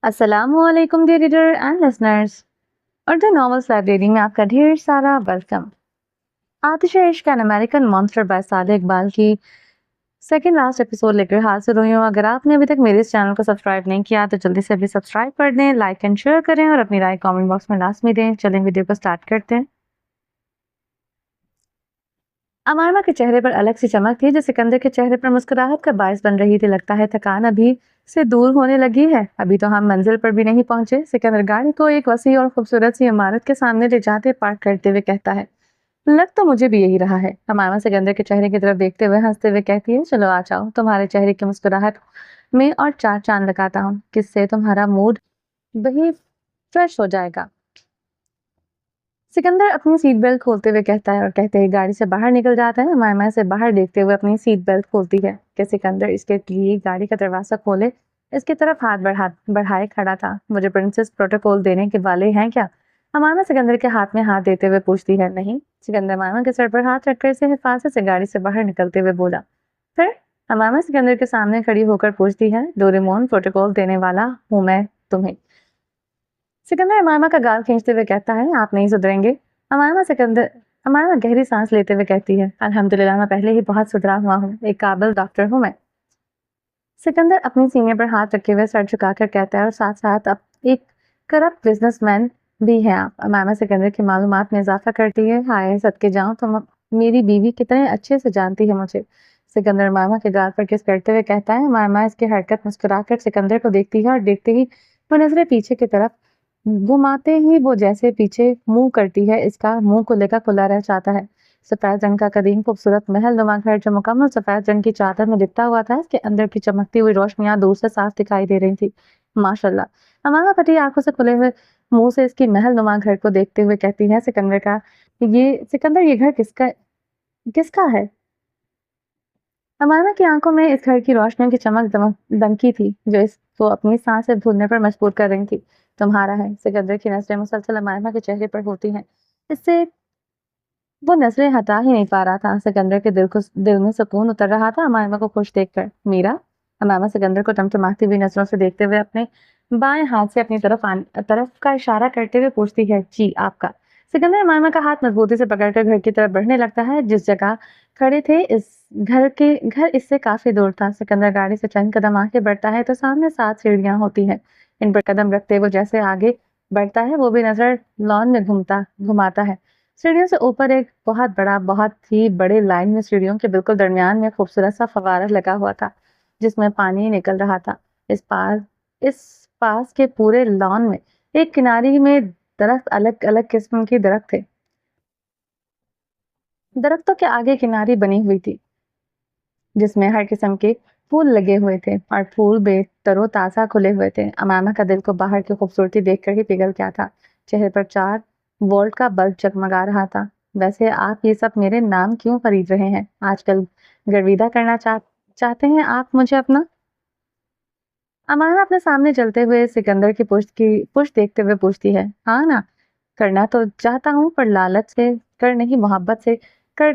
अस्सलामुअलैकुम dear reader and listeners. Urdu novels library में आपका ढेर सारा welcome. Aatish Ishq an American monster by Sadiq Iqbal की सेकंड लास्ट एपिसोड लेकर हाजिर हुई हूँ। अगर आपने अभी तक मेरे इस चैनल को सब्सक्राइब नहीं किया तो जल्दी से अभी सब्सक्राइब कर दें, लाइक एंड शेयर करें और अपनी राय कमेंट बॉक्स में लाजमी दें। चलें वीडियो को स्टार्ट करते हैं। अमायमा के चेहरे पर अलग सी चमक थी जो सिकंदर के चेहरे पर मुस्कुराहट का बायस बन रही थी। लगता है थकान अभी से दूर होने लगी है। अभी तो हम मंजिल पर भी नहीं पहुंचे। सिकंदर गाड़ी को एक वसी और खूबसूरत सी इमारत के सामने ले जाते पार्क करते हुए कहता है, लग तो मुझे भी यही रहा है। अमायमा सिकंदर के चेहरे की तरफ देखते हुए हंसते हुए कहती है, चलो आ जाओ, तुम्हारे चेहरे की मुस्कुराहट में और चार चांद लगाता हूँ, किससे तुम्हारा मूड वही फ्रेश हो जाएगा। सिकंदर अपनी सीट बेल्ट खोलते हुए कहता है और कहते ही गाड़ी से बाहर निकल जाता है। मायमा से बाहर देखते हुए अपनी सीट बेल्ट खोलती है कि सिकंदर इसके लिए गाड़ी का दरवाजा खोले इसकी तरफ हाथ बढ़ाए खड़ा था। मुझे प्रिंसेस प्रोटोकॉल देने के वाले हैं क्या? अमामा सिकंदर के हाथ में हाथ देते हुए पूछती है। नहीं। सिकंदर मायमा के सर पर हाथ रखकर से हिफाजत से गाड़ी से बाहर निकलते हुए बोला। फिर अमामा सिकंदर के सामने खड़ी होकर पूछती है, डोरेमोन प्रोटोकॉल देने वाला हूं मैं तुम्हें। सिकंदर अमायमा का गाल खींचते हुए कहता है, आप नहीं सुधरेंगे। अमायमा गहरी सांस लेते हुए कहती है, अल्हम्दुलिल्लाह मैं पहले ही बहुत सुधरा हुआ हूँ, एक काबिल डॉक्टर हूँ मैं। सिकंदर अपनी सीने पर हाथ रखे हुए सर झुकाकर कहता है और साथ साथ अब एक करप्ट बिजनेसमैन भी है आप। अमायमा सिकंदर की मालूमात में इजाफा करती है। हाय सदके जाऊं तुम मेरी बीवी कितने अच्छे से जानती है मुझे। सिकंदर अमायमा के गाल पर किस करते हुए कहता है। अमायमा इसकी हरकत मुस्कुराकर सिकंदर को देखती है और देखते ही वो नजरें पीछे की तरफ घुमाते ही वो जैसे पीछे मुंह करती है, इसका मुंह खुले का खुला रह जाता है। सफेद रंग का कदीम खूबसूरत महल नुमा घर जो मुकम्मल सफेद रंग की चादर में लिपटा हुआ था, इसके अंदर की चमकती हुई रोशनियां दूर से साफ दिखाई दे रही थी। माशाल्लाह। अमामा फटी आंखों से खुले हुए मुंह से इसकी महल नुमा घर को देखते हुए कहती है, सिकंदर ये घर किसका किसका है? अमामा की आंखों में इस घर की रोशनियों की चमक दमक दमकी थी जो इसको अपनी सांसें भूलने पर मजबूर कर रही थी। तुम्हारा है। सिकंदर की नजरें मुसलसल अमामा के चेहरे पर होती हैं। इससे वो नजरें हटा ही नहीं पा रहा था। सिकंदर के दिल में सुकून उतर रहा था अमामा को खुश देखकर। मीरा। अमामा सिकंदर को टमटमाती हुई नजरों से देखते हुए अपने बाएं हाथ से अपनी तरफ का इशारा करते हुए पूछती है, जी आपका। सिकंदर अमामा का हाथ मजबूती से पकड़कर घर की तरफ बढ़ने लगता है। जिस जगह खड़े थे इस घर इससे काफी दूर था। सिकंदर गाड़ी से चंद कदम आगे बढ़ता है तो सामने 7 सीढ़ियां होती है। इन पर कदम रखते वो जैसे आगे बढ़ता है वो भी नजर लॉन में घुमाता है। सीढ़ियों से ऊपर एक बहुत ही बड़े लाइन में सीढ़ियों के बिल्कुल दरमियान में खूबसूरत सा फव्वारा लगा हुआ था जिसमें पानी निकल रहा था। इस पास के पूरे लॉन में एक किनारे में दरख्त अलग अलग किस्म के दरख्त थे। दरख्तों के आगे किनारी बनी हुई थी जिसमें हर किस्म के फूल लगे हुए थे और फूल तरोताजा खुले हुए थे। अमामा का दिल को बाहर की खूबसूरती देखकर ही पिघल गया था। चेहरे पर 4 वोल्ट का बल्ब जगमगा रहा था। वैसे आप ये सब मेरे नाम क्यों खरीद रहे हैं? आजकल गर्विदा करना चाहते हैं आप मुझे अपना? अमामा अपने सामने चलते हुए सिकंदर की पुष्ट देखते हुए पूछती है, हाँ ना, करना तो चाहता हूँ पर लालच से कर नहीं, मोहब्बत से कर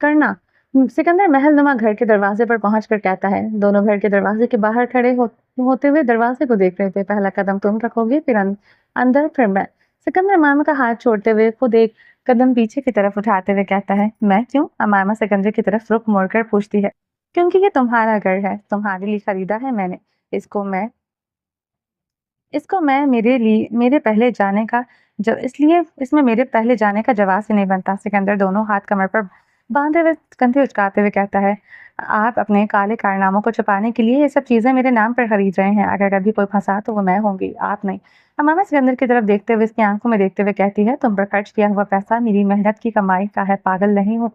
करना। सिकंदर महल नुमा घर के दरवाजे पर पहुंचकर कहता है। दोनों घर के दरवाजे के बाहर होते हुए दरवाजे को देख रहे थे। पहला कदम तुम रखोगे, फिर अंदर, फिर मैं। सिकंदर अमामा का हाथ छोड़ते हुए खुद एक कदम पीछे की तरफ उठाते हुए कहता है, मैं क्यों? अमामा सिकंदर की तरफ रुख मोड़कर पूछती है, क्योंकि ये तुम्हारा घर है, तुम्हारे लिए खरीदा है मैंने। इसको मैं इसको मैं मेरे पहले जाने का जो इसलिए इसमें मेरे पहले जाने का जवाब ही नहीं बनता। सिकंदर दोनों हाथ कमर पर बांधे हुए कंधे उचकाते हुए कहता है, आप अपने काले कारनामों को छुपाने के लिए ये सब चीजें मेरे नाम पर खरीद रहे हैं। अगर कभी कोई फंसा तो वो मैं होंगी, आप नहीं। अमामा सिकंदर की तरफ देखते हुए इसकी आंखों में देखते हुए कहती है, तुम पर खर्च किया हुआ पैसा मेरी मेहनत की कमाई का है, पागल नहीं हूँ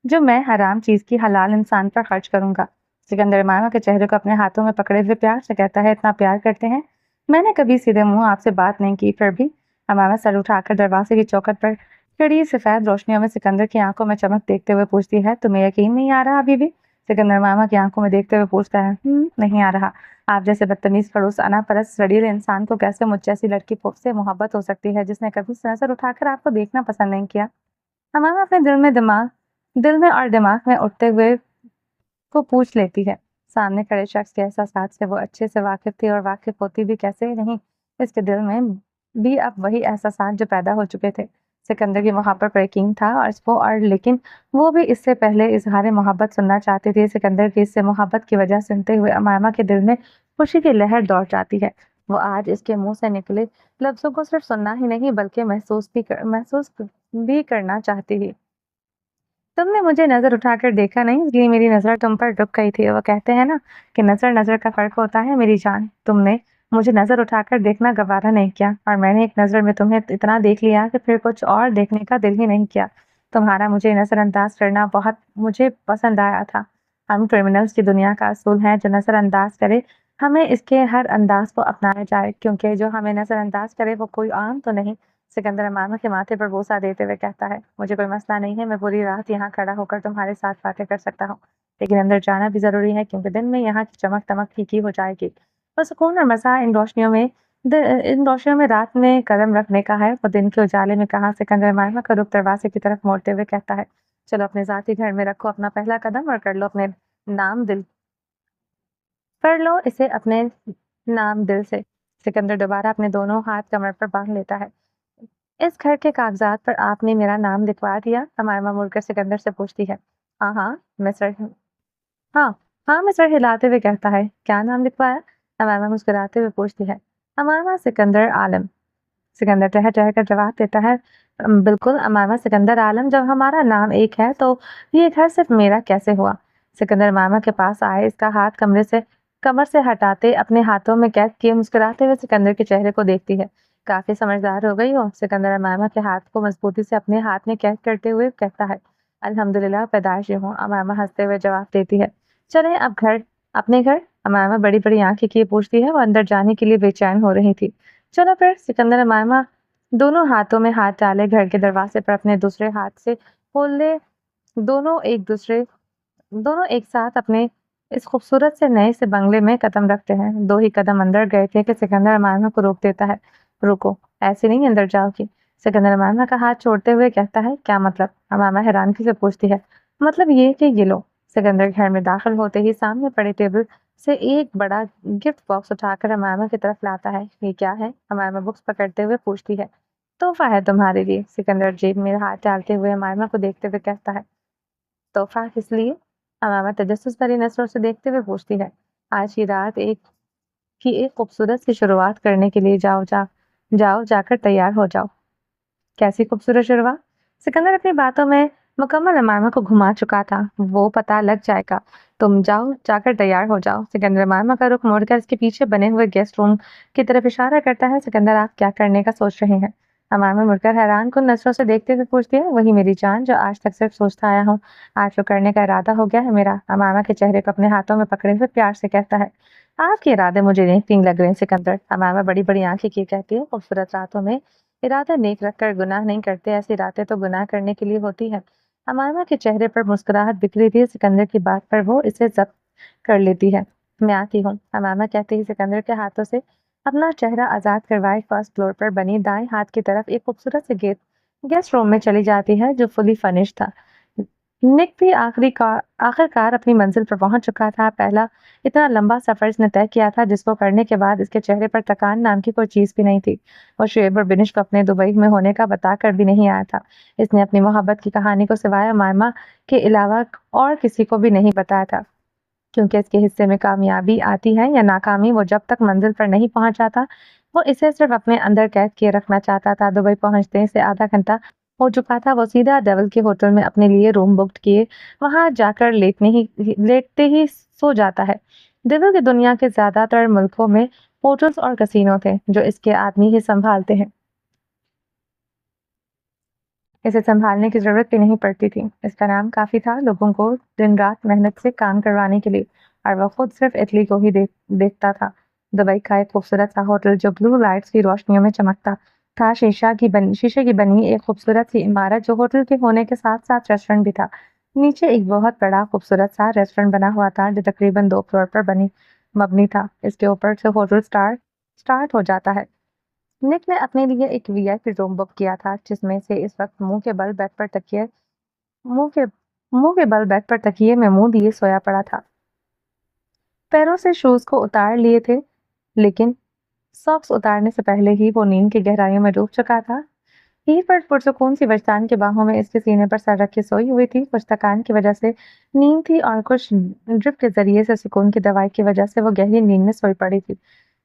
जो मैं हराम चीज की हलाल इंसान पर खर्च करूंगा। सिकंदर अमामा के चेहरे को अपने हाथों में पकड़े हुए प्यार से कहता है, इतना प्यार करते हैं? मैंने कभी सीधे मुंह आपसे बात नहीं की, फिर भी। अमामा सर उठाकर दरवाजे की चौखट पर खड़ी सफेद रोशनियों में सिकंदर की आंखों में चमक देखते हुए पूछती है, तुम्हें यकीन नहीं आ रहा अभी भी? सिकंदर मामा की आंखों में देखते हुए पूछता है, नहीं आ रहा। आप जैसे बदतमीज खड़ूस अनापरस्त रड़ीले इंसान को कैसे मुझ जैसी लड़की से मोहब्बत हो सकती है जिसने कभी नजर उठाकर आपको देखना पसंद नहीं किया? अमामा अपने दिल में और दिमाग में उठते हुए को पूछ लेती है। सामने खड़े शख्स के एहसासात से वो अच्छे से वाकिफ थी और वाकिफ होती भी कैसे ही नहीं। इसके दिल में भी अब वही एहसासात जो पैदा हो चुके थे। सिकंदर की मोहब्बत पर यकीन था और इसको, और लेकिन वो भी इससे पहले इजहार मोहब्बत सुनना चाहती थी। सिकंदर की इससे मोहब्बत की वजह सुनते हुए अमामा के दिल में खुशी की लहर दौड़ जाती है। वो आज इसके मुंह से निकले लफ्जों को सिर्फ सुनना ही नहीं बल्कि महसूस भी करना चाहती थी। तुमने मुझे नज़र उठाकर देखा नहीं, इसलिए मेरी नज़र तुम पर रुक गई थी। वो कहते हैं ना कि नज़र नज़र का फ़र्क होता है मेरी जान। तुमने मुझे नज़र उठाकर देखना गवारा नहीं किया और मैंने एक नज़र में तुम्हें इतना देख लिया कि फिर कुछ और देखने का दिल ही नहीं किया। तुम्हारा मुझे नज़रअंदाज करना बहुत मुझे पसंद आया था। हम क्रिमिनल्स की दुनिया का असूल है, जो नज़रअंदाज करे हमें इसके हर अंदाज को अपनाया जाए, क्योंकि जो हमें नज़रअंदाज करे वो कोई आम तो नहीं। सिकंदर अमामा के माथे पर बोसा देते हुए कहता है, मुझे कोई मसला नहीं है, मैं पूरी रात यहाँ खड़ा होकर तुम्हारे साथ बातें कर सकता हूँ, लेकिन अंदर जाना भी ज़रूरी है क्योंकि दिन में यहाँ की चमक दमक फीकी हो जाएगी। और सुकून और मज़ा इन रोशनियों में रात में कदम रखने का है। वो दिन के उजाले में कहाँ। सिकंदर अमामा का रुख दरवाजे की तरफ मोड़ते हुए कहता है, चलो अपने ज़ाती घर में रखो अपना पहला कदम और नाम दिल कर लो इसे अपने नाम दिल से। सिकंदर दोबारा अपने दोनों हाथ कमर पर बांध लेता है। इस घर के कागजात पर आपने मेरा नाम लिखवा दिया? अमायमा मुड़कर सिकंदर से पूछती है। हाँ हाँ मिस्टर हाँ हाँ मिस्टर हिलाते हुए कहता है। क्या नाम लिखवाया? अमायमा मुस्कुराते हुए पूछती है। अमायमा सिकंदर आलम। सिकंदर ठहर ठहर कर जवाब देता है। बिल्कुल अमायमा सिकंदर आलम, जब हमारा नाम एक है तो ये घर सिर्फ मेरा कैसे हुआ? सिकंदर अमायमा के पास आए, इसका हाथ कमर से हटाते अपने हाथों में कैद किए मुस्कुराते हुए सिकंदर के चेहरे को देखती है। काफी समझदार हो गई हो। सिकंदर अमायमा के हाथ को मजबूती से अपने हाथ में कैद करते हुए कहता है। अल्हम्दुलिल्लाह पैदाइश हूँ, अमायमा हंसते हुए जवाब देती है। चले अब अपने घर। अमायमा बड़ी बड़ी आंखें किए पूछती है। वो अंदर जाने के लिए बेचैन हो रही थी। चलो फिर। सिकंदर अमायमा दोनों हाथों में हाथ डाले घर के दरवाजे पर अपने दूसरे हाथ से खोले। दोनों एक दूसरे दोनों एक साथ अपने इस खूबसूरत से नए से बंगले में कदम रखते हैं। दो ही कदम अंदर गए थे कि सिकंदर अमायमा को रोक देता है। रुको, ऐसे नहीं अंदर जाओगी। सिकंदर अमायमा का हाथ छोड़ते हुए कहता है। क्या मतलब? अमायमा हैरानगी से पूछती है। मतलब ये कि ये लो। सिकंदर घर में दाखिल होते ही सामने पड़े टेबल से एक बड़ा गिफ्ट बॉक्स उठाकर अमायमा की तरफ लाता है। ये क्या है? अमायमा बुक्स पकड़ते हुए पूछती है। तोहफा है तुम्हारे लिए। सिकंदर जेब में हाथ डालते हुए अमायमा को देखते हुए कहता है। तोहफा किस लिए? अमामा तजस्सुस भरी नज़रों से देखते हुए पूछती है। आज की रात एक खूबसूरत सी शुरुआत करने के लिए जाओ जाकर तैयार हो जाओ। कैसी खूबसूरत शुरुआत? सिकंदर अपनी बातों में मुकम्मल अमामा को घुमा चुका था। वो पता लग जाएगा। तुम जाओ जाकर तैयार हो जाओ। सिकंदर अमामा का रुख मोड़कर इसके पीछे बने हुए गेस्ट रूम की तरफ इशारा करता है। सिकंदर, आप क्या करने का सोच रहे हैं? अमामा मुड़कर हैरान कुन नजरों से देखते हुए पूछती है। वही मेरी जान, जो आज तक सिर्फ सोचता आया हूँ, आज वो करने का इरादा हो गया है मेरा। अमामा के चेहरे को अपने हाथों में पकड़े हुए प्यार से कहता है। आपके इरादे मुझे नेक लग रहे हैं सिकंदर। अमामा बड़ी बड़ी आंखें किए कहती है। खूबसूरत रातों में इरादा नेक रखकर गुनाह नहीं करते, ऐसी रातें तो गुनाह करने के लिए होती है। अमामा के चेहरे पर मुस्कुराहट बिखरी थी। सिकंदर की बात पर वो इसे जब्त कर लेती है। मैं आती हूँ, अमामा कहते ही सिकंदर के हाथों से अपना चेहरा आजाद करवाए फर्स्ट फ्लोर पर बनी दाएं हाथ की तरफ एक खूबसूरत से गेस्ट रूम में चली जाती है, जो फुली फर्निश्ड था। निक भी आखिरकार अपनी मंजिल पर पहुंच चुका था। पहला इतना लंबा सफर इसने तय किया था, जिसको करने के बाद इसके चेहरे पर थकान नाम की कोई चीज भी नहीं थी। वो शुएब और बिनिश को अपने दुबई में होने का बताकर भी नहीं आया था। इसने अपनी मोहब्बत की कहानी को सिवाय मायमा के अलावा और किसी को भी नहीं बताया था, क्योंकि इसके हिस्से में कामयाबी आती है या नाकामी, वो जब तक मंजिल पर नहीं पहुंच जाता, वो इसे सिर्फ अपने अंदर कैद किए रखना चाहता था। दुबई पहुंचने से आधा घंटा हो चुका था। वो सीधा डेवल के होटल में अपने लिए रूम बुक किए वहां जाकर लेटते ही सो जाता है। डेवल की दुनिया के ज्यादातर मुल्कों में होटल्स और कसीनो थे, जो इसके आदमी ही संभालते हैं। इसे संभालने की जरूरत भी नहीं पड़ती थी। इसका नाम काफी था लोगों को दिन रात मेहनत से काम करवाने के लिए, और वह खुद सिर्फ इटली को ही देखता था। दुबई का एक खूबसूरत सा होटल जो ब्लू लाइट्स की रोशनियों में चमकता था। शीशे की बनी एक खूबसूरत सी इमारत, जो होटल के होने के साथ साथ रेस्टोरेंट भी था। नीचे एक बहुत बड़ा खूबसूरत सा रेस्टोरेंट बना हुआ था, जो तकरीबन 2 फ्लोर पर मबनी था। इसके ऊपर से होटल स्टार्ट हो जाता है। निक ने अपने लिए एक वीआईपी रूम बुक किया था, जिसमें से इस वक्त मुंह के मुंह के बल बेड पर तकिए में मुंह दिए सोया पड़ा था। पैरों से शूज को उतार लिए थे, लेकिन सॉक्स उतारने से पहले ही वो नींद की गहराइयों में डूब चुका था। हीर पर पुरसुकून सी वजदान की बाहों में इसके सीने पर सर रख के सोई हुई थी। कुछ थकान की वजह से नींद थी और कुछ ड्रिप के जरिए से सुकून की दवाई की वजह से वो गहरी नींद में सोई पड़ी थी।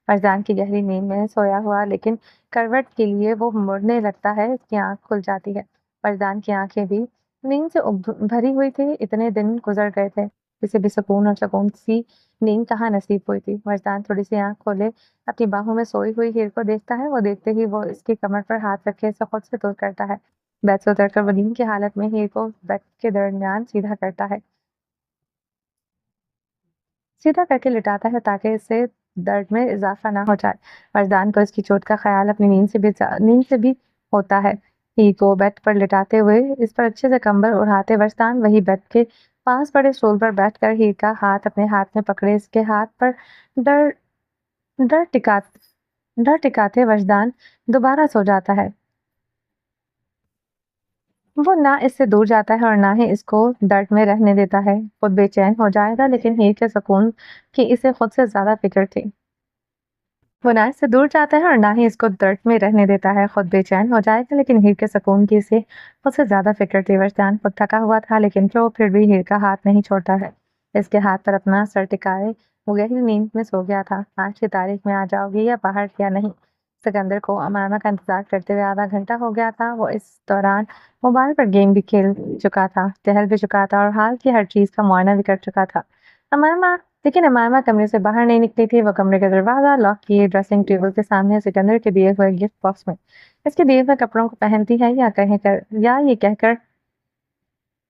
फरजान की गहरी नींद में सोया हुआ, लेकिन करवट के लिए वो मुड़ने लगता है, इसकी आंख खुल जाती है। फरजान की आंखें भी नींद से भरी हुई थी। इतने दिन गुजर गए थे, किसी भी सुकून और सुकून सी नींद कहाँ नसीब हुई थी। फरजान थोड़ी सी आंख खोले अपनी बाहों में सोई हुई हीर को देखता है। वो देखते ही वो इसकी कमर पर हाथ रखे इसे खुद से दूर करता है। बेड से उतरकर वो नींद की हालत में हीर को बेड के दरमियान सीधा करके लिटाता है ताकि इससे दर्द में इजाफा ना हो जाए। फरजान को इसकी चोट का ख्याल अपनी नींद से भी होता है। ही को बेड पर लिटाते हुए इस पर अच्छे से कंबल उड़ाते फरजान वही बेड के पास पड़े स्टूल पर बैठकर हीर का हाथ अपने हाथ में पकड़े इसके हाथ पर डर डर टिका डर टिकाते वजदान दोबारा सो जाता है। वो ना इससे दूर जाता है और ना ही इसको दर्द में रहने देता है। खुद बेचैन हो जाएगा, लेकिन हीर के सुकून की इसे खुद से ज्यादा फिक्र थी। वो ना इससे दूर जाता है और ना ही इसको दर्द में रहने देता है। खुद बेचैन हो जाएगा, लेकिन हीर के सुकून की इसे उससे ज्यादा फिक्र थी। वरदान खुद थका हुआ था, लेकिन वो फिर भी हीर का हाथ नहीं छोड़ता है। इसके हाथ पर अपना सर टिकाए वो गहरी नींद में सो गया था। आज की तारीख में आ जाओगी या बाहर या नहीं। सिकंदर को अमामा का इंतजार करते हुए आधा घंटा हो गया था। वो इस दौरान मोबाइल पर गेम भी खेल चुका था, टहल भी चुका था और हाल की हर चीज का मुआयना भी कर चुका था। अमामा लेकिन अमामा कमरे से बाहर नहीं निकली थी। वो कमरे का दरवाजा लॉक किए ड्रेसिंग टेबल के सामने सिकंदर के दिए हुए गिफ्ट बॉक्स में इसके दिए हुए कपड़ों को पहनती है, या ये कहकर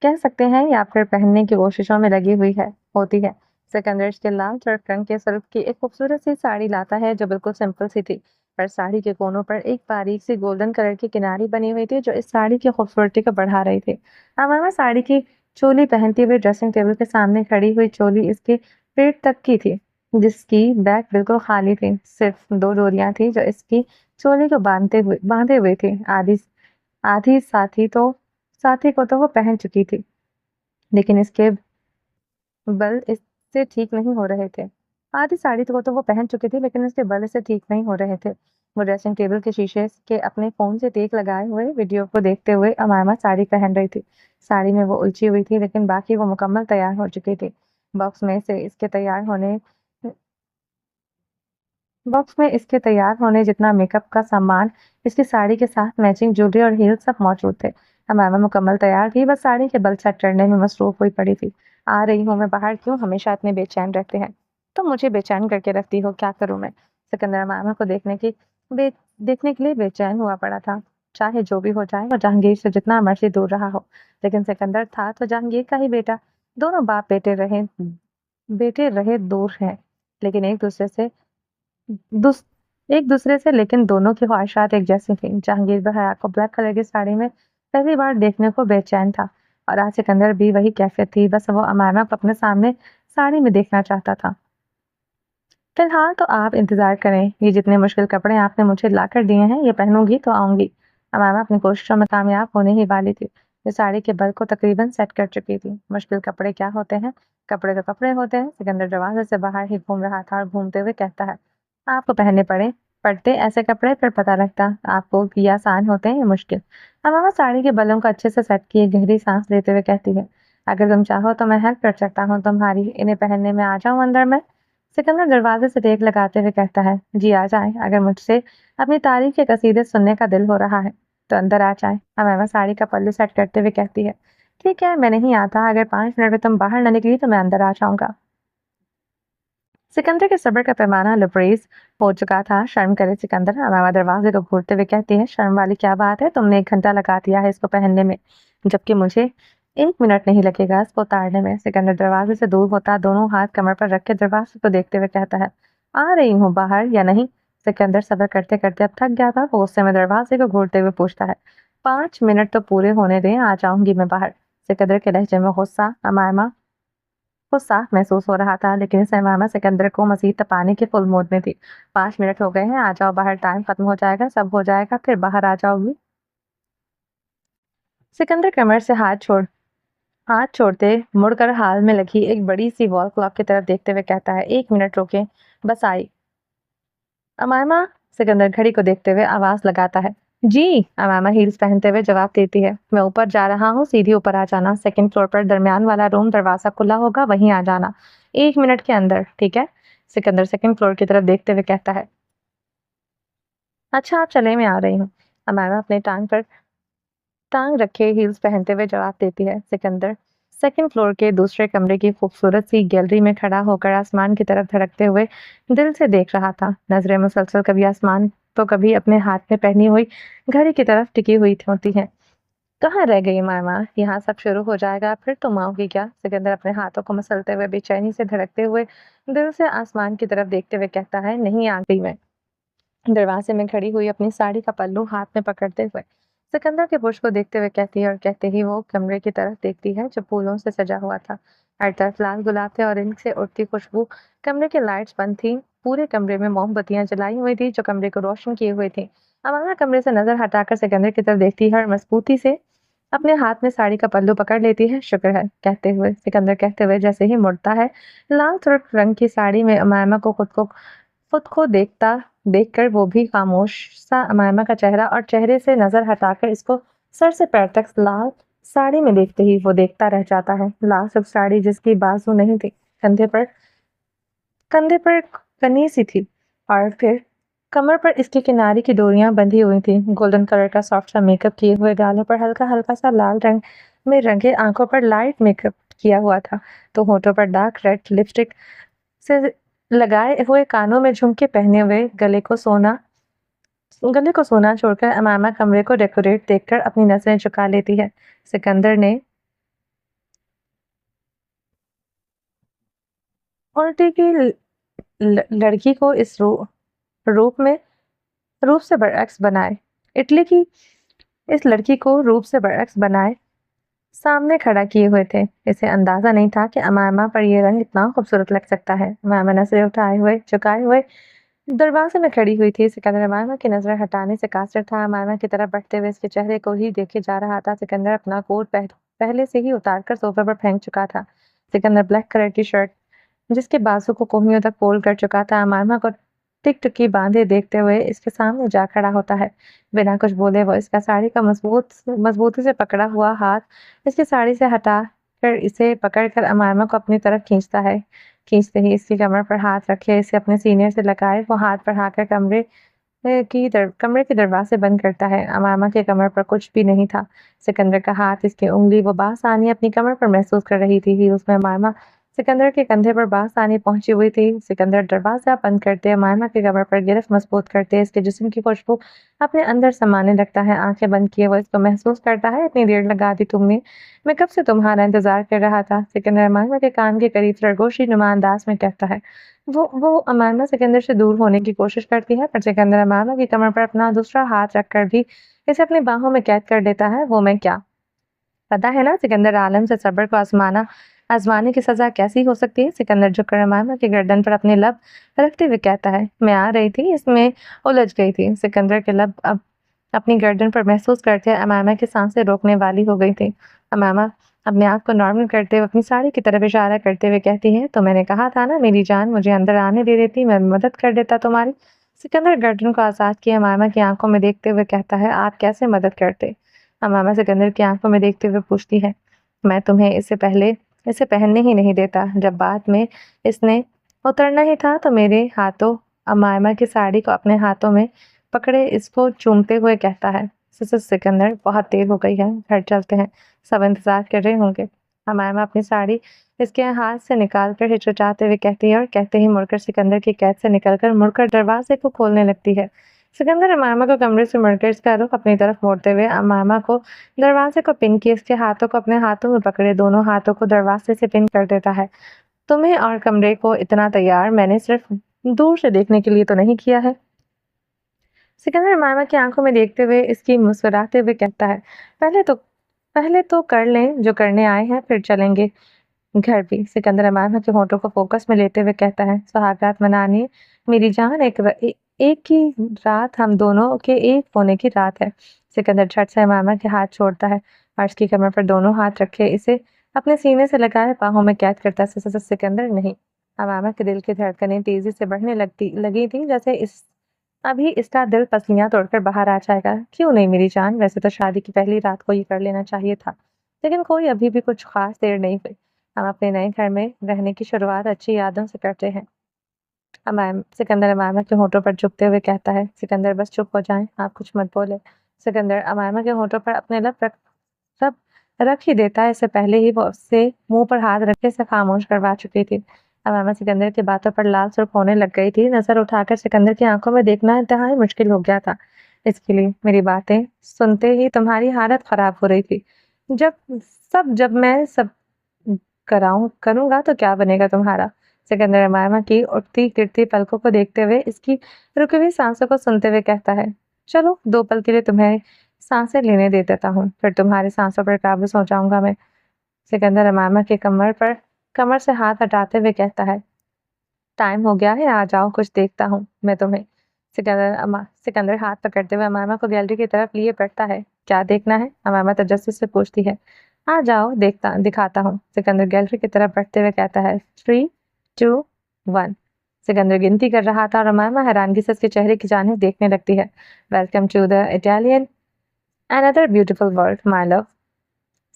कह सकते हैं या फिर पहनने की कोशिशों में लगी हुई है होती है। सिकंदर के लाल चरक रंग के सिल्क की एक खूबसूरत सी साड़ी लाता है जो बिल्कुल सिंपल सी थी, पर साड़ी के कोनों पर एक बारीक सी गोल्डन कलर की किनारी बनी हुई थी जो इस साड़ी की खूबसूरती को बढ़ा रही थी। अमामा साड़ी की चोली पहनती हुई ड्रेसिंग टेबल के सामने खड़ी हुई, चोली इसके पेट तक की थी, जिसकी बैक बिल्कुल खाली थी। सिर्फ दो डोरियां थी जो इसकी चोली को बांधे हुए थी। आधी आधी साथी को तो वो पहन चुकी थी, लेकिन इसके बल इससे ठीक नहीं हो रहे थे। आधी साड़ी को तो वो पहन चुकी थी, लेकिन इसके बल इससे ठीक नहीं हो रहे थे। वो ड्रेसिंग टेबल के शीशे के अपने फोन से टेक लगाए हुए वीडियो को देखते हुए अमामा साड़ी पहन रही थी। साड़ी में वो उलझी हुई थी, लेकिन बाकी वो मुकम्मल तैयार हो चुकी थी। बॉक्स में से इसके तैयार होने बॉक्स में इसके तैयार होने जितना मेकअप का सामान, इसकी साड़ी के साथ मैचिंग ज्वेलरी और हील्स सब मौजूद थे। हमामा मुकम्मल तैयार थी, बस साड़ी के बल सेट करने में मसरूफ हुई पड़ी थी। आ रही हूँ मैं बाहर, क्यों हमेशा इतने बेचैन रहते हैं। तो मुझे बेचैन करके रखती हो, क्या करूँ मैं। सिकंदर मामा को बे, देखने के लिए बेचैन हुआ पड़ा था। चाहे जो भी हो जाए, वो जहांगीर से जितना मर्जी दूर रहा हो, लेकिन सिकंदर था तो जहांगीर का ही बेटा। दोनों बाप बेटे रहे दूर हैं, लेकिन दूस एक दूसरे से, लेकिन दोनों की ख्वाहिशात एक जैसी थी। जहांगीर बहया को ब्लैक कलर की साड़ी में पहली बार देखने को बेचैन था, और आज सिकंदर भी वही कैफियत थी। बस वो अमामा को अपने सामने साड़ी में देखना चाहता था। फिलहाल तो आप इंतजार करें, ये जितने मुश्किल कपड़े आपने मुझे ला कर दिए हैं, ये पहनूंगी तो आऊंगी। अमामा अपनी कोशिशों में कामयाब होने ही वाली थी। ये साड़ी के बल को तकरीबन सेट कर चुकी थी। मुश्किल कपड़े क्या होते हैं, कपड़े तो कपड़े होते हैं। सिकंदर दरवाजे से बाहर ही घूम रहा था और घूमते हुए कहता है, आपको पड़ते ऐसे कपड़े, फिर पता लगता आपको कि ये आसान होते हैं या मुश्किल। अमामा साड़ी के बलों को अच्छे से सेट किए गहरी सांस लेते हुए कहती है, अगर तुम चाहो तो मैं हेल्प कर सकता हूँ तुम्हारी, इन्हें पहनने में आ जाऊं अंदर में। सिकंदर दरवाजे से टेक लगाते हुए कहता है, जी आ जाएं। अगर मुझसे अपनी तारीफ के कसीदे सुनने का दिल हो रहा है तो अंदर आ जाए। अमामा साड़ी का पल्लू सेट करते हुए कहती है, ठीक है मैं नहीं आता, अगर 5 मिनट में तुम बाहर न निकली तो मैं अंदर आ जाऊंगा। सिकंदर के सब्र का पैमाना लबरेज हो चुका था। शर्म करे सिकंदर। अमामा दरवाजे को घूरते हुए कहती है, शर्म वाली क्या बात है, तुमने 1 घंटा लगा दिया है इसको पहनने में, जबकि मुझे 1 मिनट नहीं लगेगा इसको उतारने में। सिकंदर दरवाजे से दूर होता दोनों हाथ कमर पर रख के दरवाजे को देखते हुए कहता है, आ रही हूँ बाहर या नहीं। सिकंदर सब्र करते करते अब थक गया था। वो गुस्से में दरवाजे को घूरते हुए पूछता है, 5 मिनट तो पूरे होने दें, आ जाऊंगी मैं बाहर। सिकंदर के लहजे में अमामा को साफ महसूस हो रहा था, लेकिन इस अमामा सिकंदर को मजीद तपाने के फुल मूड में थी। 5 मिनट हो गए हैं, आ जाओ बाहर, टाइम खत्म हो जाएगा, सब हो जाएगा, फिर बाहर आ जाओगी। सिकंदर कमर से हाथ छोड़ हाथ छोड़ते मुड़कर हाल में लगी एक बड़ी सी वॉल क्लॉक की तरफ देखते हुए कहता है, 1 मिनट रोके, बस आई। अमायमा, सिकंदर घड़ी को देखते हुए आवाज लगाता है। जी, अमायमा हील्स पहनते हुए जवाब देती है। मैं ऊपर जा रहा हूँ, सीधी ऊपर आ जाना। सेकंड फ्लोर पर दरमियान वाला रूम, दरवाजा खुला होगा, वहीं आ जाना। 1 मिनट के अंदर, ठीक है? सिकंदर सेकंड फ्लोर की तरफ देखते हुए कहता है। अच्छा, आप चले, मैं आ रही हूँ। अमायमा अपने टांग रखे हील्स पहनते हुए जवाब देती है। सिकंदर सेकंड फ्लोर के दूसरे कमरे की खूबसूरत सी गैलरी में खड़ा होकर आसमान की तरफ धड़कते हुए दिल से देख रहा था। नजरें मुसलसल कभी आसमान तो कभी अपने हाथ में पहनी हुई घड़ी की तरफ टिकी हुई होती हैं। कहाँ रह गई मामा? यहाँ सब शुरू हो जाएगा, फिर तुम आओगी क्या? सिकंदर अपने हाथों को मसलते हुए बेचैनी से धड़कते हुए दिल से आसमान की तरफ देखते हुए कहता है, नहीं आ गई मैं। दरवाजे में खड़ी हुई अपनी साड़ी का पल्लू हाथ में पकड़ते हुए सिकंदर के बुर्श को देखते हुए कहती है, और कहते ही वो कमरे की तरफ देखती है जो फूलों से सजा हुआ था। हर तरफ लाल गुलाब थे और इनसे उड़ती खुशबू। कमरे की लाइट्स बंद थी। पूरे कमरे में मोमबत्तियां जलाई हुई थी जो कमरे को रोशन किए हुए थी। अमाना कमरे से नजर हटाकर सिकंदर की तरफ देखती है और मजबूती से अपने हाथ में साड़ी का पल्लू पकड़ लेती है। शुक्र है, कहते हुए सिकंदर कहते हुए जैसे ही मुड़ता है, लाल तुर्क रंग की साड़ी में अमायमा को खुद को देखकर वो भी खामोश सा अमायमा का चेहरा और चेहरे से नजर हटाकर इसको सर से पैर तक लाल साड़ी में देखते ही वो देखता रह जाता है। लाल सिर्फ साड़ी जिसकी बाजू नहीं थी, कंधे पर कनी सी थी, और फिर कमर पर इसके किनारे की डोरियां बंधी हुई थी। गोल्डन कलर का सॉफ्ट सा मेकअप किए हुए गालों पर हल्का हल्का सा लाल रंग में रंगे, आंखों पर लाइट मेकअप किया हुआ था, तो होठों पर डार्क रेड लिपस्टिक से लगाए हुए, कानों में झुमके पहने हुए, गले को सोना छोड़कर अमामा कमरे को डेकोरेट देखकर अपनी नजरें झुका लेती है। सिकंदर ने उल्टी की लड़की को इस रूप में रूप से बरअक्स बनाए इटली की इस लड़की को रूप से बरअक्स बनाए सामने खड़ा किए हुए थे। इसे अंदाजा नहीं था कि अमामा पर यह रंग इतना खूबसूरत लग सकता है। अमामा नजरें झुकाए हुए दरवाजे में खड़ी हुई थी। सिकंदर अमामा की नजरें हटाने से कासिर था। अमामा की तरफ बढ़ते हुए इसके चेहरे को ही देखे जा रहा था। सिकंदर अपना कोट पहले से ही उतारकर सोफे पर फेंक चुका था। सिकंदर ब्लैक कलर की शर्ट जिसके बाजू को कोहनियों तक फोल्ड कर चुका था, अमामा को टिकटुकी बांधे देखते हुए इसके सामने जा खड़ा होता है। बिना कुछ बोले वो इसका साड़ी का मजबूती से पकड़ा हुआ हाथ इसकी साड़ी से हटा कर इसे पकड़कर अमामा को अपनी तरफ खींचता है। खींचते ही इसकी कमर पर हाथ रखे इसे अपने सीने से लगाए वो हाथ बढ़ाकर कमरे के दरवाजे बंद करता है। अमामा के कमर पर कुछ भी नहीं था। सिकंदर का हाथ इसकी उंगली वो बासानी अपनी कमर पर महसूस कर रही थी ही उसमें अमामा सिकंदर के कंधे पर बासानी पहुंची हुई थी। सिकंदर दरवाजा बंद करते अमामा के कमर पर गिरफ्त मजबूत करते इसके जिस्म की खुशबू अपने अंदर समाने लगता है। आंखें बंद किए वो इसको महसूस करता है, इतनी देर लगा दी तुमने, मैं कब से तुम्हारा इंतजार कर रहा था। सिकंदर अमामा के कान के करीब सरगोशी नुमा अंदाज में कहता है। वो अमामा सिकंदर से दूर होने की कोशिश करती है, पर सिकंदर अमामा की कमर पर अपना दूसरा हाथ रखकर भी इसे अपनी बाहों में कैद कर लेता है। वो मैं क्या, पता है ना सिकंदर आलम से सब्र को आजमाने की सजा कैसी हो सकती है। सिकंदर झुककर अमामा की गर्दन पर अपने लब रखते हुए कहता है। मैं आ रही थी, इसमें उलझ गई थी। सिकंदर के लब अब अपनी गर्दन पर महसूस करते अमामा की सांसें रोकने वाली हो गई थी। अमामा अपने आप को नॉर्मल करते हुए अपनी साड़ी की तरफ इशारा करते हुए कहती है, तो मैंने कहा था ना मेरी जान, मुझे अंदर आने दे देती, मैं मदद कर देता तुम्हारी। सिकंदर गर्दन को आजाद किए अमामा की आंखों में देखते हुए कहता है, आप कैसे मदद करते? अमामा सिकंदर की आंखों में देखते हुए पूछती है, मैं तुम्हें इसे पहनने ही नहीं देता। जब बाद में इसने उतरना ही था तो मेरे हाथों अमामा की साड़ी को अपने हाथों में पकड़े इसको चूमते हुए कहता है, सिकंदर बहुत देर हो गई है, घर चलते हैं, सब इंतजार कर रहे होंगे। अमामा अपनी साड़ी इसके हाथ से निकाल कर हिचकिचाते हुए कहती है, और कहते ही मुड़कर सिकंदर की कैद से निकलकर मुड़कर दरवाजे को खोलने लगती है। सिकंदर अमामा को कमरे से मुड़कर इसका रुख अपनी तरफ मोड़ते हुए अमामा को दरवाजे को पिन किए इसके हाथों को अपने हाथों में पकड़े दोनों हाथों को दरवाजे से पिन कर देता है। तुम्हें और कमरे को इतना तैयार मैंने सिर्फ दूर से देखने के लिए तो नहीं किया है। सिकंदर अमामा की आंखों में देखते हुए इसकी मुस्कुराते हुए कहता है, पहले तो कर लें जो करने आए हैं, फिर चलेंगे घर भी। सिकंदर अमामा के होठों को फोकस में लेते हुए कहता है, सुहागरात मनानी मेरी जान, एक की रात, हम दोनों के एक होने की रात है। सिकंदर झट से अमामा के हाथ छोड़ता है और इसकी कमर पर दोनों हाथ रखे इसे अपने सीने से लगाए बाहों में कैद करता सिकंदर नहीं। अमामा के दिल की धड़कनें तेजी से बढ़ने लगी थी, जैसे इस अभी इसका दिल पसलियां तोड़कर बाहर आ जाएगा। क्यों नहीं मेरी जान, वैसे तो शादी की पहली रात को ये कर लेना चाहिए था, लेकिन कोई अभी भी कुछ खास देर नहीं हुई। हम अपने नए घर में रहने की शुरुआत अच्छी यादों से करते हैं। सिकंदर अमामा के होठों पर चुपते हुए कहता है। सिकंदर बस चुप हो जाएं, आप कुछ मत बोले। सिकंदर अमामा के होठों पर अपने सब रख ही देता है। इससे पहले ही वो उससे मुंह पर हाथ रखे से खामोश करवा चुकी थी। अमामा सिकंदर की बातों पर लाल सुर्ख होने लग गई थी। नजर उठाकर सिकंदर की आंखों में देखना इंतहाई मुश्किल हो गया था। इसके लिए मेरी बातें सुनते ही तुम्हारी हालत खराब हो रही थी। जब मैं सब करूंगा तो क्या बनेगा तुम्हारा। सिकंदर अमामा की उठती गिरती पलकों को देखते हुए, इसकी रुकी हुई सांसों को सुनते हुए कहता है, चलो 2 पल के लिए तुम्हें सांसें लेने दे देता हूँ, फिर तुम्हारी सांसों पर काबू हो जाऊंगा मैं। सिकंदर अमामा के कमर से हाथ हटाते हुए कहता है, टाइम हो गया है, आ जाओ, कुछ देखता हूँ मैं तुम्हें। सिकंदर हाथ पकड़ते हुए अमामा को गैलरी की तरफ लिए बढ़ता है। क्या देखना है? अमामा तजस्सुस से पूछती है। आ जाओ, दिखाता हूँ। सिकंदर गैलरी की तरफ बढ़ते हुए कहता है, 3, 2, 1। सिकंदर गिनती कर रहा था और अमामा हैरानगी से उसके चेहरे की जानिब देखने लगती है। Welcome to the Italian another beautiful world my love.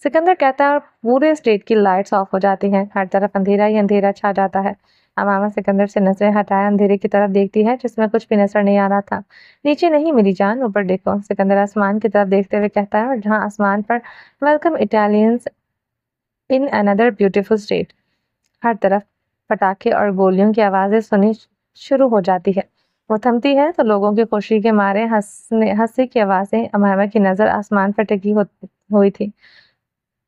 Sikandar कहता है और पूरे स्टेट की लाइट्स ऑफ हो जाती हैं। हर तरफ अंधेरा ही अंधेरा छा जाता है। अमामा सिकंदर से नजरें हटाए अंधेरे की तरफ देखती है, जिसमें कुछ भी नजर नहीं आ रहा था। नीचे नहीं मेरी जान, ऊपर देखो। सिकंदर आसमान की तरफ देखते हुए कहता है, और जहाँ आसमान पर welcome Italians in another beautiful state, हर तरफ पटाखे और गोलियों की आवाजें सुनी शुरू हो जाती है। वो थमती है तो लोगों की खुशी के मारे हंसी की आवाजें। अमामा की नजर आसमान पर हुई थी।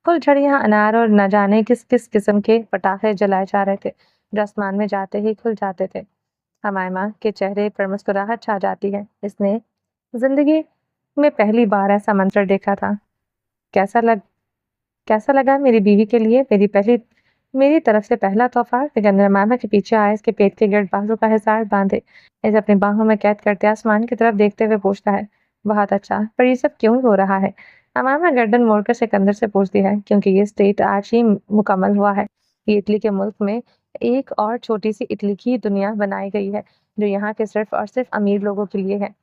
फुलझड़ियां, अनार और न जाने किस किस किस्म के पटाखे जलाए जा रहे थे, जो आसमान में जाते ही खुल जाते थे। हमायमा के चेहरे पर मुस्कुराहट छा जाती है। इसने जिंदगी में पहली बार ऐसा मंजर देखा था। कैसा लग कैसा लगा मेरी बीवी के लिए मेरी तरफ से पहला तोहफा। सिकंदर मामा के पीछे आए, इसके पेट के गिर्द बाजू का हिसार बांधे, इसे अपनी बाहों में कैद करते आसमान की तरफ देखते हुए पूछता है, बहुत अच्छा, पर ये सब क्यों हो रहा है? अमामा गर्दन मोड़कर सिकंदर से पूछती है, क्योंकि ये स्टेट आज ही मुकम्मल हुआ है। ये इटली के मुल्क में एक और छोटी सी इटली की दुनिया बनाई गई है, जो यहाँ के सिर्फ और सिर्फ अमीर लोगों के लिए है।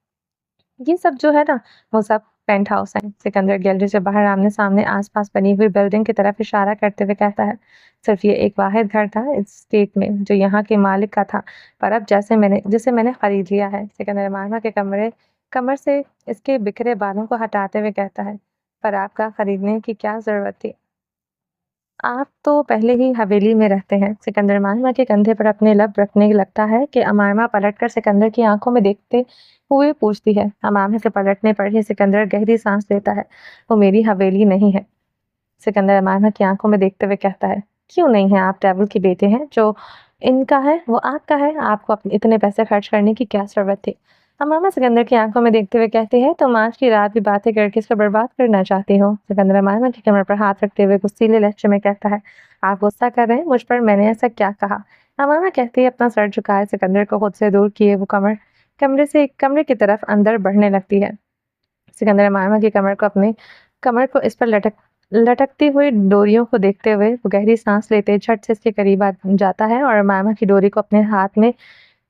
ये सब जो है ना, वो सब पेंट हाउस है। सिकंदर गैलरी से बाहर आमने सामने आसपास बनी हुई बिल्डिंग की तरफ इशारा करते हुए कहता है, सिर्फ ये एक वाहिद घर था इस स्टेट में जो यहाँ के मालिक का था, पर अब जिसे मैंने खरीद लिया है। सिकंदर मामा के कमर से इसके बिखरे बालों को हटाते हुए कहता है, पर आपका खरीदने की क्या जरूरत थी? आप तो पहले ही हवेली में रहते हैं। सिकंदर अमायमा के कंधे पर अपने लब रखने लगता है कि अमायमा पलटकर सिकंदर की आंखों में देखते हुए पूछती है। अमायमा के पलटने पर ही सिकंदर गहरी सांस लेता है। वो मेरी हवेली नहीं है। सिकंदर अमायमा की आंखों में देखते हुए कहता है, क्यों नहीं है? आप टेबल के बेटे हैं, जो इनका है वो आपका है। आपको इतने पैसे खर्च करने की क्या जरूरत थी? अमामा सिकंदर की आंखों में देखते हुए कहती है, तुम आज की रात भी बातें करके इसको बर्बाद करना चाहती हो। सिकंदर अमामा की कमर पर हाथ रखते हुए गुस्सीले लहजे में कहता है, आप गुस्सा कर रहे हैं मुझ पर? मैंने ऐसा क्या कहा? अमामा कहती है, अपना सर झुकाए सिकंदर को खुद से दूर किए वो कमरे की तरफ अंदर बढ़ने लगती है। सिकंदर अमामा की कमर को इस पर लटकती हुई डोरियों को देखते हुए वो गहरी सांस लेते झट से इसके करीब आ जाता है और अमामा की डोरी को अपने हाथ में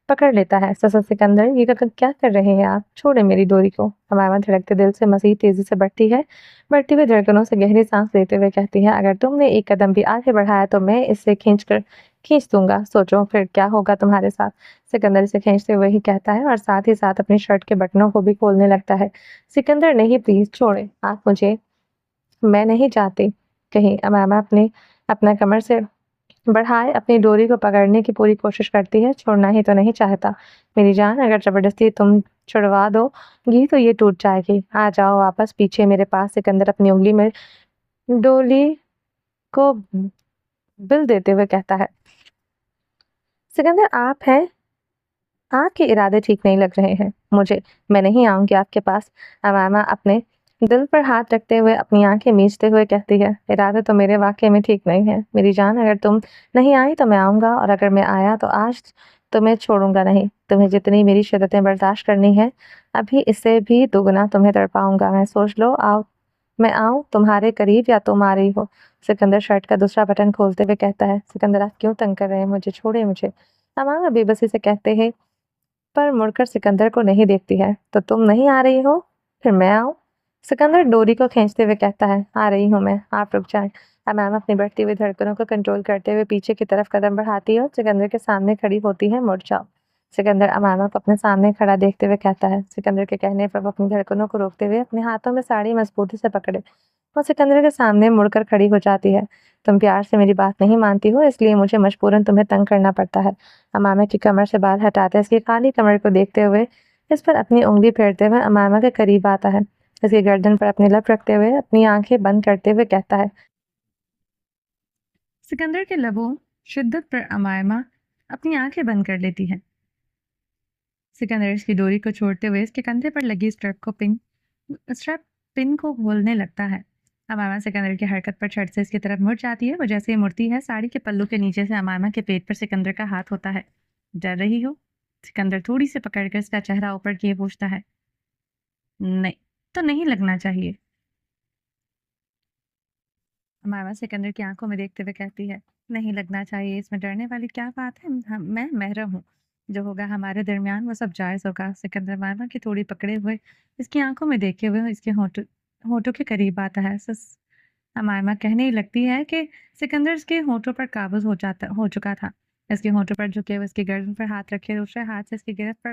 पकड़ लेता है। सिकंदर, ये क्या कर रहे हैं आप? छोड़े मेरी डोरी को। अमामा धड़कते दिल से मजीद तेजी से बढ़ती हुई धड़कनों से गहरी सांस लेते हुए कहती है, अगर तुमने एक कदम भी आगे बढ़ाया तो मैं इसे खींच दूंगा। सोचो फिर क्या होगा तुम्हारे साथ। सिकंदर इसे खींचते हुए ही कहता है और साथ ही साथ अपनी शर्ट के बटनों को भी खोलने लगता है। सिकंदर, नहीं, प्लीज छोड़े आप मुझे, मैं नहीं चाहती कहीं। अमामा अपना कमर से बढ़ाए अपनी डोरी को पकड़ने की पूरी कोशिश करती है। छोड़ना ही तो नहीं चाहता मेरी जान, अगर जबरदस्ती तुम छुड़वा दोगी तो ये टूट जाएगी। आ जाओ वापस पीछे मेरे पास। सिकंदर अपनी उंगली में डोली को बिल देते हुए कहता है। सिकंदर, आपके इरादे ठीक नहीं लग रहे हैं मुझे। मैं नहीं आऊंगी आपके पास। अमामा अपने दिल पर हाथ रखते हुए अपनी आंखें मीचते हुए कहती है, इरादे तो मेरे वाकई में ठीक नहीं है मेरी जान। अगर तुम नहीं आई तो मैं आऊंगा, और अगर मैं आया तो आज तुम्हें छोड़ूंगा नहीं। तुम्हें जितनी मेरी शिद्दतें बर्दाश्त करनी है, अभी इससे भी दोगुना तुम्हें तड़पाऊंगा मैं। सोच लो, आओ मैं आऊँ तुम्हारे करीब या तुम आ रही हो? सिकंदर शर्ट का दूसरा बटन खोलते हुए कहता है। सिकंदर, आप क्यों तंग कर रहे हैं मुझे? छोड़िए मुझे। अमामा बेबसी से कहते हैं, पर मुड़कर सिकंदर को नहीं देखती है। तो तुम नहीं आ रही हो? फिर मैं आऊँ? सिकंदर डोरी को खींचते हुए कहता है, आ रही हूँ मैं, आप रुक जाएं। अमामा अपनी बढ़ती हुई धड़कनों को कंट्रोल करते हुए पीछे की तरफ कदम बढ़ाती है और सिकंदर के सामने खड़ी होती है। मुड़ जाओ। सिकंदर अमामा को अपने सामने खड़ा देखते हुए कहता है। सिकंदर के कहने पर वो अपनी धड़कनों को रोकते हुए अपने हाथों में साड़ी मजबूती से पकड़े वो सिकंदर के सामने मुड़कर खड़ी हो जाती है। तुम प्यार से मेरी बात नहीं मानती हो, इसलिए मुझे मजबूरन तुम्हें तंग करना पड़ता है। अमामा की कमर से बाल हटाते इसकी काली कमर को देखते हुए इस पर अपनी उंगली फेरते हुए अमामा के करीब आता है। इसकी गर्दन पर अपनी लप रखते हुए अपनी आंखें बंद करते हुए कहता है। सिकंदर के लबों शिद्दत पर अमामा अपनी आंखें बंद कर लेती है। सिकंदर इसकी डोरी को छोड़ते हुए इसके कंधे पर लगी स्ट्रैप पिन को खोलने लगता है। अमामा सिकंदर की हरकत पर झट से इसकी तरफ मुड़ जाती है। वो जैसे ही मुड़ती है, साड़ी के पल्लू के नीचे से अमामा के पेट पर सिकंदर का हाथ होता है। डर रही हो? सिकंदर थोड़ी सी पकड़कर इसका चेहरा ऊपर किए पूछता है। नहीं, तो नहीं लगना चाहिए। अमामा सिकंदर की आंखों में देखते हुए कहती है, नहीं लगना चाहिए, इसमें डरने वाली क्या बात है? मैं महरम हूँ। जो होगा हमारे दरमियान वो सब जायज़ होगा। सिकंदर अमामा की थोड़ी पकड़े हुए इसकी आंखों में देखे हुए इसके होठों के करीब आता है। अमामा कहने ही लगती है कि सिकंदर के होठों पर काबूज हो चुका था। इसके होठों पर झुके हुए इसकी गर्दन पर हाथ रखे दूसरे हाथ से इसकी गिरफ्त पर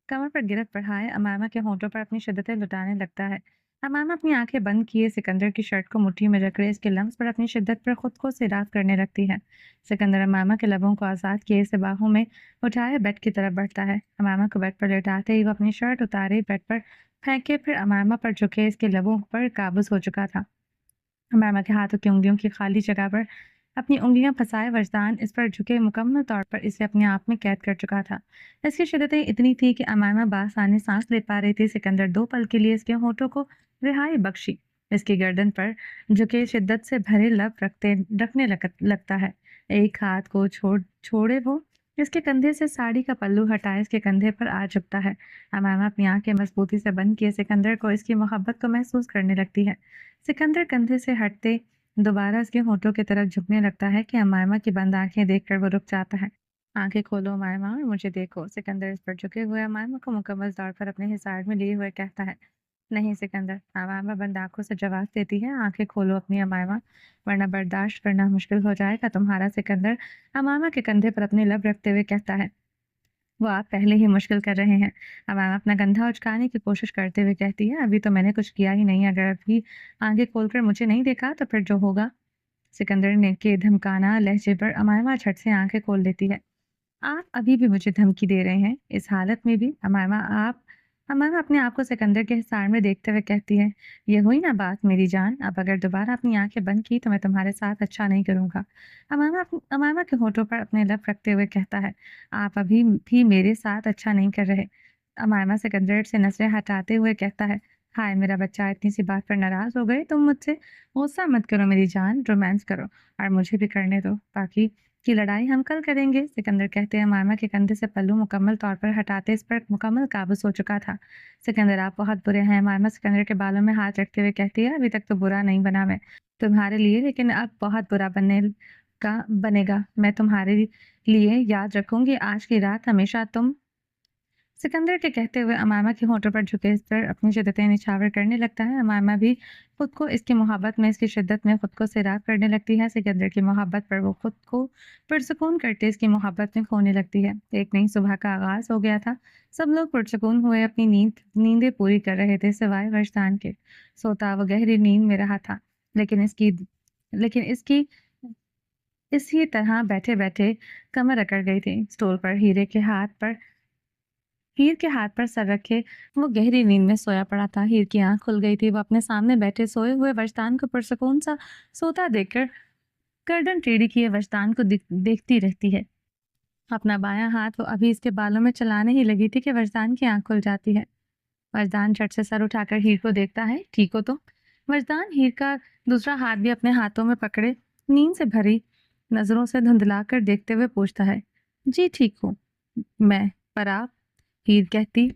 कमर पर गिरफ्त बढ़ाए अमामा के होठों पर अपनी शिद्दतें लुटाने लगता है। अमामा अपनी आंखें बंद किए सिकंदर की शर्ट को मुट्ठी में जकड़े इसके लम्स पर अपनी शिद्दत पर खुद को सिराफ करने लगती है। सिकंदर अमामा के लबों को आज़ाद किए इसे बाहों में उठाए बेड की तरफ बढ़ता है। अमामा को बेड पर लेटाते ही वो अपनी शर्ट उतारे बेड पर फेंके, फिर अमामा पर झुके इसके लबों पर काबूज हो चुका था। अमामा के हाथों की उंगलियों की खाली जगह पर अपनी उंगलियां फंसाए वजदान इस पर झुके मुकम्मल तौर पर इसे अपने आप में कैद कर चुका था। इसकी शिद्दतें इतनी थी कि अमामा बासानी सांस ले पा रही थी। सिकंदर 2 पल के लिए इसके होठों को रिहाई बख्शी इसकी गर्दन पर झुके शिद्दत से भरे लब रखने लगता है। एक हाथ को छोड़े वो इसके कंधे से साड़ी का पल्लू हटाए इसके कंधे पर आ झुकता है। अमामा अपनी आंखें मजबूती से बंद किए सिकंदर को इसकी मोहब्बत को महसूस करने लगती है। सिकंदर कंधे से हटते दोबारा उसके होठों की तरफ झुकने लगता है कि अमायमा की बंद आंखें देखकर वो रुक जाता है। आंखें खोलो अमायमा और मुझे देखो। सिकंदर इस पर झुके हुए अमायमा को मुकम्मल तौर पर अपने हिसार में लिए हुए कहता है। नहीं सिकंदर, अमायमा बंद आंखों से जवाब देती है। आंखें खोलो अपनी अमायमा, वरना बर्दाश्त करना मुश्किल हो जाएगा तुम्हारा। सिकंदर अमायमा के कंधे पर अपनी लब रखते हुए कहता है। वो आप पहले ही मुश्किल कर रहे हैं। अमामा अपना कंधा उचकाने की कोशिश करते हुए कहती है, अभी तो मैंने कुछ किया ही नहीं। अगर अभी आंखें खोलकर मुझे नहीं देखा तो फिर जो होगा। सिकंदर ने के धमकाना लहजे पर अमामा झट से आंखें खोल लेती है। आप अभी भी मुझे धमकी दे रहे हैं? इस हालत में भी? अमामा अपने आप को सिकंदर के हिसार में देखते हुए कहती है, ये हुई ना बात मेरी जान, अब अगर दोबारा अपनी आंखें बंद की तो मैं तुम्हारे साथ अच्छा नहीं करूंगा। अमामा के होठों पर अपने लब रखते हुए कहता है, आप अभी भी मेरे साथ अच्छा नहीं कर रहे। अमामा सिकंदर से नजरें हटाते हुए कहता है, हाय मेरा बच्चा, इतनी सी बात पर नाराज हो गए तुम मुझसे? गुस्सा मत करो मेरी जान, रोमांस करो और मुझे भी करने दो, बाकी की लड़ाई हम कल करेंगे। सिकंदर कहते हैं अमामा के कंधे से पल्लू मुकम्मल तौर पर हटाते इस पर मुकम्मल काबू हो चुका था। सिकंदर, आप बहुत बुरे हैं। अमामा सिकंदर के बालों में हाथ रखते हुए कहती है, अभी तक तो बुरा नहीं बना मैं तुम्हारे लिए, लेकिन अब बहुत बुरा बनने का बनेगा। मैं तुम्हारे लिए याद रखूंगी आज की रात हमेशा। तुम सिकंदर के कहते हुए अमामा के होठों पर झुके इस पर अपनी शिद्दतें निछावर करने लगता है। अमामा भी खुद को इसकी मोहब्बत में इसकी शिद्दत में खुद को सैराब करने लगती है। सिकंदर की मोहब्बत पर वो खुद को पुरसुकून करते इसकी मोहब्बत में खोने लगती है। एक नई सुबह का आगाज हो गया था। सब लोग पुरसुकून हुए अपनी नींदें पूरी कर रहे थे सिवाय वरदान के। सोता वो गहरी नींद में रहा था, लेकिन इसकी इसी तरह बैठे बैठे कमर अकड़ गई थी। स्टूल पर हीर के हाथ पर सर रखे वो गहरी नींद में सोया पड़ा था। हीर की आंख खुल गई थी। वो अपने सामने बैठे सोए हुए वजदान को पुरसुकून सा सोता देखकर गर्दन टेढ़ी किए वजदान को देखती रहती है। अपना बायां हाथ वो अभी इसके बालों में चलाने ही लगी थी कि वजदान की आंख खुल जाती है। वजदान झट से सर उठाकर हीर को देखता है। ठीक हो तुम? वजदान हीर का दूसरा हाथ भी अपने हाथों में पकड़े नींद से भरी नजरों से धुंधला कर देखते हुए पूछता है, जी ठीक हूँ मैं, पर आप? हीर कहती,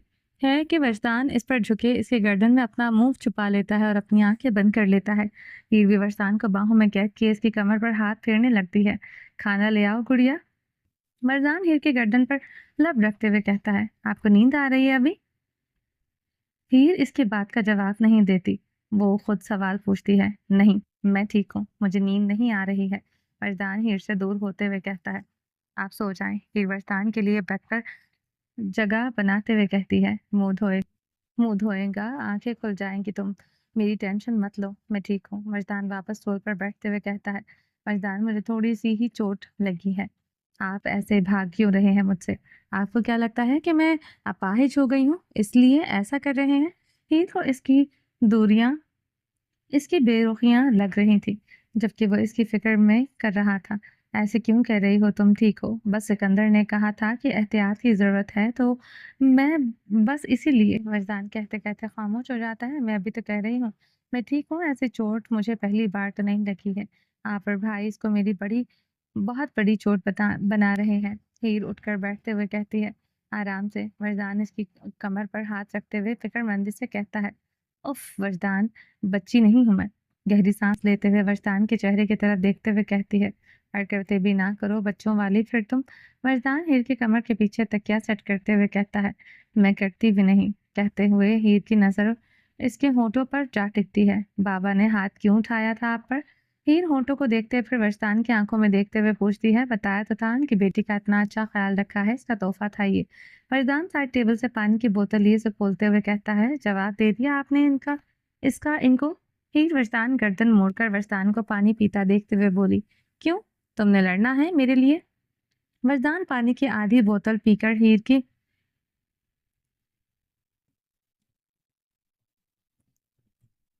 है कि वरदान इस पर झुके इसके गर्दन में अपना मुंह छुपा लेता है और अपनी आंखें बंद कर लेता है। हीर भी वरदान को बाहों में कैद किए इसकी कमर पर हाथ फेरने लगती है। खाना ले आओ गुड़िया। वरदान हीर के गर्दन पर लब रखते हुए कहता है, आपको नींद आ रही है अभी? हीर इसकी बात का जवाब नहीं देती। वो खुद सवाल पूछती है, नहीं, मैं ठीक हूँ, मुझे नींद नहीं आ रही है। वरदान हीर से दूर होते हुए कहता है, आप सो जाएं। हीर वरदान के लिए बेड पर जगह बनाते हुए कहती है, मुंह धोएगा, आंखें खुल जाएंगी, तुम मेरी टेंशन मत लो, मैं ठीक हूँ। मर्दान वापस स्टूल पर बैठते हुए कहता है, मर्दान मुझे थोड़ी सी ही चोट लगी है, आप ऐसे भाग क्यों रहे हैं मुझसे? आपको क्या लगता है कि मैं अपाहिज हो गई हूँ इसलिए ऐसा कर रहे हैं? हीर को इसकी दूरियां, इसकी बेरुखियां लग रही थी, जबकि वो इसकी फिक्र में कर रहा था। ऐसे क्यों कह रही हो, तुम ठीक हो? बस सिकंदर ने कहा था कि एहतियात की ज़रूरत है, तो मैं बस इसीलिए। मर्दान कहते कहते खामोश हो जाता है। मैं अभी तो कह रही हूँ, मैं ठीक हूँ, ऐसी चोट मुझे पहली बार तो नहीं लगी है। आप और भाई इसको मेरी बहुत बड़ी चोट बना रहे हैं। हीर उठकर बैठते हुए कहती है, आराम से। मर्दान इसकी कमर पर हाथ रखते हुए फिक्रमंदी से कहता है, उफ वरदान, बच्ची नहीं हूँ मैं। गहरी सांस लेते हुए वरदान के चेहरे की तरफ देखते हुए कहती है, हरकतें भी ना करो बच्चों वाली फिर तुम। वरदान हीर की कमर के पीछे तकिया सेट करते हुए कहता है, मैं करती भी नहीं। कहते हुए हीर की नजर इसके होठों पर जा टिकती है। बाबा ने हाथ क्यों उठाया था आप पर? हीर होठों को देखते फिर वरदान की आंखों में देखते हुए पूछती है, बताया तो था कि बेटी का इतना अच्छा ख्याल रखा है, इसका तोहफा था ये। वरदान साइड टेबल से पानी की बोतल लिए से खोलते हुए कहता है, जवाब दे दिया आपने इनका इसका इनको? हीर वरदान गर्दन मोड़कर वरदान को पानी पीता देखते हुए बोली, क्यों, तुमने लड़ना है मेरे लिए? वरदान पानी की आधी बोतल पीकर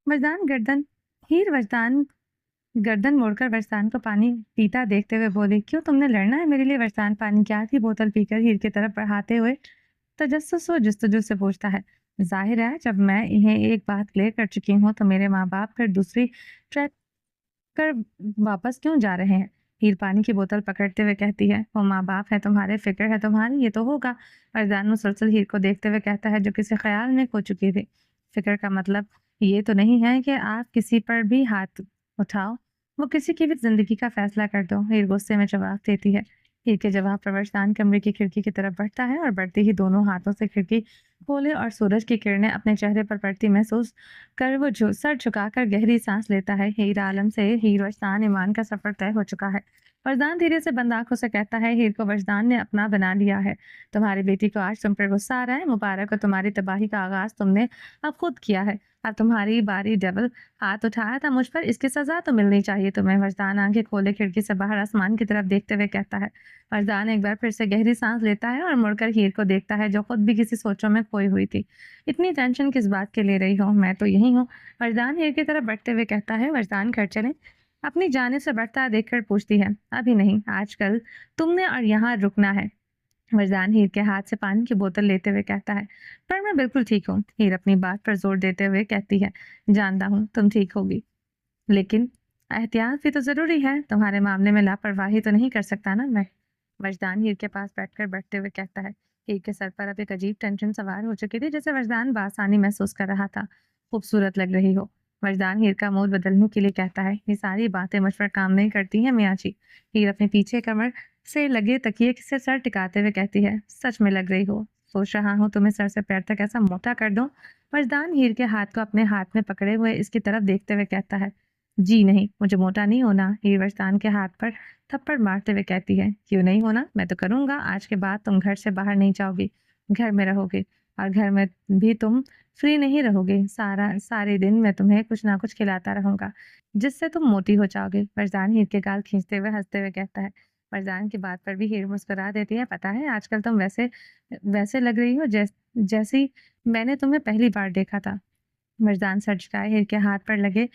वरदान गर्दन हीर वरदान गर्दन मोड़कर वरसान को पानी पीता देखते हुए बोली, क्यों, तुमने लड़ना है मेरे लिए? वरसान पानी की आधी बोतल पीकर हीर की तरफ बढ़ाते हुए तजस्सुस व जुस्तजु से पूछता है, जाहिर है जब मैं इन्हें एक बात क्लियर कर चुकी हूँ तो मेरे माँ बाप फिर दूसरी ट्रैक कर वापस क्यों जा रहे हैं? हीर पानी की बोतल पकड़ते हुए कहती है, वो माँ बाप है तुम्हारे, फिक्र है तुम्हारी, ये तो होगा। मर्दान मुसलसल हीर को देखते हुए कहता है, जो किसी ख्याल में खो चुकी थी। फिक्र का मतलब ये तो नहीं है कि आप किसी पर भी हाथ उठाओ, वो किसी की भी जिंदगी का फैसला कर दो। हीर गुस्से में जवाब देती है। हीर के जवाब पर वरदान कमरे की खिड़की की तरफ बढ़ता है और बढ़ते ही दोनों हाथों से खिड़की खोले और सूरज की किरणें अपने चेहरे पर पड़ती महसूस कर वो सर झुकाकर गहरी सांस लेता है। हीर आलम से हीर वरदान ईमान का सफर तय हो चुका है। वरदान धीरे से बंद आंखों से कहता है, हीर को वरदान ने अपना बना लिया है। तुम्हारी बेटी को आज तुम पर गुस्सा आ रहा है, मुबारक हो, तुम्हारी तबाही का आगाज तुमने अब खुद किया है। अब तुम्हारी बारी, डबल हाथ उठाया था मुझ पर, इसकी सजा तो मिलनी चाहिए तुम्हें। वरदान आंखें खोले खिड़की से बाहर आसमान की तरफ देखते हुए कहता है। वरदान एक बार फिर से गहरी सांस लेता है और मुड़कर हीर को देखता है, जो खुद भी किसी सोचों में खोई हुई थी। इतनी टेंशन किस बात की ले रही हो, मैं तो यही हूँ। वरदान हीर की तरफ बढ़ते हुए कहता है। वरदान घर चले अपनी जानिब से बढ़ता देखकर पूछती है, अभी नहीं, आजकल तुमने और यहाँ रुकना है। वरदान हीर के हाथ से पानी की बोतल लेते हुए कहता है, पर मैं बिल्कुल ठीक हूँ। हीर अपनी बात पर जोर देते हुए कहती है, जानता हूँ तुम ठीक होगी, लेकिन एहतियात भी तो जरूरी है। तुम्हारे मामले में लापरवाही तो नहीं कर सकता ना मैं। वरदान हीर के पास बैठकर बैठते हुए कहता है। हीर के सर पर अब एक अजीब टेंशन सवार हो चुकी थी, जैसे वरदान बासानी महसूस कर रहा था। खूबसूरत लग रही हो। वरदान हीर का मूड बदलने के लिए कहता है, ये सारी बातें मुझ पर काम नहीं करती हैं मियाँ जी। हीर अपने पीछे कमर से लगे तकिए से सर टिकाते हुए कहती है, सच में लग रही हो। सोच रहा हूँ तुम्हें सर से पैर तक ऐसा मोटा कर दूं। वरदान हीर के हाथ को अपने हाथ में पकड़े हुए इसकी तरफ देखते हुए कहता है, जी नहीं, मुझे मोटा नहीं होना। हीर वरदान के हाथ पर थप्पड़ मारते हुए कहती है, क्यों नहीं होना, मैं तो करूंगा। आज के बाद तुम घर से बाहर नहीं जाओगी, घर में रहोगे, और घर में भी तुम फ्री नहीं रहोगे। सारे दिन मैं तुम्हें कुछ ना कुछ खिलाता रहूंगा, जिससे तुम मोटी हो जाओगे। वरदान हीर के गाल खींचते हुए हंसते हुए कहता है। वरदान की बात पर भी हीर मुस्कुरा देती है, पता है आजकल तुम वैसे वैसे लग रही हो जैसी मैंने तुम्हें पहली बार देखा था। वरदान सर झुकाए हीर के हाथ पर लगे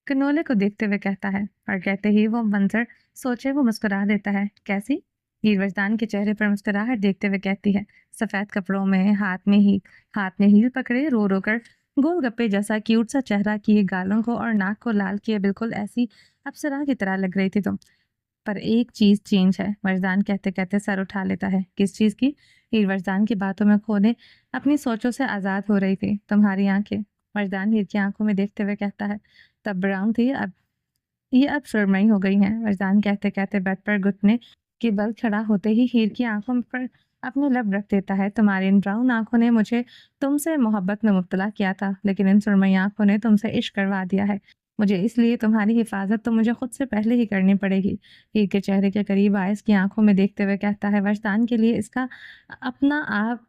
कनोले को देखते हुए कहता है, और कहते ही वो मंजर सोचे वो मुस्कुरा देता है। कैसी? हीर वरदान के चेहरे पर मुस्कुराहट देखते हुए कहती है, सफेद कपड़ों में, हाथ में हील पकड़े, रो रो कर गोलगप्पे जैसा क्यूट सा चेहरा किए, गालों को और नाक को लाल किए, बिल्कुल ऐसी अप्सरा की तरह लग रही थी तुम। पर एक चीज चेंज है, वरदान कहते कहते सर उठा लेता है। किस चीज की? हीर वरदान की बातों में खोने अपनी सोचों से आजाद हो रही थी। तुम्हारी आंखें। वरदान हीर की आंखों में देखते हुए कहता है। तब ब्राउन थी, अब ये अब सुरमई हो गई हैं। वरदान कहते कहते बेड पर घुटने के बल खड़ा होते ही हीर की आंखों पर अपने लब रख देता है। तुम्हारी इन ब्राउन आंखों ने मुझे तुमसे मोहब्बत में मुब्तला किया था, लेकिन इन सुरमई आंखों ने तुमसे इश्क करवा दिया है मुझे, इसलिए तुम्हारी हिफाजत तो मुझे खुद से पहले ही करनी पड़ेगी। हीर के चेहरे के करीब आए इसकी आंखों में देखते हुए कहता है। वरदान के लिए इसका अपना आप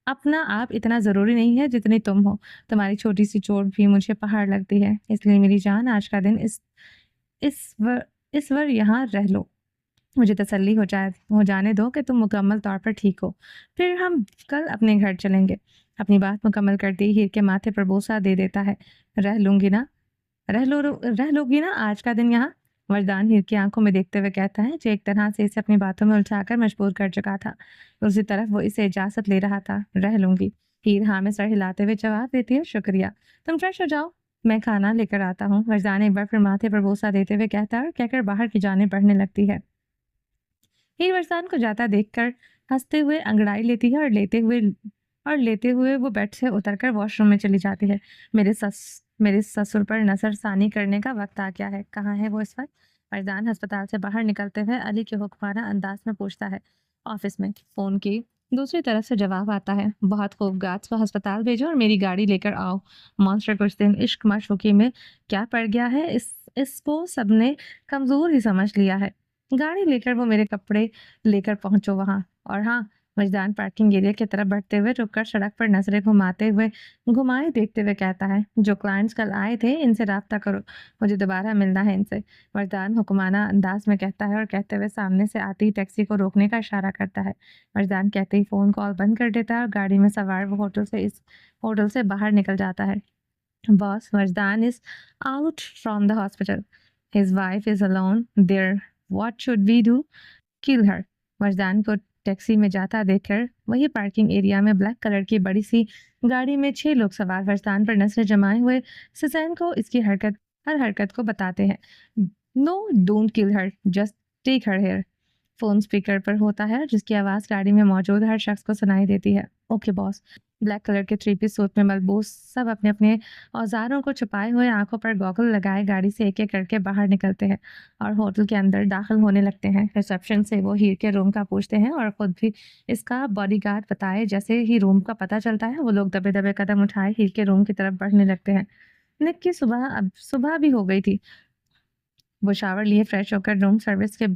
अपना आप इतना ज़रूरी नहीं है जितनी तुम हो। तुम्हारी छोटी सी चोट भी मुझे पहाड़ लगती है, इसलिए मेरी जान आज का दिन इस वर इस वर यहाँ रह लो। मुझे तसल्ली हो जाने दो कि तुम मुकम्मल तौर पर ठीक हो। फिर हम कल अपने घर चलेंगे। अपनी बात मुकम्मल करते ही हीर के माथे पर बोसा दे देता है। रह लूंगी ना? रह लोगी ना आज का दिन यहाँ? वरदान हीर की आंखों में देखते हुए कहता है, जो एक तरह से इसे अपनी बातों में उलझाकर मजबूर कर चुका था। दूसरी तरफ वो इसे इजाजत ले रहा था। रह लूंगी। हीर हाँ में सर हिलाते हुए जवाब देती है। शुक्रिया। तुम फ्रेश हो जाओ, मैं खाना लेकर आता हूँ। वरदान एक बार फिर माथे पर बोसा देते हुए कहता है और कहकर बाहर की जानिब बढ़ने लगती है। हीर वरदान को जाता देखकर हंसते हुए अंगड़ाई लेती है और लेते हुए वो बेड से उतरकर वॉशरूम में चली जाती है। मेरे ससुर पर नजरसानी करने का वक्त आ गया है। कहाँ है वो इस वक्त? वरदान अस्पताल से बाहर निकलते हुए अली के हुक्माना अंदाज में पूछता है। ऑफिस में। फोन की दूसरी तरफ से जवाब आता है। बहुत खूब, गार्ड्स को अस्पताल भेजो और मेरी गाड़ी लेकर आओ। मॉन्स्टर कुछ दिन इश्क माशूकी में क्या पड़ गया है, इसको सबने कमजोर ही समझ लिया है। गाड़ी लेकर वो मेरे कपड़े लेकर पहुंचो वहां। और हाँ, मजदान पार्किंग एरिया की तरफ बढ़ते हुए रुककर सड़क पर नजरें घुमाए देखते हुए कहता है। जो क्लाइंट्स कल आए थे इनसे राब्ता करो, मुझे दोबारा मिलना है इनसे। मजदान हुक्माना अंदाज में कहता है और कहते हुए सामने से आती ही टैक्सी को रोकने का इशारा करता है। मजदान कहते ही फोन कॉल बंद कर देता है और गाड़ी में सवार वो होटल से बाहर निकल जाता है। Boss, Marjan is out from the hospital. His wife is alone there. What should we do? Kill her. मर्जान को टैक्सी में जाता देखकर वही पार्किंग एरिया में ब्लैक कलर की बड़ी सी गाड़ी में 6 लोग सवार मर्जान पर नजरें जमाए हुए सुसैन को इसकी हर हरकत को बताते हैं। No, don't kill her, just take her here. Phone speaker पर होता है जिसकी आवाज़ गाड़ी में मौजूद हर शख्स को सुनाई देती है। Okay boss. ब्लैक कलर के 3 पीस सूट में मलबूस सब अपने अपने औजारों को छुपाए हुए आंखों पर गॉगल लगाए गाड़ी से एक एक करके बाहर निकलते हैं और होटल के अंदर दाखिल होने लगते हैं। रिसेप्शन से वो हीर के रूम का पूछते हैं और खुद भी इसका बॉडीगार्ड बताए। जैसे ही रूम का पता चलता है वो लोग दबे दबे कदम उठाए हीर के रूम की तरफ बढ़ने लगते हैं। निक की सुबह भी हो गई थी। वो शावर लिए फ्रेश होकर रूम सर्विस के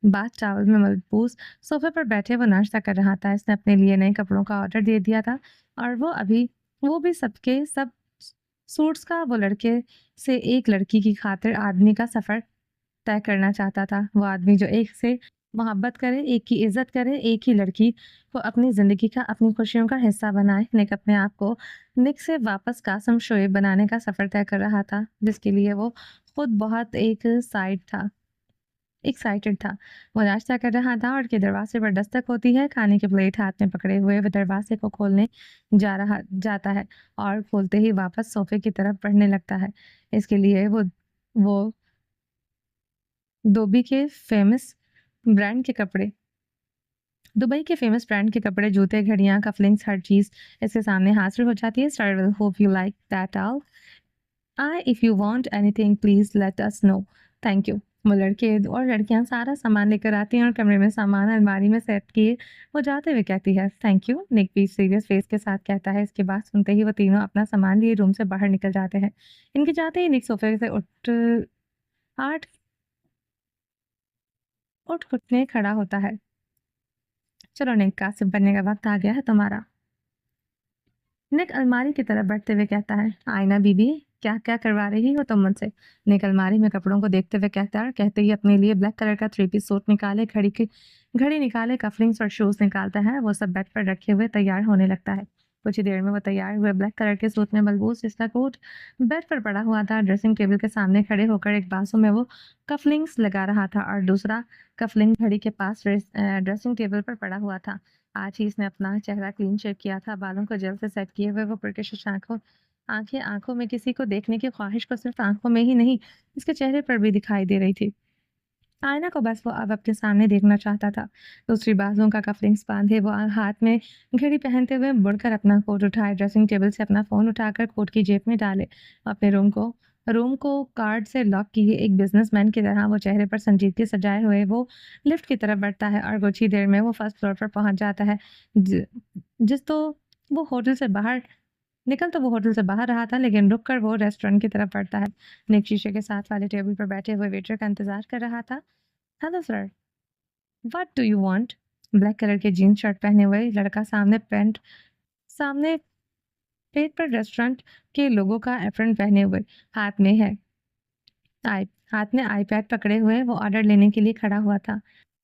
बाथ टावल में मलबूस सोफे पर बैठे वो नाश्ता कर रहा था। इसने अपने लिए नए कपड़ों का ऑर्डर दे दिया था और वो भी सबके सब सूट्स का। वो लड़के से एक लड़की की खातिर आदमी का सफ़र तय करना चाहता था। वो आदमी जो एक से मोहब्बत करे, एक की इज्जत करे, एक ही लड़की को अपनी ज़िंदगी का, अपनी खुशियों का हिस्सा बनाए। निक अपने आप को निक से वापस कासिम शोएब बनाने का सफ़र तय कर रहा था, जिसके लिए वो खुद बहुत एक्साइटेड था। वो नाश्ता कर रहा था और के दरवाजे पर दस्तक होती है। खाने की प्लेट हाथ में पकड़े हुए वो दरवाजे को खोलने जाता है और खोलते ही वापस सोफे की तरफ बढ़ने लगता है। इसके लिए वो दुबई के फेमस ब्रांड के कपड़े दुबई के फेमस ब्रांड के कपड़े, जूते, घड़ियां, कफलिंग्स, हर चीज इसके सामने हाजिर हो जाती है। Sir will hope you like that all. If you want anything please let us know. Thank you. वो लड़के और लड़कियां सारा सामान लेकर आती हैं और कमरे में सामान अलमारी में सेट किए वो जाते हुए कहती है थैंक यू। निक भी सीरियस फेस के साथ कहता है। इसके बाद सुनते ही वो तीनों अपना सामान लिए रूम से बाहर निकल जाते हैं। इनके जाते ही निक सोफे से आठ उठ घुटने खड़ा होता है। चलो निक, कासिम बनने का वक्त आ गया है तुम्हारा। निक अलमारी की तरफ बढ़ते हुए कहता है। आईना बीबी, क्या क्या करवा रही हो तुम मुझसे? निक अलमारी में कपड़ों को देखते हुए कहता है और कहते ही अपने लिए ब्लैक कलर का 3 पीस सूट निकाले, घड़ी निकाले, कफलिंग्स और शूज निकालता है। वो सब बेड पर रखे हुए तैयार होने लगता है। कुछ ही देर में वो तैयार हुए ब्लैक कलर के सूट में मलबूस इसका कोट बेड पर पड़ा हुआ था। ड्रेसिंग टेबल के सामने खड़े होकर एक बाजू में वो कफलिंग्स लगा रहा था और दूसरा कफलिंग घड़ी के पास ड्रेसिंग टेबल पर पड़ा हुआ था। आज ही इसने अपना चेहरा क्लीन शेव किया था। बालों को जेल से सेट किए हुए वो पुरकशिश आंखों में किसी को देखने की ख्वाहिश को सिर्फ आंखों में ही नहीं, इसके चेहरे पर भी दिखाई दे रही थी। आयना को बस वो अब अपने सामने देखना चाहता था। दूसरी बाजुओं का कफलिंग्स बांधे वो हाथ में घड़ी पहनते हुए मुड़कर अपना कोट उठाए, ड्रेसिंग टेबल से अपना फ़ोन उठाकर कोट की जेब में डाले। अपने रूम को कार्ड से लॉक किए एक बिजनेसमैन की तरह वो चेहरे पर संजीदगी सजाए हुए वो लिफ्ट की तरफ बढ़ता है और कुछ ही देर में वो फर्स्ट फ्लोर पर पहुंच जाता है। ज- जिस तो वो होटल से बाहर निकल तो वो होटल से बाहर रहा था, लेकिन रुक कर वो रेस्टोरेंट की तरफ बढ़ता है। निक शीशे के साथ वाले टेबल पर बैठे हुए वेटर का इंतजार कर रहा था। Hello sir, what do you want? Black colour के जीन्स शर्ट पहने हुए लड़का सामने पेट पर रेस्टोरेंट के लोगों का एप्रन पहने हुए हाथ में है आई हाथ में आईपैड पकड़े हुए वो ऑर्डर लेने के लिए खड़ा हुआ था।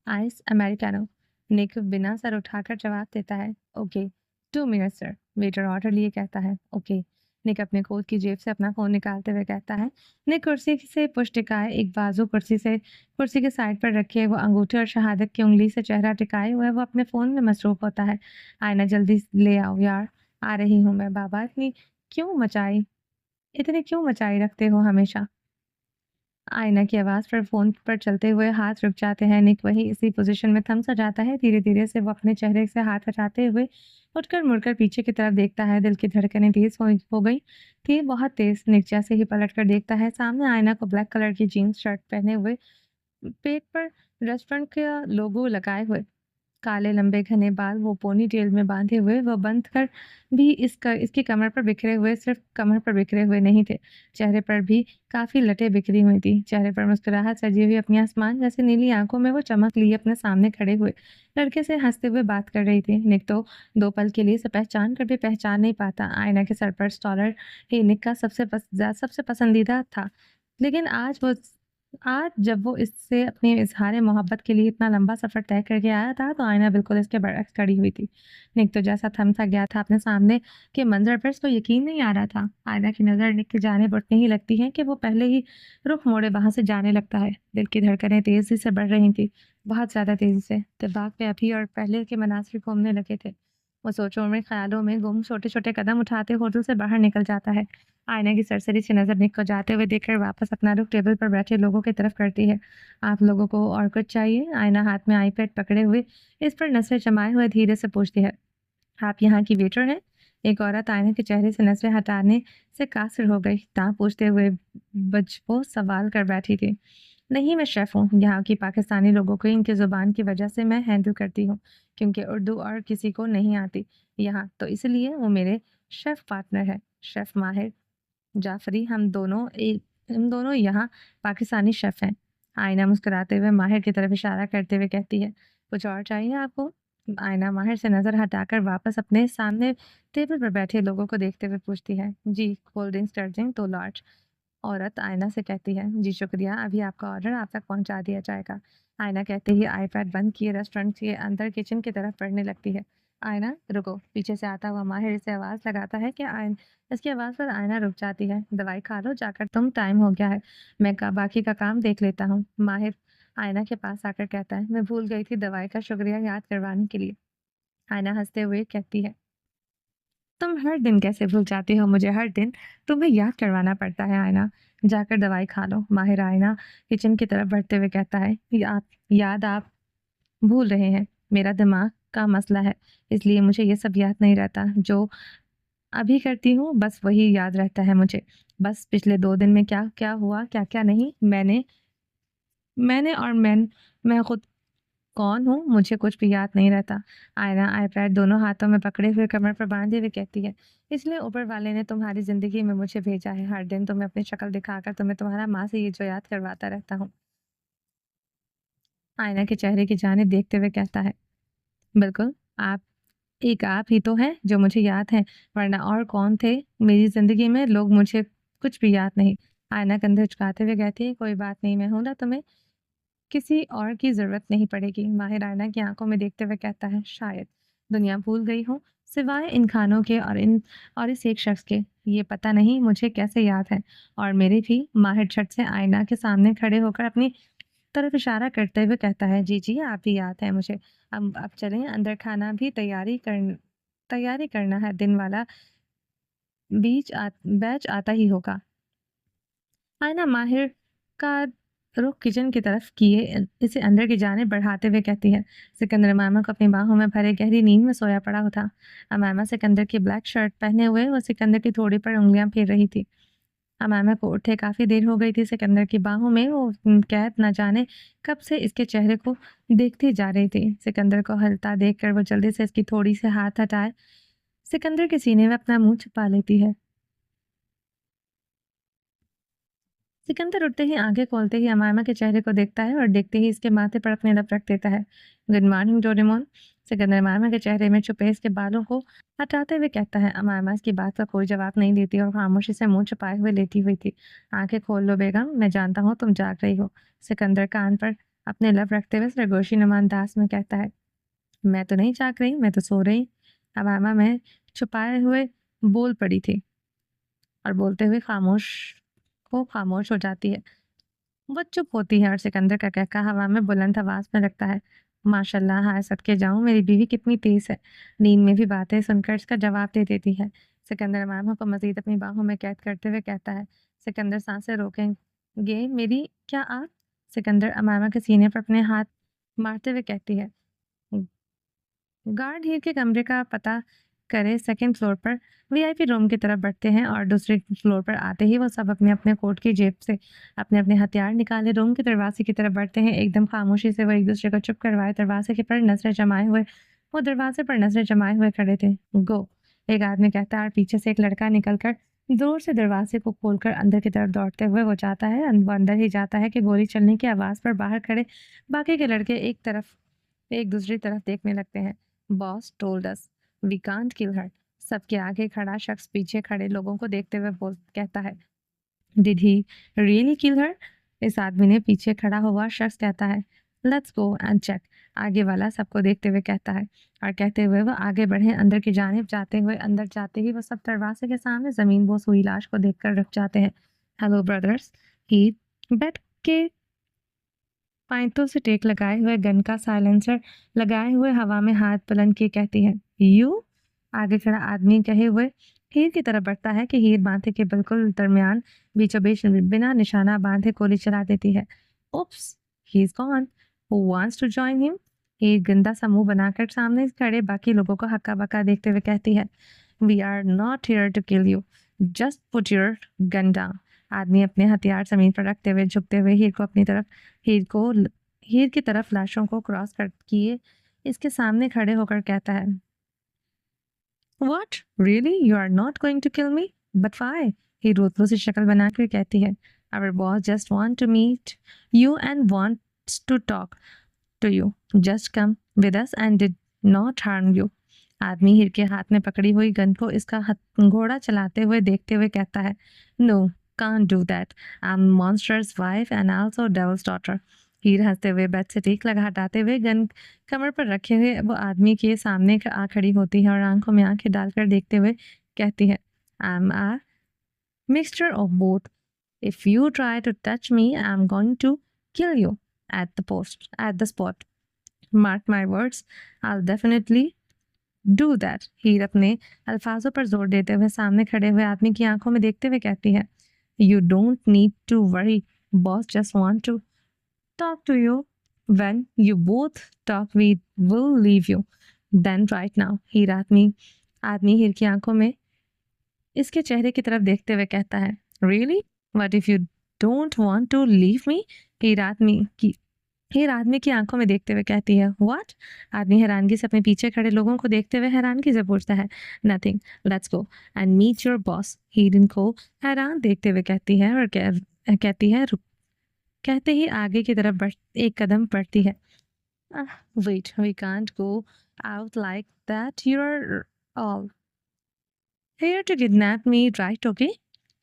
Ice americano. निक बिना सर उठाकर जवाब देता है, okay, 2 minute sir. Waiter order लिए कहता है, ओके। निक अपने कोट की जेब से अपना फोन निकालते हुए कहता है। निक कुर्सी से पुश टिकाए एक बाजू कुर्सी के साइड पर रखे वो अंगूठे और शहादत की उंगली से चेहरा टिकाए हुए वो अपने फोन में मसरूफ होता है। आईना, जल्दी ले आओ यार। आ रही हूँ मैं बाबा। इतनी क्यों मचाई रखते हो हमेशा? आईना की आवाज़ पर फ़ोन पर चलते हुए हाथ रुक जाते हैं। निक वही इसी पोज़ीशन में थम सा जाता है। धीरे-धीरे से वो अपने चेहरे से हाथ हटाते हुए उठकर मुड़कर पीछे की तरफ देखता है। दिल की धड़कनें तेज़ हो गई थी, बहुत तेज़। निक जैसे ही पलट कर देखता है, सामने आईना को ब्लैक कलर की जीन्स शर्ट पहने हुए, पेट पर रेस्टोरेंट का लोगो लगाए हुए, काले लंबे घने बाल वो पोनी टेल में बांधे हुए वो बंद कर भी इसकी कमर पर बिखरे हुए, सिर्फ कमर पर बिखरे हुए नहीं थे, चेहरे पर भी काफी लटें बिखरी हुई थी। चेहरे पर मुस्कुराहट सजी हुई, अपनी आसमान जैसे नीली आंखों में वो चमक लिए अपने सामने खड़े हुए लड़के से हंसते हुए बात कर रही थी। निक तो 2 पल के लिए इसे पहचान कर भी पहचान नहीं पाता। आईना के सर पर स्टॉलर ही निक का सबसे पसंदीदा था, लेकिन आज जब वो इससे अपने इज़हार मोहब्बत के लिए इतना लंबा सफ़र तय करके आया था, तो आईना बिल्कुल इसके बरअक्स खड़ी हुई थी। निक तो जैसा थम सा गया था अपने सामने के मंज़र पर, उसको यकीन नहीं आ रहा था। आईना की नज़र निक की जानिब उठने ही लगती है कि वो पहले ही रुख मोड़े वहाँ से जाने लगता है। दिल की धड़कनें तेज़ी से बढ़ रही थीं, बहुत ज़्यादा तेज़ी से। दिमाग में अभी और पहले के मनासिर घूमने लगे थे। वो सोचों में, ख़्यालों में गुम छोटे-छोटे कदम उठाते होटल से बाहर निकल जाता है। आईने की सरसरी सी नज़र निक को जाते हुए देखकर वापस अपना रुख टेबल पर बैठे लोगों की तरफ करती है। आप लोगों को और कुछ चाहिए? आईना हाथ में आईपैड पकड़े हुए इस पर नज़रें जमाए हुए धीरे से पूछती है। आप यहाँ की वेटर हैं? एक औरत आईने के चेहरे से नज़रें हटाने से कासिर हो गई। दाँत पूछते हुए वो सवाल कर बैठी थी। नहीं, मैं शेफ़ हूँ। यहाँ की पाकिस्तानी लोगों को इनकी ज़ुबान की वजह से मैं हैंडल करती हूँ, क्योंकि उर्दू और किसी को नहीं आती यहाँ, तो इसलिए वो मेरे शेफ़ पार्टनर है, शेफ़ माहिर जाफ़री। हम दोनों यहाँ पाकिस्तानी शेफ़ हैं। आईना मुस्कुराते हुए माहिर की तरफ इशारा करते हुए कहती है, कुछ और चाहिए आपको? आईना माहिर से नज़र हटाकर वापस अपने सामने टेबल पर बैठे लोगों को देखते हुए पूछती है, जी, कोल्ड ड्रिंक्स कर दें 2 लार्ज। औरत आईना से कहती है, जी शुक्रिया, अभी आपका ऑर्डर आप तक पहुँचा दिया जाएगा। आईना कहते ही आईपैड बंद किए रेस्टोरेंट के अंदर किचन की तरफ बढ़ने लगती है। आईना, रुको। पीछे से आता हुआ माहिर इसे आवाज़ लगाता है कि इसकी आवाज़ पर आईना रुक जाती है। दवाई खा लो जाकर तुम, टाइम हो गया है। मैं बाकी का काम देख लेता हूँ। माहिर आईना के पास आकर कहता है, मैं भूल गई थी दवाई का शुक्रिया याद करवाने के लिए। आईना हंसते हुए कहती है, तुम हर दिन कैसे भूल जाती हो मुझे? हर दिन तुम्हें याद करवाना पड़ता है आईना। जाकर दवाई खा लो। माहिर आईना किचन की तरफ बढ़ते हुए कहता है, याद आप भूल रहे हैं। मेरा दिमाग का मसला है, इसलिए मुझे ये सब याद नहीं रहता। जो अभी करती हूँ बस वही याद रहता है मुझे। बस पिछले 2 दिन में क्या क्या हुआ, क्या क्या नहीं, मैंने और मैं खुद कौन हूँ, मुझे कुछ भी याद नहीं रहता। आयना आईपैड दोनों हाथों में पकड़े हुए कमर पर बांधे हुए कहती है, इसलिए ऊपर वाले ने तुम्हारी ज़िंदगी में मुझे भेजा है। हर दिन तुम्हें अपनी शक्ल दिखाकर तुम्हें तुम्हारा माँ से ये जो याद करवाता रहता हूँ। आयना के चेहरे की जानिब देखते हुए कहता है, बिल्कुल, आप ही तो हैं जो मुझे याद हैं, वरना और कौन थे मेरी ज़िंदगी में? लोग मुझे कुछ भी याद नहीं। आयना कंधे झुकाते हुए कहती है, कोई बात नहीं, मैं हूँ ना, तुम्हें किसी और की ज़रूरत नहीं पड़ेगी। माहिर आईना की आँखों में देखते हुए कहता है, शायद दुनिया भूल गई हूँ, सिवाय इन खानों के और इस एक शख्स के। ये पता नहीं मुझे कैसे याद है। और मेरे भी। माहिर झट से आईना के सामने खड़े होकर अपनी तरफ इशारा करते हुए कहता है, जी, जी, आप भी याद है मुझे। अब चलें अंदर, खाना भी तैयारी करना है। दिन वाला बैच आता ही होगा। आईना माहिर का रुख किचन की तरफ किए इसे अंदर की जानिब बढ़ाते हुए कहती है। सिकंदर अमामा को अपनी बाहों में भरे गहरी नींद में सोया पड़ा था। अमामा सिकंदर की ब्लैक शर्ट पहने हुए वो सिकंदर की थोड़ी पर उंगलियां फेर रही थी। अमामा को उठे काफ़ी देर हो गई थी। सिकंदर की बाहों में वो कैद न जाने कब से इसके चेहरे को देखती जा रही थी। सिकंदर को हलता देखकर वो जल्दी से इसकी थोड़ी से हाथ हटाए सिकंदर के सीने में अपना मुंह छुपा लेती है। सिकंदर उठते ही आंखें खोलते ही अमामा के चेहरे को देखता है और देखते ही इसके माथे पर अपनी लब रख देता है। Good morning Doraemon. Sikandar Amama के चेहरे में छुपे इसके बालों को हटाते हुए कहता है। अमामा इसकी बात का कोई जवाब नहीं देती और खामोशी से मुंह छुपाए हुए लेटी हुई थी। आंखें खोल लो बेगम, मैं जानता हूँ तुम जाग रही हो। सिकंदर कान पर अपने लब रखते हुए सरगोशी नुमा अंदाज में कहता है। मैं तो नहीं जाग रही, मैं तो सो रही। अमामा में छुपाए हुए बोल पड़ी थी और बोलते हुए खामोश हो जाती है। वो चुप होती है और सिकंदर का कहका हवा में बुलंद आवाज में लगता है। माशाल्लाह, हाय सदके जाऊं, मेरी बीवी कितनी तेज है। नींद में भी बातें सुनकर इसका जवाब दे देती है। सिकंदर मामा को मजीद अपनी बाहों में कैद करते हुए कहता है। सिकंदर सांसें रोकेंगे मेरी क्या आप? सिकंदर अमामा के सीने पर अपने हाथ मारते हुए कहती है। गार्ड हीर के कमरे का पता करे सेकंड फ्लोर पर वीआईपी रूम की तरफ बढ़ते हैं और दूसरे फ्लोर पर आते ही वो सब अपने अपने कोट की जेब से अपने अपने हथियार निकाले रूम के दरवाजे की तरफ बढ़ते हैं। एकदम खामोशी से वो एक दूसरे को चुप करवाए दरवाजे के पर नजरें जमाए हुए वो दरवाजे पर नजरें जमाए हुए खड़े थे। गो, एक आदमी कहता है और पीछे से एक लड़का निकलकर जोर से दरवाजे को खोलकर अंदर की तरफ दौड़ते हुए वो जाता है। वो अंदर ही जाता है कि गोली चलने की आवाज पर बाहर खड़े बाकी के लड़के एक दूसरी तरफ देखने लगते हैं। Boss told us we can't kill her. सबके आगे खड़ा शख्स पीछे खड़े लोगों को देखते हुए बोल कहता है। Did he really kill her? इस आदमी ने पीछे खड़ा हुआ शख्स कहता है। Let's go and check. आगे वाला सबको देखते हुए कहता है और कहते हुए वो आगे बढ़े अंदर की जानिब जाते हुए अंदर जाते ही वो सब दरवाजे के सामने जमीन बोस हुई लाश को देखकर रुक जाते हैं। Hello brothers. ही बैठ के पाइंतों से टेक लगाए हुए गन का साइलेंसर लगाए हुए हवा में हाथ बुलंद किए कहती है। यू? आगे खड़ा आदमी कहे हुए हीर की तरफ बढ़ता है कि हीर माथे के बिल्कुल दरमियान बीचों बीच बिना निशाना बांधे गोली चला देती है। Oops, he is gone. Who wants to join him? Heer गंदा सा मुंह बनाकर सामने खड़े बाकी लोगों को हक्का बक्का देखते हुए कहती है। We are not here to kill you, just put your gun down. आदमी अपने हथियार जमीन पर रखते हुए झुकते हुए हीर को हीर की तरफ लाशों को क्रॉस कर किए इसके सामने खड़े होकर कहता है। What? Really? You are not going to kill me? But why? ही रोतलों से शक्ल बनाकर कहती है। Our boss just want to meet you and wants to talk to you. Just come with us and did not harm you. आदमी हीर के हाथ में पकड़ी हुई गन को इसका घोड़ा चलाते हुए देखते हुए कहता है। No, can't do that. I'm monster's wife and also devil's daughter. हीर हंसते हुए बेड से टीक लगा हटाते हुए गन कमर पर रखे हुए वो आदमी के सामने आ खड़ी होती है और आंखों में आंखें डालकर देखते हुए कहती है। I am a mixture of both. If you try to touch me I am going to kill you at the spot. Mark my words, I will definitely do that. Heer अपने अल्फाजों पर जोर देते हुए सामने खड़े हुए आदमी की आंखों में देखते हुए कहती है। You don't need to worry, boss just want to talk to you. When you both talk, we will leave you. Then right now, आदमी हीर की आंखों में इसके चेहरे की तरफ देखते हुए कहता है। Really? What if you don't want to leave me? हीर आदमी की आंखों में देखते हुए कहती है। What? आदमी हैरानगी से अपने पीछे खड़े लोगों को देखते हुए हैरानगी से पूछता है। Nothing. Let's go and meet your boss. हीर इनको हैरान देखते हुए कहती है और कहती है कहते ही आगे की तरफ एक कदम बढ़ती है। Wait, we can't go out like that. You're all here to kidnap me, right? Okay?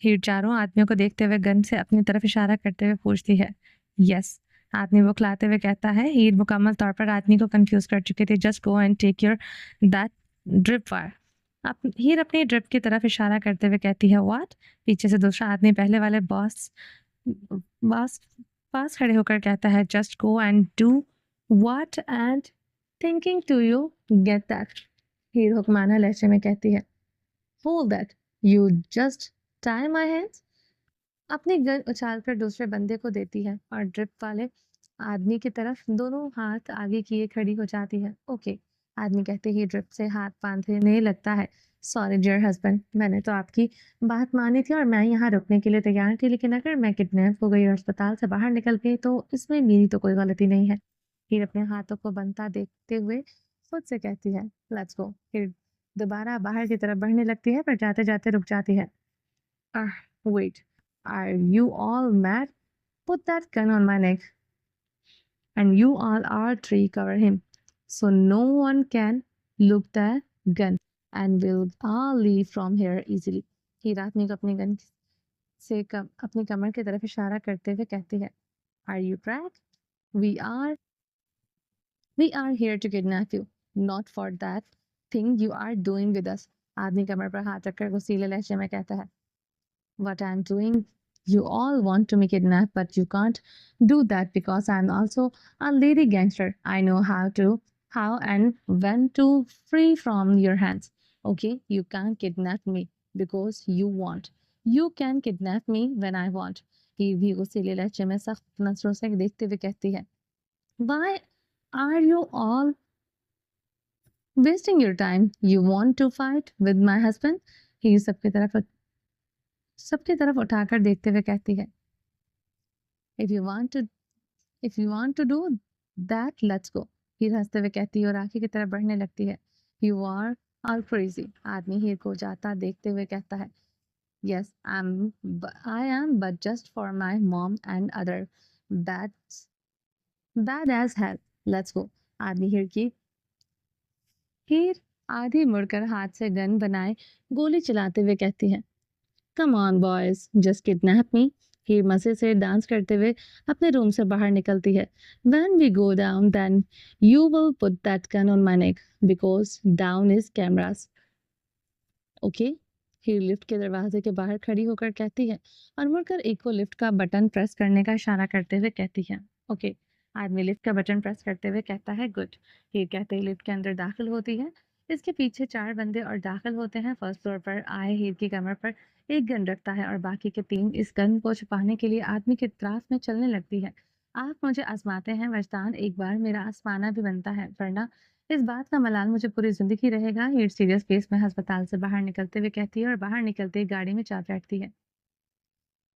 हीर चारों आदमियों को देखते हुए गन से अपनी तरफ इशारा करते हुए पूछती है। Yes. आदमी वो खिलाते हुए कहता है। हीर मुकम्मल तौर पर आदमी को कंफ्यूज कर चुके थे। Just go and take your that drip wire. हीर अपनी ड्रिप की तरफ इशारा करते हुए कहती है। What? पीछे से दूसरा आदमी पहले वाले बॉस पास खड़े होकर कहता है। Just go and do what and thinking to you get that. Heer हुक्माना लहजे में कहती है। Hold that, you just tie my hands. अपनी गन उछालकर दूसरे बंदे को देती है और ड्रिप वाले आदमी की तरफ दोनों हाथ आगे किए खड़ी हो जाती है। ओके, आदमी कहते ही ड्रिप से हाथ बांधने लगता है। सॉरी डियर हस्बैंड, मैंने तो आपकी बात मानी थी और मैं यहाँ रुकने के लिए तैयार थी, लेकिन अगर मैं किडनैप हो गई और अस्पताल से बाहर निकल गई तो इसमें मेरी तो कोई गलती नहीं है। फिर अपने हाथों को बनता देखते हुए खुद से कहती है लेट्स गो। फिर दोबारा बाहर की तरफ बढ़ने लगती है पर जाते जाते रुक जाती है। Wait, are you all mad? Put that gun on my neck. And you all are three cover him. So no one can look the gun. And we'll all leave from here easily. हीर आदमी को अपनी gun से अपनी कमर की तरफ इशारा करते हुए कहती है Are you cracked? We are we are here to kidnap you, not for that thing you are doing with us. आदमी कमर पर हाथ रखकर गुस्सीले लहजे में कहता है what I'm doing. You all want to make it nap, but you can't do that because I'm also a lady gangster. I know how and when to free from your hands. Okay, you can't kidnap me because you want. You can kidnap me when I want. ही भी गुस्सेले लहजे में सख्त नजरों से देखते हुए कहती है Why are you all wasting your time? You want to fight with my husband? ही सबकी तरफ उठाकर देखते हुए कहती है If you want to If you want to do that, let's go. हीर हंसते हुए कहती है और आगे की तरफ बढ़ने लगती है You are all crazy. आदमी हीर को जाता देखते हुए कहता है Yes, I am, but just for my mom and other. That's bad as hell. Let's go. आदमी हीर आधी मुड़कर हाथ से गन बनाए गोली चलाते हुए कहती है come on boys, just kidnap me. Heer मजे से डांस करते हुए अपने रूम से बाहर निकलती है। When we go down, then you will put that gun on my neck because down is cameras. Okay, Heer lift के दरवाजे के बाहर खड़ी होकर कहती है और मुड़कर एक को लिफ्ट का बटन प्रेस करने का इशारा करते हुए कहती है ओके। आदमी लिफ्ट का बटन प्रेस करते हुए कहता है गुड। हीर कहते ही लिफ्ट के अंदर दाखिल होती है। इसके पीछे 4 बंदे और दाखिल होते हैं। फर्स्ट फ्लोर पर आए हीर की कमर पर एक गन रखता है और बाकी के 3 इस गन को छुपाने के लिए आदमी के इतराफ में चलने लगती है। आप मुझे आजमाते हैं वजदान, एक बार मेरा आजमाना भी बनता है, वरना इस बात का मलाल मुझे पूरी ज़िंदगी रहेगा। हीर सीरियस फेस में अस्पताल से बाहर निकलते हुए कहती है और बाहर निकलते ही गाड़ी में जा बैठती है।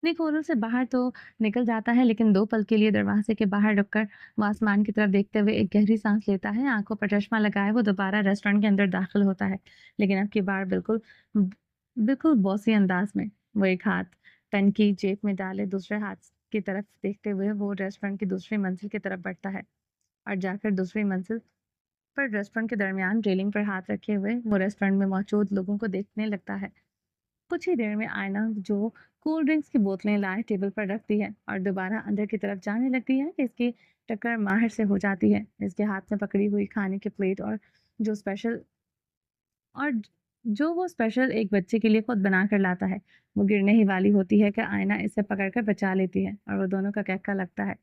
निक होटल से बाहर तो निकल जाता है, लेकिन 2 पल के लिए दरवाजे के बाहर रुककर वो आसमान की तरफ देखते हुए एक गहरी सांस लेता है। आंखों पर चश्मा लगाए वो दोबारा रेस्टोरेंट के अंदर दाखिल होता है, लेकिन अब की बार बिल्कुल बॉसी अंदाज में। वो एक हाथ पेन की जेब में डाले दूसरे हाथ की तरफ देखते हुए वो रेस्टोरेंट की दूसरी मंजिल की तरफ बढ़ता है और जाकर दूसरी मंजिल पर रेस्टोरेंट के दरमियान रेलिंग पर हाथ रखे हुए वो रेस्टोरेंट में मौजूद लोगों को देखने लगता है। कुछ ही देर में आयना जो कोल्ड ड्रिंक्स की बोतलें लाए टेबल पर रखती है और दोबारा अंदर की तरफ जाने लगती है कि इसकी टक्कर माहिर से हो जाती है। इसके हाथ में पकड़ी हुई खाने की प्लेट जो स्पेशल और जो वो स्पेशल एक बच्चे के लिए खुद बना कर लाता है वो गिरने ही वाली होती है कि आयना इसे पकड़कर बचा लेती है और वो दोनों का कहका लगता है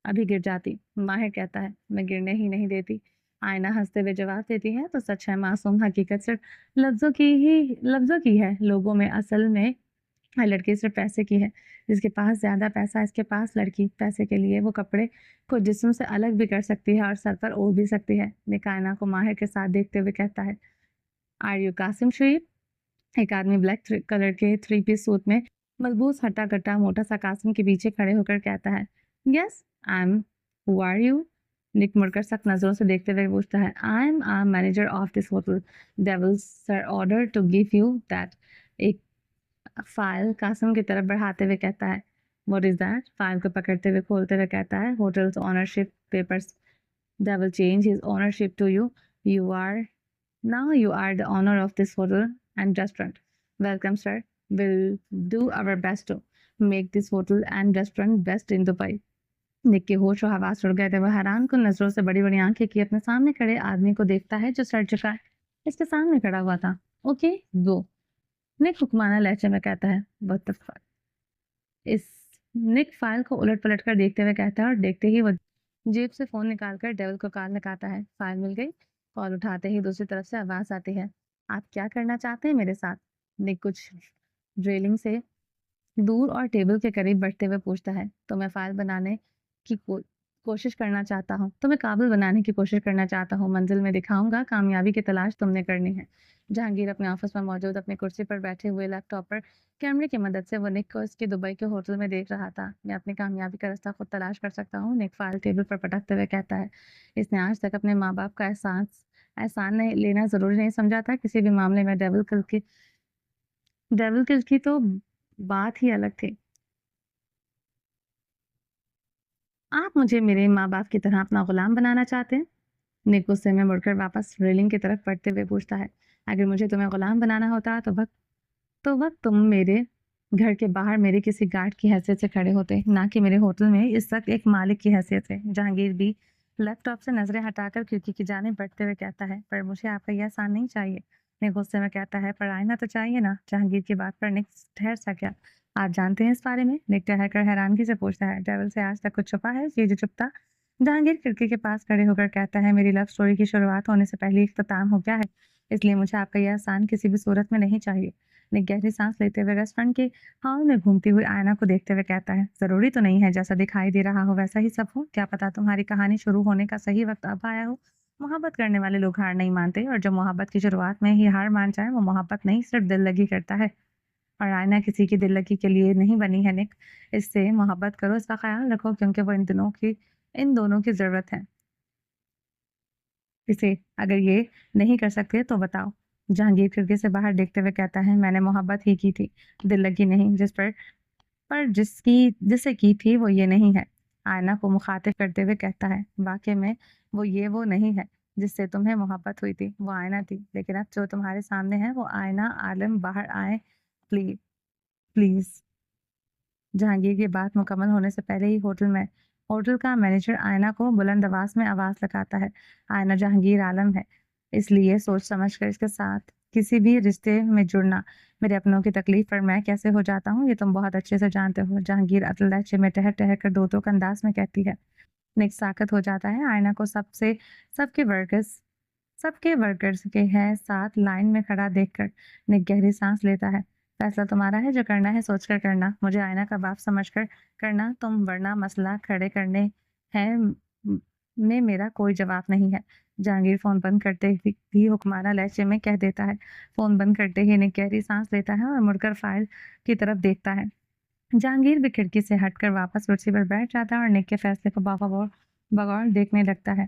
अभी गिर जाती। माहिर कहता है मैं गिरने ही नहीं देती। आयना हंसते हुए जवाब देती है तो सच है मासूम, हकीकत सिर्फ लफ्जों की है। लोगों में असल में लड़की सिर्फ पैसे की है। जिसके पास ज्यादा पैसा, इसके पास लड़की। पैसे के लिए वो कपड़े को जिस्म से अलग भी कर सकती है और सर पर ओढ़ भी सकती है। निक आयना को माहिर के साथ देखते हुए कहता है आर यू कासिम शरीफ? एक आदमी ब्लैक कलर के 3 पीस सूट में मलबूस हट्टा कट्टा मोटा सा कासिम के पीछे खड़े होकर कहता है yes I am. Who are you? Nick मुड़कर सख्त नजरों से देखते हुए पूछता है I am a manager of this hotel. Devil's sir order to give you that. एक फाइल कासिम की तरफ बढ़ाते हुए कहता है व्हाट इज दैट? फाइल को पकड़ते हुए खोलते हुए कहता है hotels ownership papers. Devil change his ownership to you. You are Now you are the owner of this hotel and restaurant. Welcome, sir. We'll do our best to make this hotel and restaurant best in Dubai. निक के होश और हवास उड़ गए थे। वह हैरान कुन नजरों से बड़ी बड़ी आंखें किए अपने सामने खड़े आदमी को देखता है जो सर झुकाए इसके सामने खड़ा हुआ था। Okay go. निक हुक्माना लहजे में कहता है व्हाट द फक। इस निक फाइल को उलट पलट कर देखते हुए कहता है और देखते ही वो जेब से फोन निकालकर डेविल को कॉल लगाता है। फाइल मिल गई। कॉल उठाते ही दूसरी तरफ से आवाज आती है आप क्या करना चाहते हैं मेरे साथ? निक कुछ ड्रिलिंग से दूर और टेबल के करीब बढ़ते हुए पूछता है, तो मैं फ़ाइल बनाने की कोशिश करना चाहता हूँ। तो मैं काबिल बनाने की कोशिश करना चाहता हूँ, मंज़िल में दिखाऊँगा, कामयाबी की तलाश तुमने करनी है। जहांगीर अपने ऑफ़िस में मौजूद अपनी कुर्सी पर बैठे हुए लैपटॉप पर कैमरे की मदद से वो निक को उसके दुबई के होटल में देख रहा था। मैं अपनी कामयाबी का रास्ता खुद तलाश कर सकता हूँ, निक फ़ाइल टेबल पर पटकते हुए कहता है। इसने आज तक अपने माँ-बाप का एहसान नहीं लेना ज़रूरी नहीं समझा था, किसी भी मामले में डेविल किल की तो बात ही अलग थी। आप मुझे मेरे माँ-बाप की तरह अपना गुलाम बनाना चाहते हैं? निक गुस्से में मुड़कर वापस रेलिंग की तरफ बढ़ते हुए पूछता है। अगर मुझे तुम्हें गुलाम बनाना होता तो वक्त तुम मेरे घर के बाहर मेरे किसी गार्ड की हैसियत से खड़े होते, ना कि मेरे होटल में इस वक्त एक मालिक की हैसियत से। जहांगीर भी लैपटॉप से नजरें हटाकर खिड़की की जानिब बढ़ते हुए कहता है, पर मुझे आपका यह एहसान नहीं चाहिए। निक गुस्से में कहता है, पर आईना तो चाहिए ना। जहांगीर की बात पर निक ठहर सा क्या, आप जानते हैं इस बारे में? निक ठहर कर हैरानगी से पूछता है, डेविल से आज तक कुछ छुपा है ये जो चुपता? जहांगीर खिड़की के पास खड़े होकर कहता है, मेरी लव स्टोरी की शुरुआत होने से पहले इख्तिताम हो गया है, इसलिए मुझे आपका यह एहसान किसी भी सूरत में नहीं चाहिए। निक गहरी सांस लेते हुए रेस्टोरेंट के हॉल में घूमती हुई आयना को देखते हुए कहता है, जरूरी तो नहीं है जैसा दिखाई दे रहा हो वैसा ही सब हो, क्या पता तुम्हारी कहानी शुरू होने का सही वक्त अब आया हो। मोहब्बत करने वाले लोग हार नहीं मानते, और जो मोहब्बत की शुरुआत में ही हार मान जाए वो मोहब्बत नहीं सिर्फ दिल लगी करता है। और आयना किसी की दिल लगी के लिए नहीं बनी है निक। इससे मोहब्बत करो, इसका ख्याल रखो, क्योंकि वो इन दोनों की जरूरत है इसे। अगर ये नहीं कर सकते तो बताओ। जहांगीर खिड़की से बाहर देखते हुए कहता है, मैंने मोहब्बत ही की थी, दिल लगी नहीं। पर जिससे की थी वो ये नहीं है। आयना को मुखातिब करते हुए कहता है, वाकई में वो नहीं है जिससे तुम्हें मोहब्बत हुई थी, वो आयना थी। लेकिन अब जो तुम्हारे सामने है वो आयना। आलम बाहर आए, प्लीज प्लीज। जहांगीर की बात मुकम्मल होने से पहले ही होटल का मैनेजर आयना को बुलंद आवाज में आवाज लगाता है। आयना जहांगीर आलम है, इसलिए सोच समझ कर इसके साथ किसी भी रिश्ते में जुड़ना। मेरे अपनों की तकलीफ पर मैं कैसे हो जाता हूँ ये तुम बहुत अच्छे से जानते हो। जहांगीर अतल लहजे में ठहर ठहर कर दो टोक अंदाज में कहती है। निक साकत हो जाता है, आयना को सबके वर्कर्स सबके वर्कर्स के हैं साथ लाइन में खड़ा देखकर निक गहरी सांस लेता है। फैसला तुम्हारा है, जो करना है सोच कर करना, मुझे आयना का बाप समझकर करना तुम, वरना मसला खड़े करने हैं में मेरा कोई जवाब नहीं है। जहांगीर फोन बंद करते ही भी हुक्माना लहजे में कह देता है। फोन बंद करते ही निक गहरी सांस लेता है और मुड़कर फाइल की तरफ देखता है। जहांगीर भी खिड़की से हटकर वापस कुर्सी पर बैठ जाता है और निक के फैसले को बगौर बगौर देखने लगता है।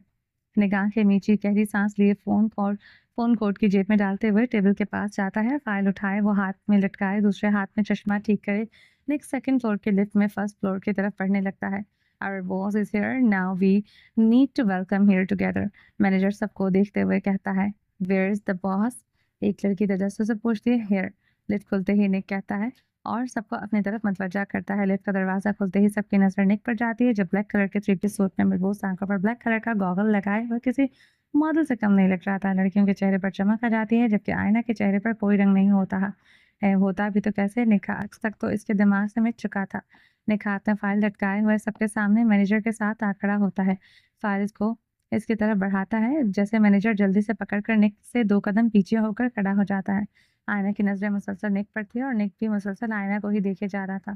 निगाह के नीचे गहरी सांस लिए फोन कोट की जेब में डालते हुए टेबल के पास जाता है। फाइल उठाए वो हाथ में लटकाए, दूसरे हाथ में चश्मा ठीक करे निक सेकंड फ्लोर के लिफ्ट में फर्स्ट फ्लोर की तरफ बढ़ने लगता है। Our boss is here now, we need to welcome here together। Manager सबको देखते हुए कहता है, Where is the boss? एक लड़की तजस्सुस से पूछती है। Here। लिफ्ट खुलते ही निक कहता है और सबको अपनी तरफ मतवजा करता है। लिफ्ट का दरवाजा खुलते ही सबकी नजर निक पर जाती है, जो ब्लैक कलर के थ्री पीस सूट में मजबूत आंखों पर ब्लैक कलर का गॉगल लगाए हुए किसी मॉडल से कम नहीं लग रहा था। लड़कियों के चेहरे पर चमक आ जाती है, जबकि आयना के चेहरे पर कोई रंग नहीं होता भी तो कैसे। निक आज तक तो इसके दिमाग से मिट चुका था। निक हाथ में फाइल लटकाए हुए सबके सामने मैनेजर के साथ आ खड़ा होता है। फाइल को इसकी तरफ बढ़ाता है, जैसे मैनेजर जल्दी से पकड़कर निक से 2 कदम पीछे होकर खड़ा हो जाता है। आयना की नजरें मुसलसल निक पर थी और निक भी मुसलसल आयना को ही देखे जा रहा था,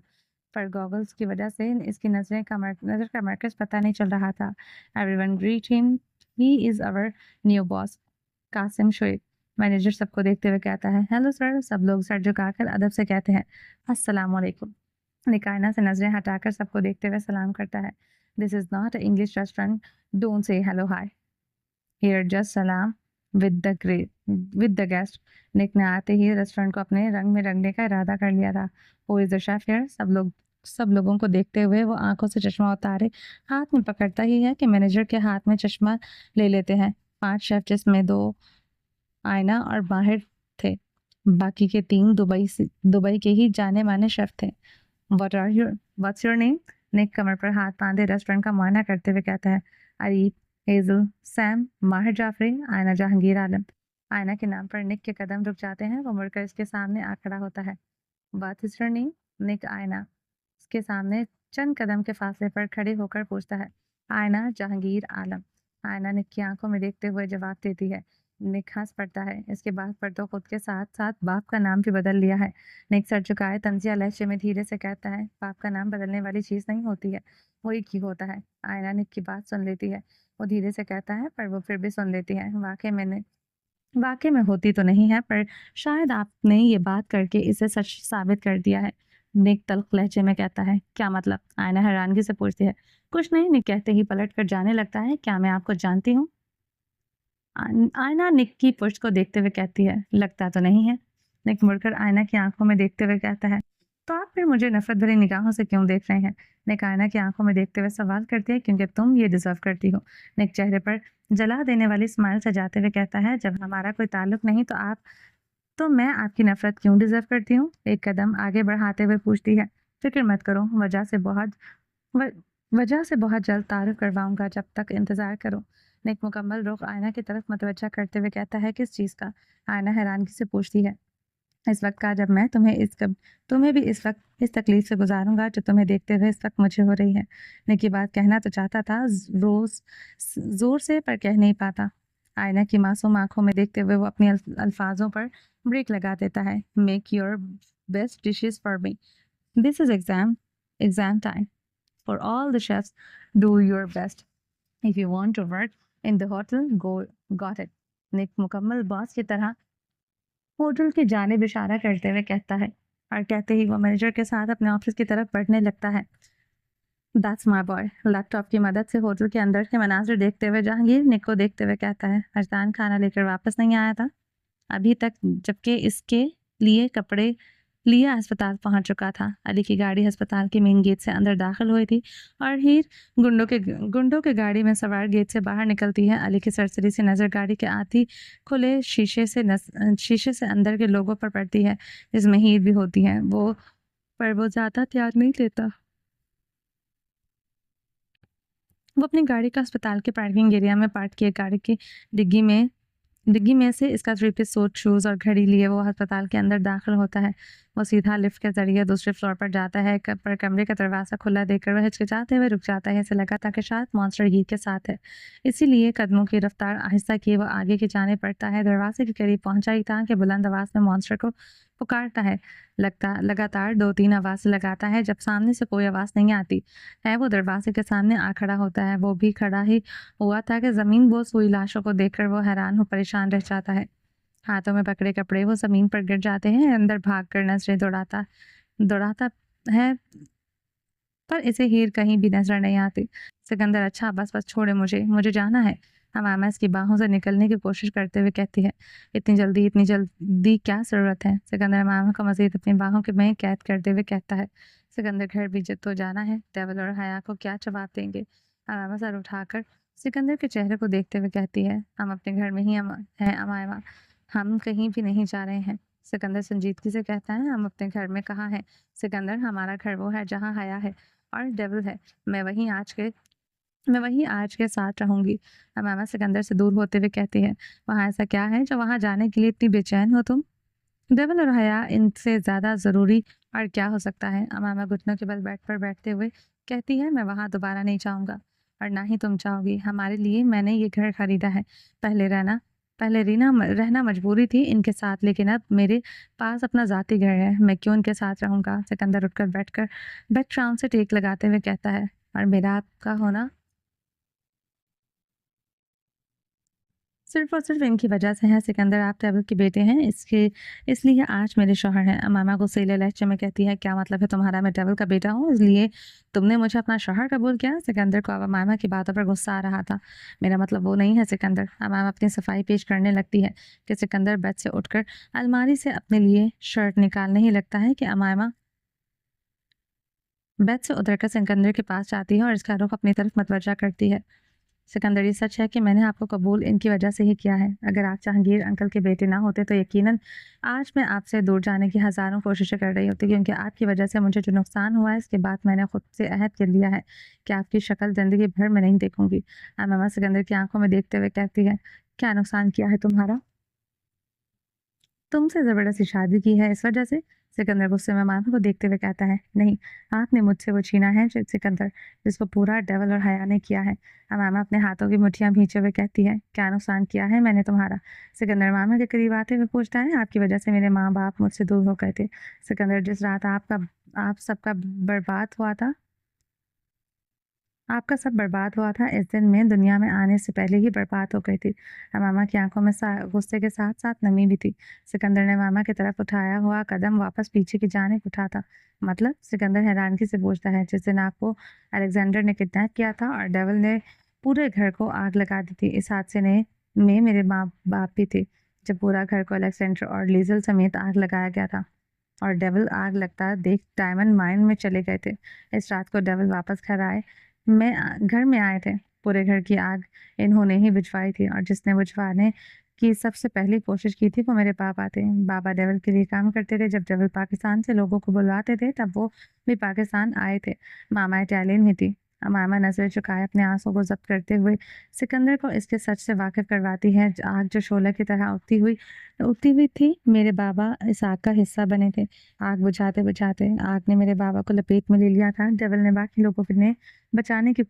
पर गॉगल्स की वजह से इसकी नजर का मरकज पता नहीं चल रहा था। Everyone greet him, he is our new boss, Qasim Shoaib. Manager सबको देखते हुए कहता है, हेलो सर। सब लोग सर झुकाकर अदब से कहते हैं, अस्सलाम वालेकुम। निक आयना से नजरें हटाकर सबको देखते हुए सलाम करता है। This is not a English restaurant, don't say hello hi here, just सलाम विद द गेस्ट। निक ने आते ही रेस्टोरेंट को अपने रंग में रंगने का इरादा कर लिया था। Who is the chef here? सब लोगों को देखते हुए वो आंखों से चश्मा उतारे हाथ में पकड़ता ही है कि मैनेजर के हाथ में चश्मा ले लेते हैं। 5 शेफ, जिसमें 2 आयना और माहिर थे, बाकी के 3 दुबई के ही जाने माने शेफ थे। What's your name? निक कमर पर हाथ बांधे रेस्टोरेंट का मुआयना करते हुए कहता है, अरीब, हेजल, सैम, माहिर जाफरी, आयना जहांगीर आलम। आयना के नाम पर निक के कदम रुक जाते हैं। वो मुड़कर इसके सामने आ खड़ा होता है। What is your name? Nick आयना उसके सामने चंद कदम के फासले पर खड़े होकर पूछता है। आयना जहांगीर आलम। आयना निक की आंखों में देखते हुए जवाब देती है। निक हंस पड़ता है। इसके बाद पर तो खुद के साथ साथ बाप का नाम भी बदल लिया है। निक सर झुकाए तंजिया लहजे में धीरे से कहता है, बाप का नाम बदलने वाली चीज नहीं होती है, वो एक ही होता है। आयना निक की बात सुन लेती है। वो धीरे से कहता है, पर वो फिर भी सुन लेती है। वाकई में होती तो नहीं है, पर शायद आपने ये बात करके इसे सच साबित कर दिया है। निक तल्ख लहजे में कहता है, क्या मतलब? आयना हैरानगी से पूछती है। कुछ नहीं, निक कहते ही पलट कर जाने लगता है। क्या मैं आपको जानती हूँ? आयना निक की पुष्ट को देखते हुए कहती है, लगता तो नहीं है। निक मुड़कर आयना की आंखों में देखते हुए कहता है, तो आप फिर मुझे नफरत भरी निगाहों से क्यों देख रहे हैं? निक आयना की आंखों में देखते हुए सवाल करती है, क्योंकि तुम ये डिजर्व करती हो। निक चेहरे पर जला देने वाली स्माइल सजाते हुए कहता है, जब हमारा कोई ताल्लुक नहीं तो मैं आपकी नफरत क्यों डिजर्व करती हूँ? एक कदम आगे बढ़ाते हुए पूछती है। फिक्र मत करो, व- वजह से बहुत जल्द तारुफ करवाऊंगा, जब तक इंतजार करो। निक मुकम्मल रुख आयना की तरफ मतवज्जा करते हुए कहता है, किस चीज़ का? आयना हैरानगी से पूछती है। इस वक्त का, जब मैं तुम्हें भी इस वक्त इस तकलीफ से गुजारूंगा जो तुम्हें देखते हुए इस वक्त मुझे हो रही है। निक ये बात कहना तो चाहता था रोज जोर से, पर कह नहीं पाता। आयना की मासूम आंखों में देखते हुए वो अपने अल्फाजों पर ब्रेक लगा देता है। Make your best dishes for me, this is exam time for all the chefs. Do your best. If you want to work in the hotel, go got it. निक मुकम्मल बॉस की तरह होटल की जानिब इशारा करते हुए कहता है, और कहते ही वो मैनेजर के साथ अपने ऑफिस की तरफ बढ़ने लगता है। That's my boy. लैपटॉप की मदद से होटल के अंदर के मनाजिर देखते हुए जहांगीर निक को देखते हुए कहता है, अरसान खाना लेकर वापस नहीं आया था अभी तक, जबकि इसके लिए कपड़े लिए अस्पताल पहुंच चुका था। अली की गाड़ी अस्पताल के मेन गेट से अंदर दाखिल हुई थी और हीर गुंडों के गाड़ी में सवार गेट से बाहर निकलती है। अली की सरसरी सी नज़र गाड़ी के आती खुले शीशे से अंदर के लोगों पर पड़ती है, जिसमें हीर भी होती है। वो ज़्यादा त्याग नहीं लेता। वो अपनी गाड़ी का अस्पताल के पार्किंग एरिया में पार्क किए गाड़ी की डिग्गी में से इसका 3 पीस सूट, शूज़ और घड़ी लिए वो अस्पताल के अंदर दाखिल होता है। वो सीधा लिफ्ट के ज़रिए दूसरे फ्लोर पर जाता है, पर कमरे का दरवाज़ा खुला देखकर वह हिचकिचाते हुए रुक जाता है। ऐसे लगा था कि शायद मॉन्स्टर हीर के साथ है, इसीलिए कदमों की रफ्तार आहिस्ता किए वो आगे की जाने पड़ता है। दरवाजे के करीब पहुंचा ही था कि बुलंद आवाज़ में मॉन्स्टर को पुकारता है। लगातार 2-3 आवाज़ लगाता है। जब सामने से कोई आवाज़ नहीं आती है, वो दरवाजे के सामने आ खड़ा होता है। वो भी खड़ा ही हुआ था कि ज़मीन बोस हुई लाशों को देखकर वो हैरान हो परेशान रह जाता है। हाथों में पकड़े कपड़े वो ज़मीन पर गिर जाते हैं। अंदर भागकर नजरें दौड़ाता है, पर इसे हीर कहीं भी नजर नहीं आती। सिकंदर, अच्छा बस छोड़े, मुझे जाना है। हमामा इसकी बाहों से निकलने की कोशिश करते हुए कहती है, इतनी जल्दी क्या ज़रूरत है? सिकंदर हमामा को मज़ीद अपनी बाहों के में कैद करते हुए कहता है। सिकंदर, घर भी तो जाना है, डेविल और हया को क्या जवाब देंगे? हमामा सर उठाकर सिकंदर के चेहरे को देखते हुए कहती है, हम अपने घर में ही हैं अमामा, हम कहीं भी नहीं जा रहे हैं। सिकंदर संजीदगी से कहता है, हम अपने घर में कहाँ हैं? सिकंदर, हमारा घर वो है जहाँ हया है और डेविल है। मैं वहीं आज के साथ रहूंगी। अमामा सिकंदर से दूर होते हुए कहती है, वहाँ ऐसा क्या है जो वहाँ जाने के लिए इतनी बेचैन हो तुम? डेविल और हया इनसे ज़्यादा ज़रूरी और क्या हो सकता है? अमामा घुटनों के बल बैठते हुए कहती है, मैं वहाँ दोबारा नहीं जाऊँगा और ना ही तुम चाहोगी। हमारे लिए मैंने ये घर खरीदा है। पहले रहना रहना मजबूरी थी इनके साथ, लेकिन अब मेरे पास अपना ज़ाती घर है। मैं क्यों इनके साथ रहूँगा? सिकंदर उठकर बैकग्राउंड से टेक लगाते हुए कहता है, और मेरा आपका होना सिर्फ और सिर्फ इनकी वजह से है। सिकंदर, आप डेविल के बेटे हैं, इसलिए आज मेरे शौहर हैं। अमामा गुस्सैले लहजे में कहती है, क्या मतलब है तुम्हारा? मैं डेविल का बेटा हूँ, इसलिए तुमने मुझे अपना शौहर कबूल किया? सिकंदर को अब अमामा की बातों पर गुस्सा आ रहा था। मेरा मतलब वो नहीं है सिकंदर। अमामा अपनी सफाई पेश करने लगती है कि सिकंदर बेड से उठकर अलमारी से अपने लिए शर्ट निकालने ही लगता है कि अमामा बेड से उतरकर सिकंदर के पास जाती है और इसका रुख अपनी तरफ मतवज्जा करती है। सिकंदर, ये सच है कि मैंने आपको कबूल इनकी वजह से ही किया है। अगर आप जहांगीर अंकल के बेटे ना होते तो यकीनन आज मैं आपसे दूर जाने की हज़ारों कोशिशें कर रही होती, क्योंकि आपकी वजह से मुझे जो नुकसान हुआ है, इसके बाद मैंने खुद से अहद कर लिया है कि आपकी शक्ल ज़िंदगी भर में नहीं देखूंगी। अमामा सिकंदर की आंखों में देखते हुए कहती है, क्या नुकसान किया है तुम्हारा? तुमसे ज़बरदस्ती शादी की है, इस वजह से? सिकंदर गुस्से में मामा को देखते हुए कहता है, नहीं, आपने मुझसे वो छीना है जो सिकंदर, जिसको पूरा डेविल और हया ने किया है। मामा अपने हाथों की मुट्ठियां भींचे हुए कहती है, क्या नुकसान किया है मैंने तुम्हारा? सिकंदर मामा के करीब आते हुए पूछता है, आपकी वजह से मेरे माँ बाप मुझसे दूर हो गए थे। सिकंदर, जिस रात आप सबका बर्बाद हुआ था, आपका सब बर्बाद हुआ था, इस दिन मैं दुनिया में आने से पहले ही बर्बाद हो गई थी। मामा की आंखों में गुस्से के साथ साथ नमी भी थी। सिकंदर ने मामा की तरफ उठाया हुआ कदम वापस पीछे की जाने उठा था। मतलब? सिकंदर हैरानगी से पूछता है, जिस दिन आपको अलेक्जेंडर ने किडनैप किया था और डेविल ने पूरे घर को आग लगा दी थी, इस हादसे ने में मेरे माँ बाप भी थे, जब पूरा घर को अलेक्जेंडर और लीजल समेत आग लगाया गया था और डेविल आग लगता देख डायमंड माइन में चले गए थे। इस रात को डेविल वापस घर में आए थे। पूरे घर की आग इन्होंने ही बुझवाई थी और जिसने बुझवाने की सबसे पहली कोशिश की थी वो मेरे पापा थे। बाबा डेविल के लिए काम करते थे। जब डेविल पाकिस्तान से लोगों को बुलवाते थे तब वो भी पाकिस्तान आए थे। मामा इटालियन में थी। मामा नजर झुकाए अपने आंसू को जब्त करते हुए सिकंदर को इसके सच से वाकिफ करवाती है। आग जो शोला की तरह उठती हुई थी, मेरे बाबा इस आग का हिस्सा बने थे। आग बुझाते बुझाते आग ने मेरे बाबा को लपेट में ले लिया था। डेविल ने बाकी लोगों ने बचाने की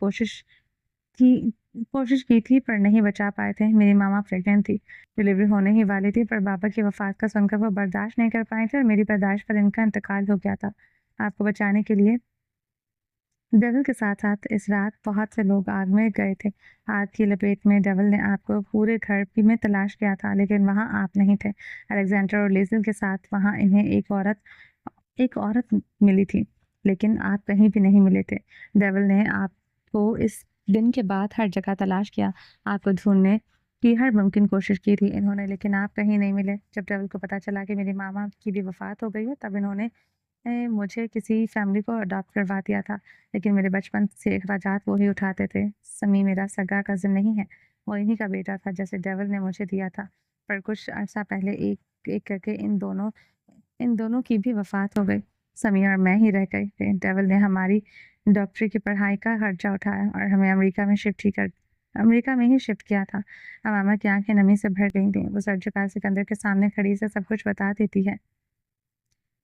की कोशिश की थी पर नहीं बचा पाए थे। मेरी मामा प्रेग्नेंट थी, डिलीवरी होने ही वाली थी, पर बाबा की वफात का सुनकर वो बर्दाश्त नहीं कर पाए थे और मेरी बर्दाश्त पर इनका इंतकाल हो गया था। आपको बचाने के लिए डेविल के साथ साथ इस रात बहुत से लोग आग में गए थे। आग की लपेट में डेविल ने आपको पूरे घर की में तलाश किया था, लेकिन वहां आप नहीं थे। अलेक्जेंडर और लेजिल के साथ वहां इन्हें एक औरत मिली थी, लेकिन आप कहीं भी नहीं मिले थे। डेविल ने आपको इस दिन के बाद हर जगह तलाश किया, आपको ढूंढने की हर मुमकिन कोशिश की थी इन्होंने, लेकिन आप कहीं नहीं मिले। जब डेविल को पता चला कि मेरी मामा की भी वफात हो गई है, तब इन्होंने मुझे किसी फैमिली को अडॉप्ट करवा दिया था, लेकिन मेरे बचपन से अखराजात वो ही उठाते थे। समी मेरा सगा कज़न नहीं है, वो इन्हीं का बेटा था जैसे डेविल ने मुझे दिया था। पर कुछ अर्सा पहले एक एक करके इन दोनों की भी वफात हो गई। समी और मैं ही रह गए थे। डेविल ने हमारी डॉक्टरी की पढ़ाई का खर्चा उठाया और हमें अमेरिका में ही शिफ्ट किया था। अमामा की आंखें नमी से भर गई थी। वो सर झुका सिकंदर के सामने खड़ी से सब कुछ बता देती है।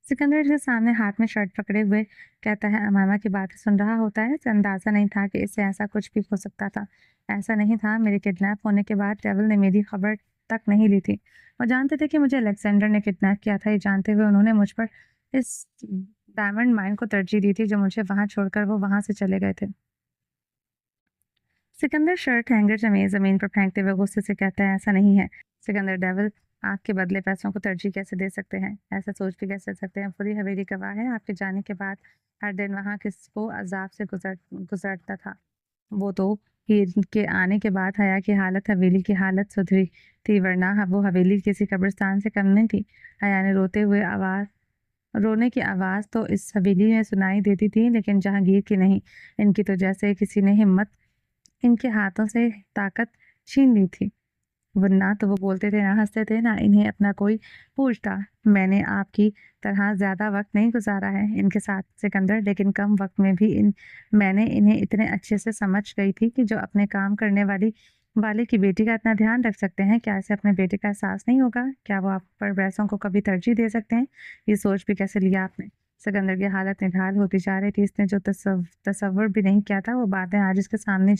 सिकंदर के सामने हाथ में शर्ट पकड़े हुए कहता है, अमामा की बातें सुन रहा होता है। इसे अंदाजा नहीं था कि इससे ऐसा कुछ भी हो सकता था। ऐसा नहीं था, मेरे किडनैप होने के बाद डेविल ने मेरी खबर तक नहीं ली थी। वो जानते थे कि मुझे अलेक्जेंडर ने किडनैप किया था। ये जानते हुए उन्होंने मुझ पर इस डायमंड माइन को तरजीह दी थी, जो मुझे वहां छोड़कर वो वहां से चले गए थे। सिकंदर शर्ट हैंगर जमीन पर फेंकते हुए गुस्से से कहता है, ऐसा नहीं है। सिकंदर, डेविल आग के बदले पैसों को तरजीह कैसे दे सकते हैं? ऐसा सोच भी कैसे सकते हैं? पूरी हवेली गवाह है। आपके जाने के बाद हर दिन वहां किसको अजाब से गुजरता था। वो तो हीर के आने के बाद हया की हालत, हवेली की हालत सुधरी थी, वरना वो हवेली किसी कब्रिस्तान से कम नहीं थी। हया ने रोने की आवाज तो इस हवेली में सुनाई देती थी, लेकिन जहांगीर की नहीं। इनकी तो जैसे किसी ने हिम्मत इनके हाथों से ताकत छीन ली थी। वरना तो वो बोलते थे, ना हंसते थे, ना इन्हें अपना कोई पूछता। मैंने आपकी तरह ज्यादा वक्त नहीं गुजारा है इनके साथ सिकंदर, लेकिन कम वक्त में भी मैंने इन्हें इतने अच्छे से समझ गई थी कि जो अपने काम करने वाले की बेटी का इतना ध्यान रख सकते हैं, क्या इसे अपने बेटे का एहसास नहीं होगा? क्या वो आप पर पैसों को कभी तरजीह दे सकते हैं? ये सोच भी कैसे लिया आपने? सिकंदर की हालत निढाल होती जा रही थी। इसने जो तसव्वुर भी नहीं किया था, वो बातें आज इसके सामने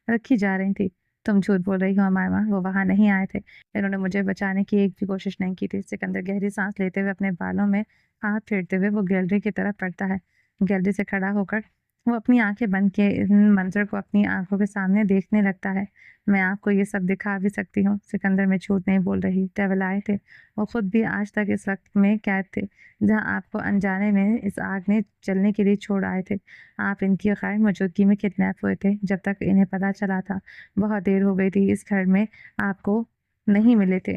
रखी जा रही थी। तुम झूठ बोल रही हो अमामा, वो वहां नहीं आए थे। इन्होंने मुझे बचाने की एक भी कोशिश नहीं की थी। सिकंदर गहरी सांस लेते हुए अपने बालों में हाथ फेरते हुए वो गैलरी की तरफ बढ़ता है। गैलरी से खड़ा होकर वो अपनी आंखें बंद किए इन मंजर को अपनी आंखों के सामने देखने लगता है। मैं आपको ये सब दिखा भी सकती हूँ। सिकंदर, में झूठ नहीं बोल रही। डेविल आए थे। वो खुद भी आज तक इस वक्त में कैद थे, जहाँ आपको अनजाने में इस आग ने जलने के लिए छोड़ आए थे। आप इनकी गैर मौजूदगी में किडनैप हुए थे। जब तक इन्हें पता चला था, बहुत देर हो गई थी। इस घर में आपको नहीं मिले थे।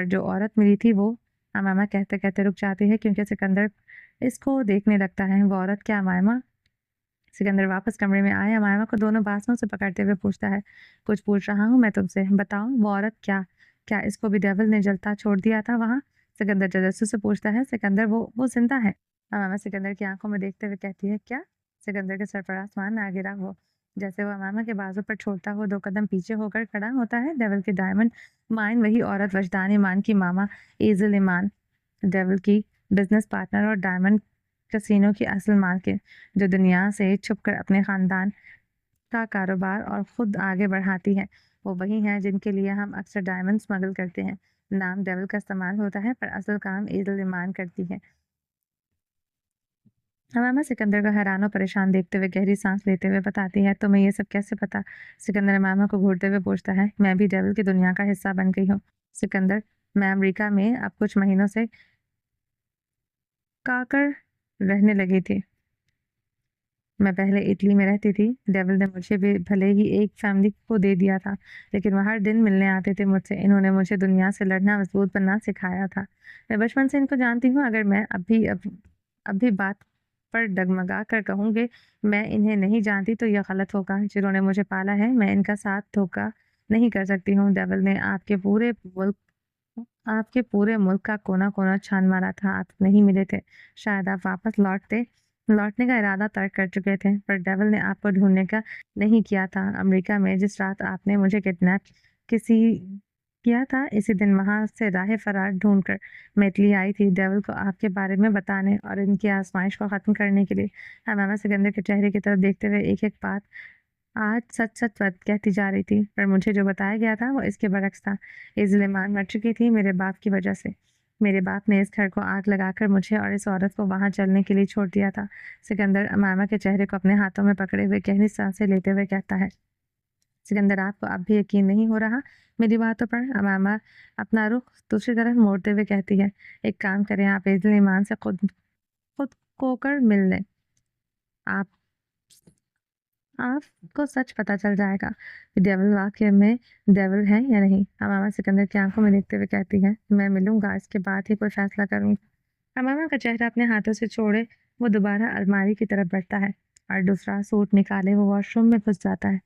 जो औरत मिली थी वो, अमामा कहते कहते रुक जाती है, क्योंकि सिकंदर इसको देखने लगता है। वो औरत क्या अमामा? सिकंदर वापस कमरे में आए अमामा को दोनों बांसों से पकड़ते हुए पूछता है, कुछ पूछ रहा हूँ मैं तुमसे, बताओ वो औरत क्या? क्या इसको भी डेविल ने जलता छोड़ दिया था वहां? सिकंदर तजस्सुस से पूछता है, सिकंदर, वो जिंदा है? अमामा सिकंदर की आंखों में देखते हुए कहती है, क्या? सिकंदर के सर पर आसमान में आ गिरा। वो जैसे वो अमामा के बाजू पर छोड़ता हुआ 2 कदम पीछे होकर खड़ा होता है। डेविल के डायमंड माइन, वही औरत, वजदान ईमान की मामा एजल ईमान, डेविल की बिजनेस पार्टनर और डायमंड कैसीनो की असल मालकिन, जो दुनिया से छुपकर अपने खानदान का कारोबार और खुद आगे बढ़ाती है, वो वही हैं जिनके लिए हम अक्सर डायमंड स्मगल करते हैं। नाम डेविल का इस्तेमाल होता है, पर असल काम ईदल ईमान करती है। हमामा सिकंदर को हैरान और परेशान देखते हुए गहरी सांस लेते हुए बताती है, तुम्हें ये सब कैसे पता? सिकंदर हमामा को घूरते हुए पूछता है, मैं भी डेविल की दुनिया का हिस्सा बन गई हूँ। सिकंदर, मैं अमेरिका में अब कुछ महीनों से काकर रहने लगी थी। मैं पहले इटली में रहती थी। डेविल ने मुझे भी भले ही एक फैमिली को दे दिया था, लेकिन वह हर दिन मिलने आते थे मुझसे। इन्होंने मुझे दुनिया से लड़ना, मजबूत बनना सिखाया था। मैं बचपन से इनको जानती हूँ। अगर मैं अब भी बात पर डगमगा कर कहूँगी मैं इन्हें नहीं जानती, तो यह गलत होगा। जिन्होंने मुझे पाला है, मैं इनका साथ धोखा नहीं कर सकती हूँ। डेविल ने आपके पूरे मुल्क का कोना-कोना छान मारा था, आप नहीं मिले थे। शायद आप वापस लौटने का इरादा तर्क कर चुके थे, पर डेविल ने आपको ढूँढने का नहीं किया था। अमेरिका में जिस रात आपने मुझे किडनैप किसी किया था, इसी दिन वहाँ से राह फ़रार ढूँढकर मैं इटली आई थी, डेविल को आपके बारे में बताने और इनकी आज़माइश को ख़त्म करने के लिए। हमामा सिकंदर के चेहरे की तरफ देखते हुए एक-एक बात आज सच-सच कहती जा रही थी, पर मुझे जो बताया गया था वो इसके बरक्स था। इज़्ज़त-ए-ईमान मर चुकी थी मेरे बाप की वजह से। मेरे बाप ने इस घर को आग लगाकर मुझे और इस औरत को वहाँ चलने के लिए छोड़ दिया था। सिकंदर अमामा के चेहरे को अपने हाथों में पकड़े हुए गहरी सांसें लेते हुए कहता है, सिकंदर, आपको अब भी यकीन नहीं हो रहा मेरी बातों पर? अमामा अपना रुख दूसरी तरफ मोड़ते हुए कहती है, एक काम करें, आप इज़्ज़त-ए-ईमान से खुद खुद खोकर मिल लें। आप आपको सच पता चल जाएगा कि डेविल वाक़ई में डेविल है या नहीं। हमामा सिकंदर की आंखों में देखते हुए कहती है, मैं मिलूँगा, इसके बाद ही कोई फ़ैसला करूँगी। हमामा का चेहरा अपने हाथों से छोड़े वो दोबारा अलमारी की तरफ बढ़ता है और दूसरा सूट निकाले वो वॉशरूम में घुस जाता है।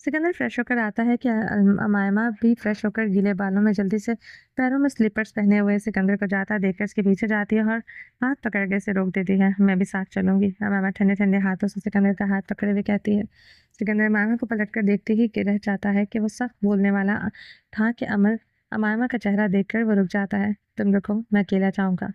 सिकंदर फ्रेश होकर आता है कि अमायमा भी फ्रेश होकर गीले बालों में जल्दी से पैरों में स्लीपर्स पहने हुए सिकंदर को जाता देखकर उसके पीछे जाती है और हाथ पकड़ के उसे रोक देती है। मैं भी साथ चलूंगी। अमायमा ठंडे ठंडे हाथों से सिकंदर का हाथ पकड़े हुए कहती है। सिकंदर अमायमा को पलटकर देखते ही कि रह जाता है कि वो सख्त बोलने वाला था कि अमायमा का चेहरा देखकर वो रुक जाता है। तुम रुको, मैं अकेला जाऊंगा।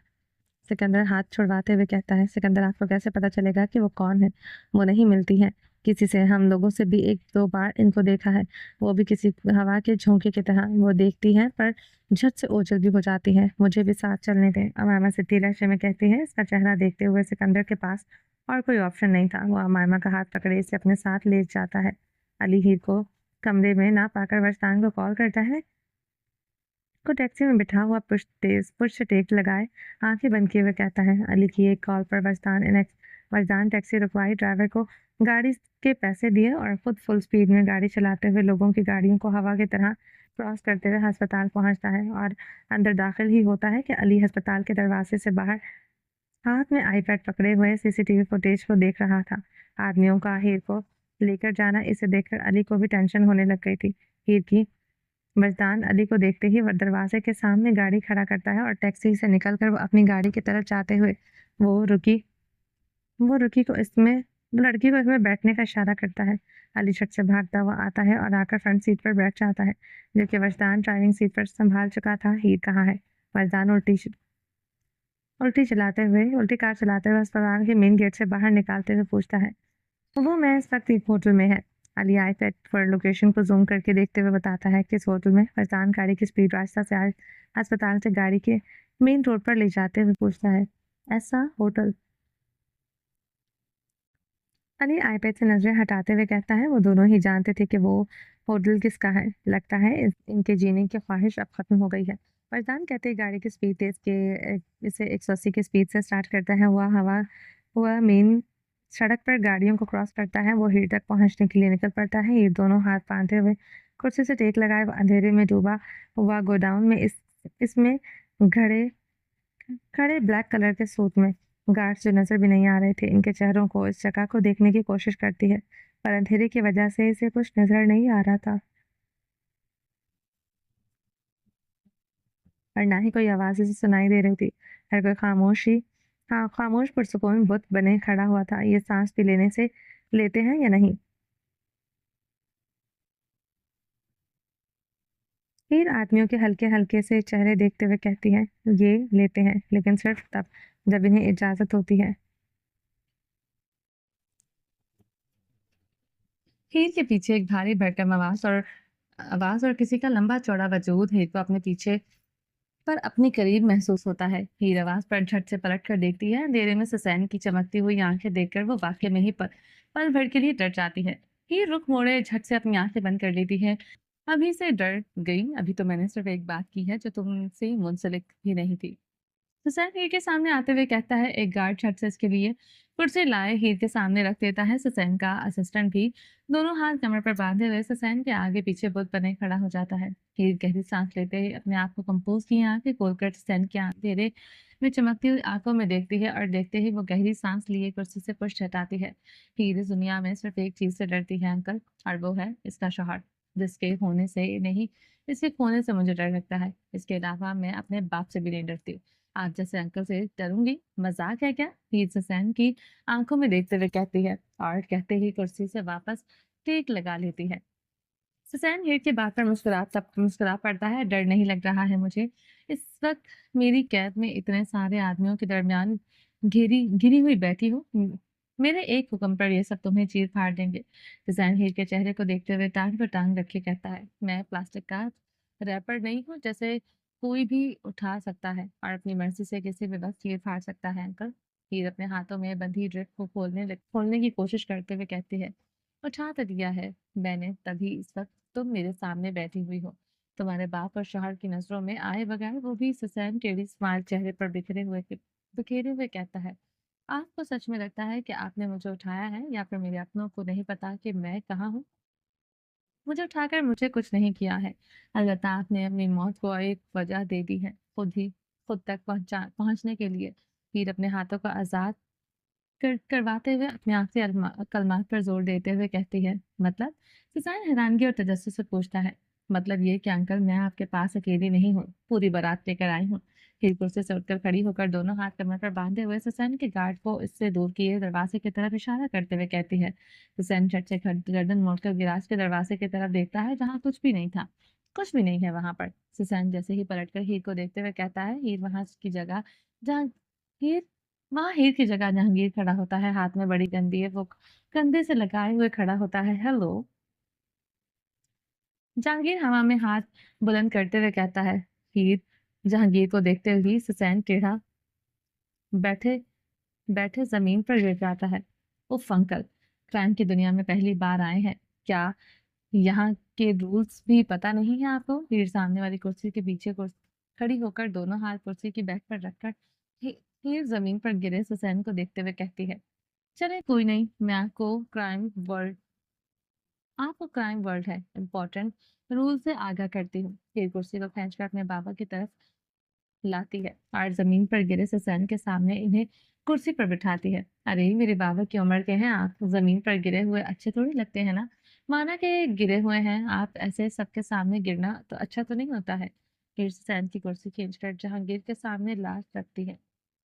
सिकंदर हाथ छुड़वाते हुए कहता है, सिकंदर, आपको कैसे पता चलेगा कि वो कौन है? वो नहीं मिलती है किसी से। हम लोगों से भी एक दो बार इनको देखा है, वो भी किसी हवा के झोंके की तरह। वो देखती है पर झट से ओझल भी हो जाती है। मुझे भी साथ चलने दें, अमायमा सिद्धि लहजे में कहती है। इसका चेहरा देखते हुए सिकंदर के पास और कोई ऑप्शन नहीं था। वो अमायमा का हाथ पकड़े इसे अपने साथ ले जाता है। अली हीर को कमरे में ना पाकर वरसान को कॉल करता है। को टैक्सी में बिठा हुआ पुश टेक लगाए आंखें बंद किए हुए कहता है, अली की एक कॉल पर वरदान टैक्सी रुकवाई, ड्राइवर को गाड़ी के पैसे दिए और खुद फुल स्पीड में गाड़ी चलाते हुए लोगों की गाड़ियों को हवा की तरह क्रॉस करते हुए अस्पताल पहुंचता है और अंदर दाखिल ही होता है कि अली अस्पताल के दरवाजे से बाहर हाथ में आईपैड पकड़े हुए सीसीटीवी फुटेज को देख रहा था। आदमियों का हीर को लेकर जाना, इसे देखकर अली को भी टेंशन होने लग गई थी। हीर की मर्दान अली को देखते ही वह दरवाजे के सामने गाड़ी खड़ा करता है और टैक्सी से निकलकर वो अपनी गाड़ी की तरफ जाते हुए वो रुकी वो रुकी को इसमें लड़की को इसमें बैठने का इशारा करता है। अली झट से भागता हुआ आता है और आकर फ्रंट सीट पर बैठ जाता है, जबकि वजदान ड्राइविंग सीट पर संभाल चुका था। हीर कहाँ है? वजदान उल्टी कार चलाते हुए अस्पताल के मेन गेट से बाहर निकालते हुए पूछता है। वो मैं इस वक्त एक होटल में है। अली आईपैड पर लोकेशन को जूम करके देखते हुए बताता है कि इस होटल में। फरजान गाड़ी की स्पीड रास्ता से अस्पताल से गाड़ी के मेन रोड पर ले जाते हुए पूछता है, ऐसा होटल? अली आईपैड से नजरें हटाते हुए कहता है, वो दोनों ही जानते थे कि वो होटल किसका है। लगता है इनके जीने की ख्वाहिश अब खत्म हो गई है। फरजान कहते ही गाड़ी की स्पीड तेज के इसे 180 की स्पीड से स्टार्ट करता है। हुआ मेन सड़क पर गाड़ियों को क्रॉस करता है। वो हीर तक पहुंचने के लिए निकल पड़ता है। हीर दोनों हाथ बांधे हुए कुर्सी से टेक लगाए वो अंधेरे में डूबा हुआ गोडाउन में इसमें घड़े खड़े ब्लैक कलर के सूट में गार्ड्स जो नजर भी नहीं आ रहे थे, इनके चेहरों को, इस जगह को देखने की कोशिश करती है, पर अंधेरे की वजह से इसे कुछ नजर नहीं आ रहा था और ना ही कोई आवाज इसे सुनाई दे रही थी। हर कोई खामोश पुरसुकून बुत बने खड़ा हुआ था। ये सांस भी लेते हैं या नहीं? हीर आदमियों के हल्के हल्के से चेहरे देखते हुए कहती है, ये लेते हैं, लेकिन सिर्फ तब जब इन्हें इजाजत होती है। हीर के पीछे एक भारी भरकम आवाज और किसी का लंबा चौड़ा वजूद हीर को अपने पीछे पर अपने करीब महसूस होता है। हीर आवाज पर झट से पलट कर देखती है। अंधेरे में ससैन की चमकती हुई आंखें देखकर वो वाकई में ही पल भर के लिए डर जाती है। हीर रुख मोड़े झट से अपनी आंखें बंद कर लेती है। अभी से डर गई, अभी तो मैंने सिर्फ एक बात की है जो तुमसे मुंसलिक ही नहीं थी। सुसैन हीर के सामने आते हुए कहता है। एक गार्ड झट से इसके लिए कुर्सी लाए हीर के सामने रख देता है। सुसैन का असिस्टेंट भी दोनों हाथ कमर पर बांधे हुए सुसैन के आगे पीछे बुत बने खड़ा हो जाता है। हीर गहरी सांस लेते ही अपने आप को कंपोज की आंखें खोलकर सुसैन की अंधेरे में चमकती हुई आंखों में देखती है और देखते ही वो गहरी सांस लिए कुर्सी से पुश हटाती है। हीर इस दुनिया में सिर्फ एक चीज से डरती है अंकल, और वो है इसका शौहर, जिसके होने से नहीं, इसके खोने से मुझे डर लगता है। इसके अलावा मैं अपने बाप से भी नहीं डरती। आप जैसे अंकल से डरूंगी, मजाक है क्या? हीर सुसैन की आंखों में देखते हुए कहती है और कहते ही कुर्सी से वापस टेक लगा लेती है। सुसैन हीर की बात पर मुस्कुरा पड़ता है। डर नहीं लग रहा है मुझे। इस वक्त मेरी कैद में इतने सारे आदमियों के दरमियान घिरी घिरी हुई बैठी हूँ। मेरे एक हुक्म पर ये सब तुम्हें चीर फाड़ देंगे। सुसैन हीर के चेहरे को देखते हुए टांग पर टांग रखे कहता है, मैं प्लास्टिक का रैपर नहीं हूँ जैसे कोई भी उठा सकता है और अपनी मर्जी से किसी भी वक्त चीर फाड़ सकता है अंकल। हीर अपने हाथों में बंधी ड्रिप को खोलने की कोशिश करते हुए कहती है, उठा तो दिया है मैंने, तभी इस वक्त तुम मेरे सामने बैठी हुई हो। तुम्हारे बाप और शौहर की नजरों में आए बगैर वो भी सुसैन टेढ़ी स्माइल चेहरे पर बिखेरे हुए कहता है, आपको सच में लगता है कि आपने मुझे उठाया है, या फिर मेरे अपनों को नहीं पता कि मैं कहाँ हूँ? मुझे उठाकर मुझे कुछ नहीं किया है। अलबत्ता आपने अपनी मौत को एक वजह दे दी है, खुद तक पहुंचने के लिए। हीर अपने हाथों को आजाद करवाते हुए अपने आखिरी कलमात पर जोर देते हुए कहती है, मतलब? किसान हैरानगी और तजस्सुस से पूछता है, मतलब ये कि अंकल मैं आपके पास अकेली नहीं हूँ, पूरी बारात लेकर आई हूँ। हीर कुर्सी से उठकर खड़ी होकर दोनों हाथ कमर पर बांधे हुए सुसैन के गार्ड को इससे दूर किए दरवाजे की तरफ इशारा करते हुए कहती है। सुसैन झट से गर्दन मोड़कर गिराज के दरवाजे की तरफ देखता है, जहाँ कुछ भी नहीं था। कुछ भी नहीं है वहां पर। सुसैन जैसे ही पलटकर हीर को देखते हुए कहता है, हीर वहां की जगह जहाँ हीर वहां हीर की जगह जहांगीर खड़ा होता है। हाथ में बड़ी गंदी है, वो कंधे से लगाए हुए खड़ा होता है। हेलो। जहांगीर हवा में हाथ बुलंद करते हुए कहता है। हीर जहांगीर को देखते हुए सुसैन टेढ़ा बैठे बैठे जमीन पर गिर जाता है। उफ अंकल, क्राइम की दुनिया में पहली बार आए हैं क्या? यहाँ के रूल्स भी पता नहीं है आपको? हीर सामने वाली कुर्सी के पीछे खड़ी होकर दोनों हाथ कुर्सी की बैक पर रखकर हीर जमीन पर गिरे सुसैन को देखते हुए कहती है, चले कोई नहीं, मैं आपको क्राइम वर्ल्ड है इम्पोर्टेंट रूल से आगाह करती हूँ। फिर कुर्सी को खींचकर अपने बाबा की तरफ लाती है और जमीन पर गिरे ससैन के सामने इन्हें कुर्सी पर बिठाती है। अरे मेरे बाबा की उम्र के हैं आप, जमीन पर गिरे हुए अच्छे थोड़ी लगते हैं ना। माना कि गिरे हुए हैं आप, ऐसे सबके सामने गिरना तो अच्छा तो नहीं होता है। फिर ससैन की कुर्सी खींचकर जहांगीर के सामने लाश रखती है,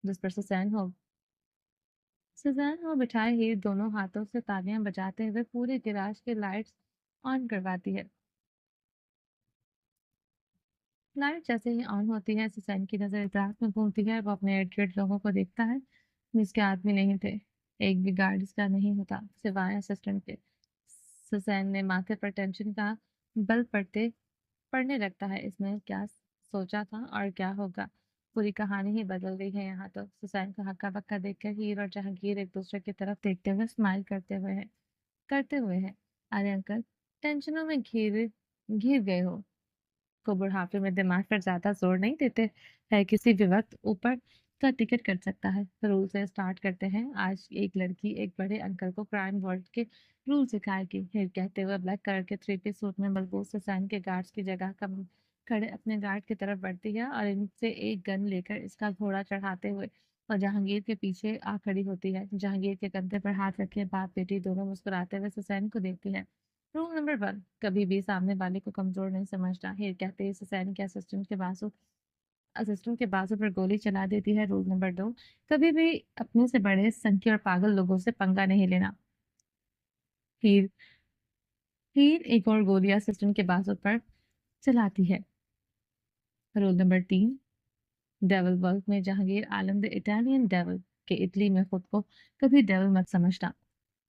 जिस पर सुजैन को बिठाए ही दोनों हाथों से तालियां बजाते हुए पूरे गिराज के लाइट्स ऑन करवाती है। लाइट जैसे ही ऑन होती है, सुजैन की नजर इतराज में घूमती है। वो अपने इर्द गिर्द लोगों को देखता है, जिसके आदमी नहीं थे। एक भी गार्ड इसका नहीं होता सिवाय असिस्टेंट के। सुजैन ने माथे पर टेंशन का बल पढ़ने लगता है। इसने क्या सोचा था और क्या होगा? पूरी कहानी ही बदल गई है यहाँ तो। सुसैन को हक्का बक्का देखकर हीर और जहांगीर एक दूसरे की तरफ देखते हुए स्माइल करते हुए हैं। अरे अंकल, टेंशनों में घिर घिर गए हो? को बुढ़ापे में दिमाग पर ज्यादा जोर नहीं देते है, किसी भी वक्त ऊपर का टिकट कट सकता है। रूल से स्टार्ट करते हैं। आज एक लड़की एक बड़े अंकल को क्राइम वर्ल्ड के रूल सिखाएगी। फिर कहते हुए ब्लैक कलर के थ्री पीस सूट में मजबूत से सैन के गार्ड्स की जगह कम खड़े अपने गार्ड की तरफ बढ़ती है और इनसे एक गन लेकर इसका घोड़ा चढ़ाते हुए और जहांगीर के पीछे आ खड़ी होती है। जहांगीर के कंधे पर हाथ रखे बाप बेटी दोनों मुस्कुराते हुए सुसैन को देखती है। रूल नंबर 1, कभी भी सामने वाले को कमजोर नहीं समझना। हीर कहते ही ससैन के असिस्टेंट के बाजू पर गोली चला देती है। रूल नंबर 2, कभी भी अपने से बड़े संख्या और पागल लोगों से पंगा नहीं लेना। हीर हीर एक और गोली असिस्टेंट के बाजू पर चलाती है। रोल नंबर 3, डेविल वर्क में जहांगीर आलम द इटालियन डेविल के इटली में खुद को कभी डेविल मत समझना,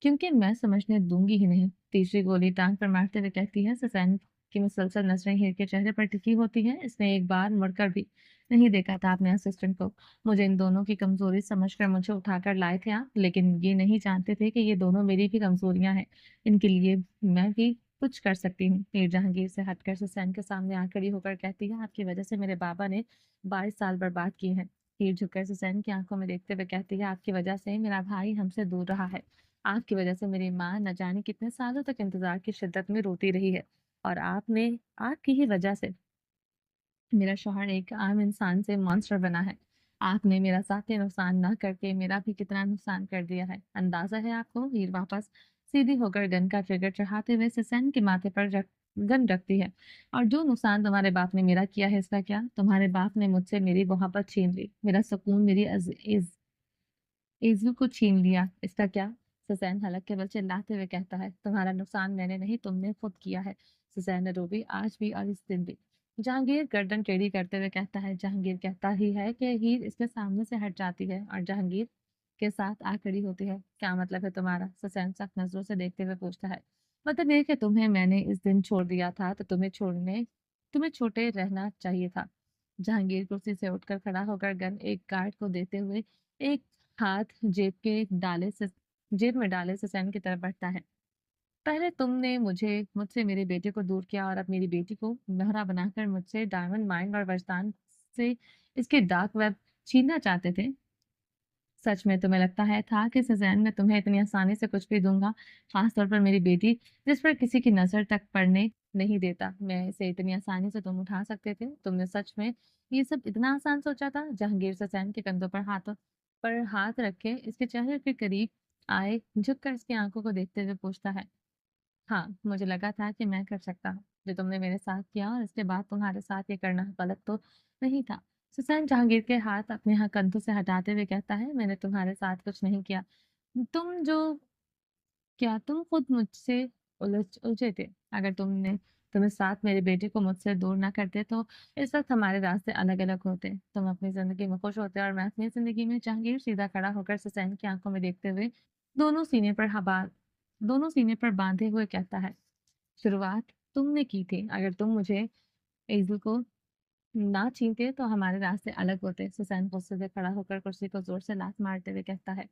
क्योंकि मैं समझने दूंगी ही नहीं। तीसरी गोली टांग पर मारते हुए कहती है, ससैन की मुसलसल नजरें हीर के चेहरे पर टिकी होती हैं। इसने एक बार मुड़कर भी नहीं देखा था अपने असिस्टेंट को। मुझे इन दोनों की कमजोरी समझकर मुझे उठाकर लाए थे आप, लेकिन ये नहीं जानते थे कि ये दोनों मेरी भी कमजोरियां हैं। इनके लिए मैं भी कुछ कर सकती हूँ। हीर जहांगीर से हटकर ससैन के सामने आ खड़ी होकर कहती है, आपकी वजह से मेरे बाबा ने 22 साल बर्बाद किए हैं। हीर झुककर ससैन की आंखों में देखते हुए कहती है, आपकी वजह से मेरा भाई हमसे दूर रहा है। आपकी वजह से मेरी माँ न जाने कितने सालों तक इंतजार की शिद्दत में रोती रही है, और आपने आपकी ही वजह से मेरा शौहर एक आम इंसान से मॉन्स्टर बना है। आपने मेरा साथी नुकसान न करके मेरा भी कितना नुकसान कर दिया है, अंदाजा है आपको? हीर वापस सीधी होकर गन का ट्रिगर चढ़ाते हुए ससैन के माथे पर गन रखती है। और जो नुकसान तुम्हारे बाप ने मेरा किया है, इसका क्या? तुम्हारे बाप ने मुझसे मेरी मोहब्बत छीन ली, मेरा सुकून, मेरी इज़्ज़त को छीन लिया, इसका क्या? सुज़ैन हलक के बल चिल्लाते हुए कहता है, तुम्हारा नुकसान मैंने नहीं, तुमने खुद किया है। सुज़ैन ने रोबी, आज भी और इस दिन भी। जहांगीर गर्दन टेढ़ी करते हुए कहता है, जहांगीर कहता ही है कि हीर इसके सामने से हट जाती है और जहांगीर के साथ आ खड़ी होती है। क्या मतलब है तुम्हारा? सुज़ैन सख्त नजरों से देखते हुए पूछता है। मतलब ये कि तुम्हें मैंने इस दिन छोड़ दिया था, तो तुम्हें छोटे रहना चाहिए था। जहांगीर कुर्सी से उठकर खड़ा होकर गन एक गार्ड को देते हुए एक हाथ जेब में डाले सुसैन की तरफ बढ़ता है। पहले तुमने मुझसे मेरे बेटे को दूर किया, और अब मेरी बेटी को मोहरा बनाकर मुझसे डायमंड माइंड और वजदान से इसके डार्क वेब छीनना चाहते थे। सच में तुम्हें लगता है था कि सुजैन मैं तुम्हें इतनी आसानी से कुछ भी दूंगा, खास तौर पर मेरी बेटी, जिस पर किसी की नजर तक पड़ने नहीं देता, मैं इसे इतनी आसानी से तुम उठा सकते थे? तुमने सच में ये सब इतना आसान सोचा था? जहांगीर सुसैन के कंधों पर हाथ रखे इसके चेहरे के करीब आए, झुककर इसकी आंखों को देखते हुए पूछता है, हाँ, मुझे लगा था कि मैं कर सकता हूँ जो तुमने मेरे साथ किया, और इसके बाद तुम्हारे साथ ये करना गलत तो नहीं था। सुसैन जहांगीर के हाथ अपने कंधों से हटाते हुए कहता है, मैंने तुम्हारे साथ कुछ नहीं किया। तुम जो क्या तुम खुद मुझसे उलझे थे। अगर तुम्हें साथ मेरे बेटे को मुझसे दूर ना करते, तो इस वक्त हमारे रास्ते अलग अलग होते। तुम अपनी जिंदगी में खुश होते और मैं अपनी जिंदगी में। जहांगीर सीधा खड़ा होकर सुसैन की आंखों में देखते हुए दोनों सीने पर हवा दोनों सीने पर बांधे हुए कहता है, शुरुआत तुमने की थी। अगर तुम मुझे एज़ल को ना छीनते, तो हमारे रास्ते अलग होते। सुसैन गुस्से से खड़ा होकर कुर्सी को जोर से लात मारते हुए कहता है।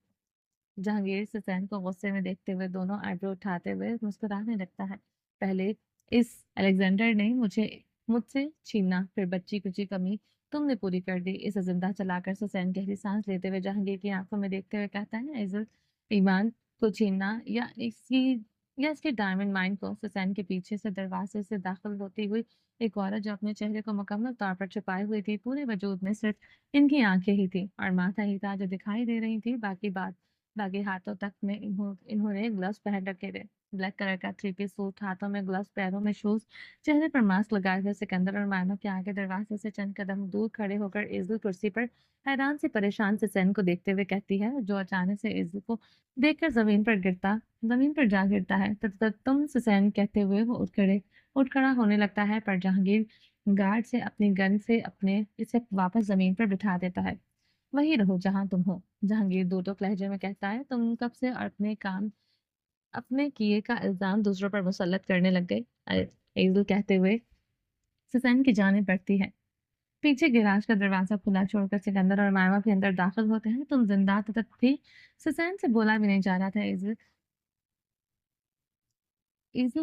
जहांगीर सुसैन को गुस्से में देखते हुए दोनों आईब्रो उठाते हुए मुस्कुराने लगता है। पहले इस अलेक्जेंडर ने मुझसे छीना, फिर बच्ची कुची कमी तुमने पूरी कर दी। इसे जिंदा चलाकर सुसैन गहरी सांस लेते हुए जहांगीर की आंखों में देखते हुए कहता है, इज्जत ईमान को छीनना या इसके डायमंड माइन को? सुसैन के पीछे से दरवाजे से दाखिल होती हुई एक औरत, जो अपने चेहरे को मुकम्मल तौर पर छुपाए हुई थी, पूरे वजूद में सिर्फ इनकी आंखें ही थी और माथा ही था जो दिखाई दे रही थी। बाकी हाथों तक में इन्होंने ग्लव्स पहन रखे थे। ब्लैक कलर का थ्री पीस सूट, हाथों में ग्लव्स, पैरों में शूज, चेहरे पर मास्क लगाए हुए सिकंदर और मायनों के आगे दरवाजे से चंद कदम दूर खड़े होकर इज़्ज़त कुर्सी पर हैरान से परेशान से सैन को देखते हुए कहती है, जो अचानक से इज़्ज़त को देखकर जमीन पर जा गिरता है। तुम सुसैन कहते हुए वो उठ खड़ा होने लगता है, पर जहांगीर गार्ड से अपनी गन से अपने इसे वापस जमीन पर बिठा देता है। वहीं रहो जहां तुम हो। जहांगीर दो टोक लहजे में कहता है, तुम कब से अपने किए का इल्जाम दूसरों पर मुसल्लत करने लग गए? एज़ल कहते हुए सुसैन की जाने बढ़ती है। पीछे गिराज का दरवाजा खुला छोड़कर सिकंदर और मायवा भी अंदर दाखिल होते हैं। तुम जिंदा तक भी? सुसैन से बोला भी नहीं जा रहा था। एज़ल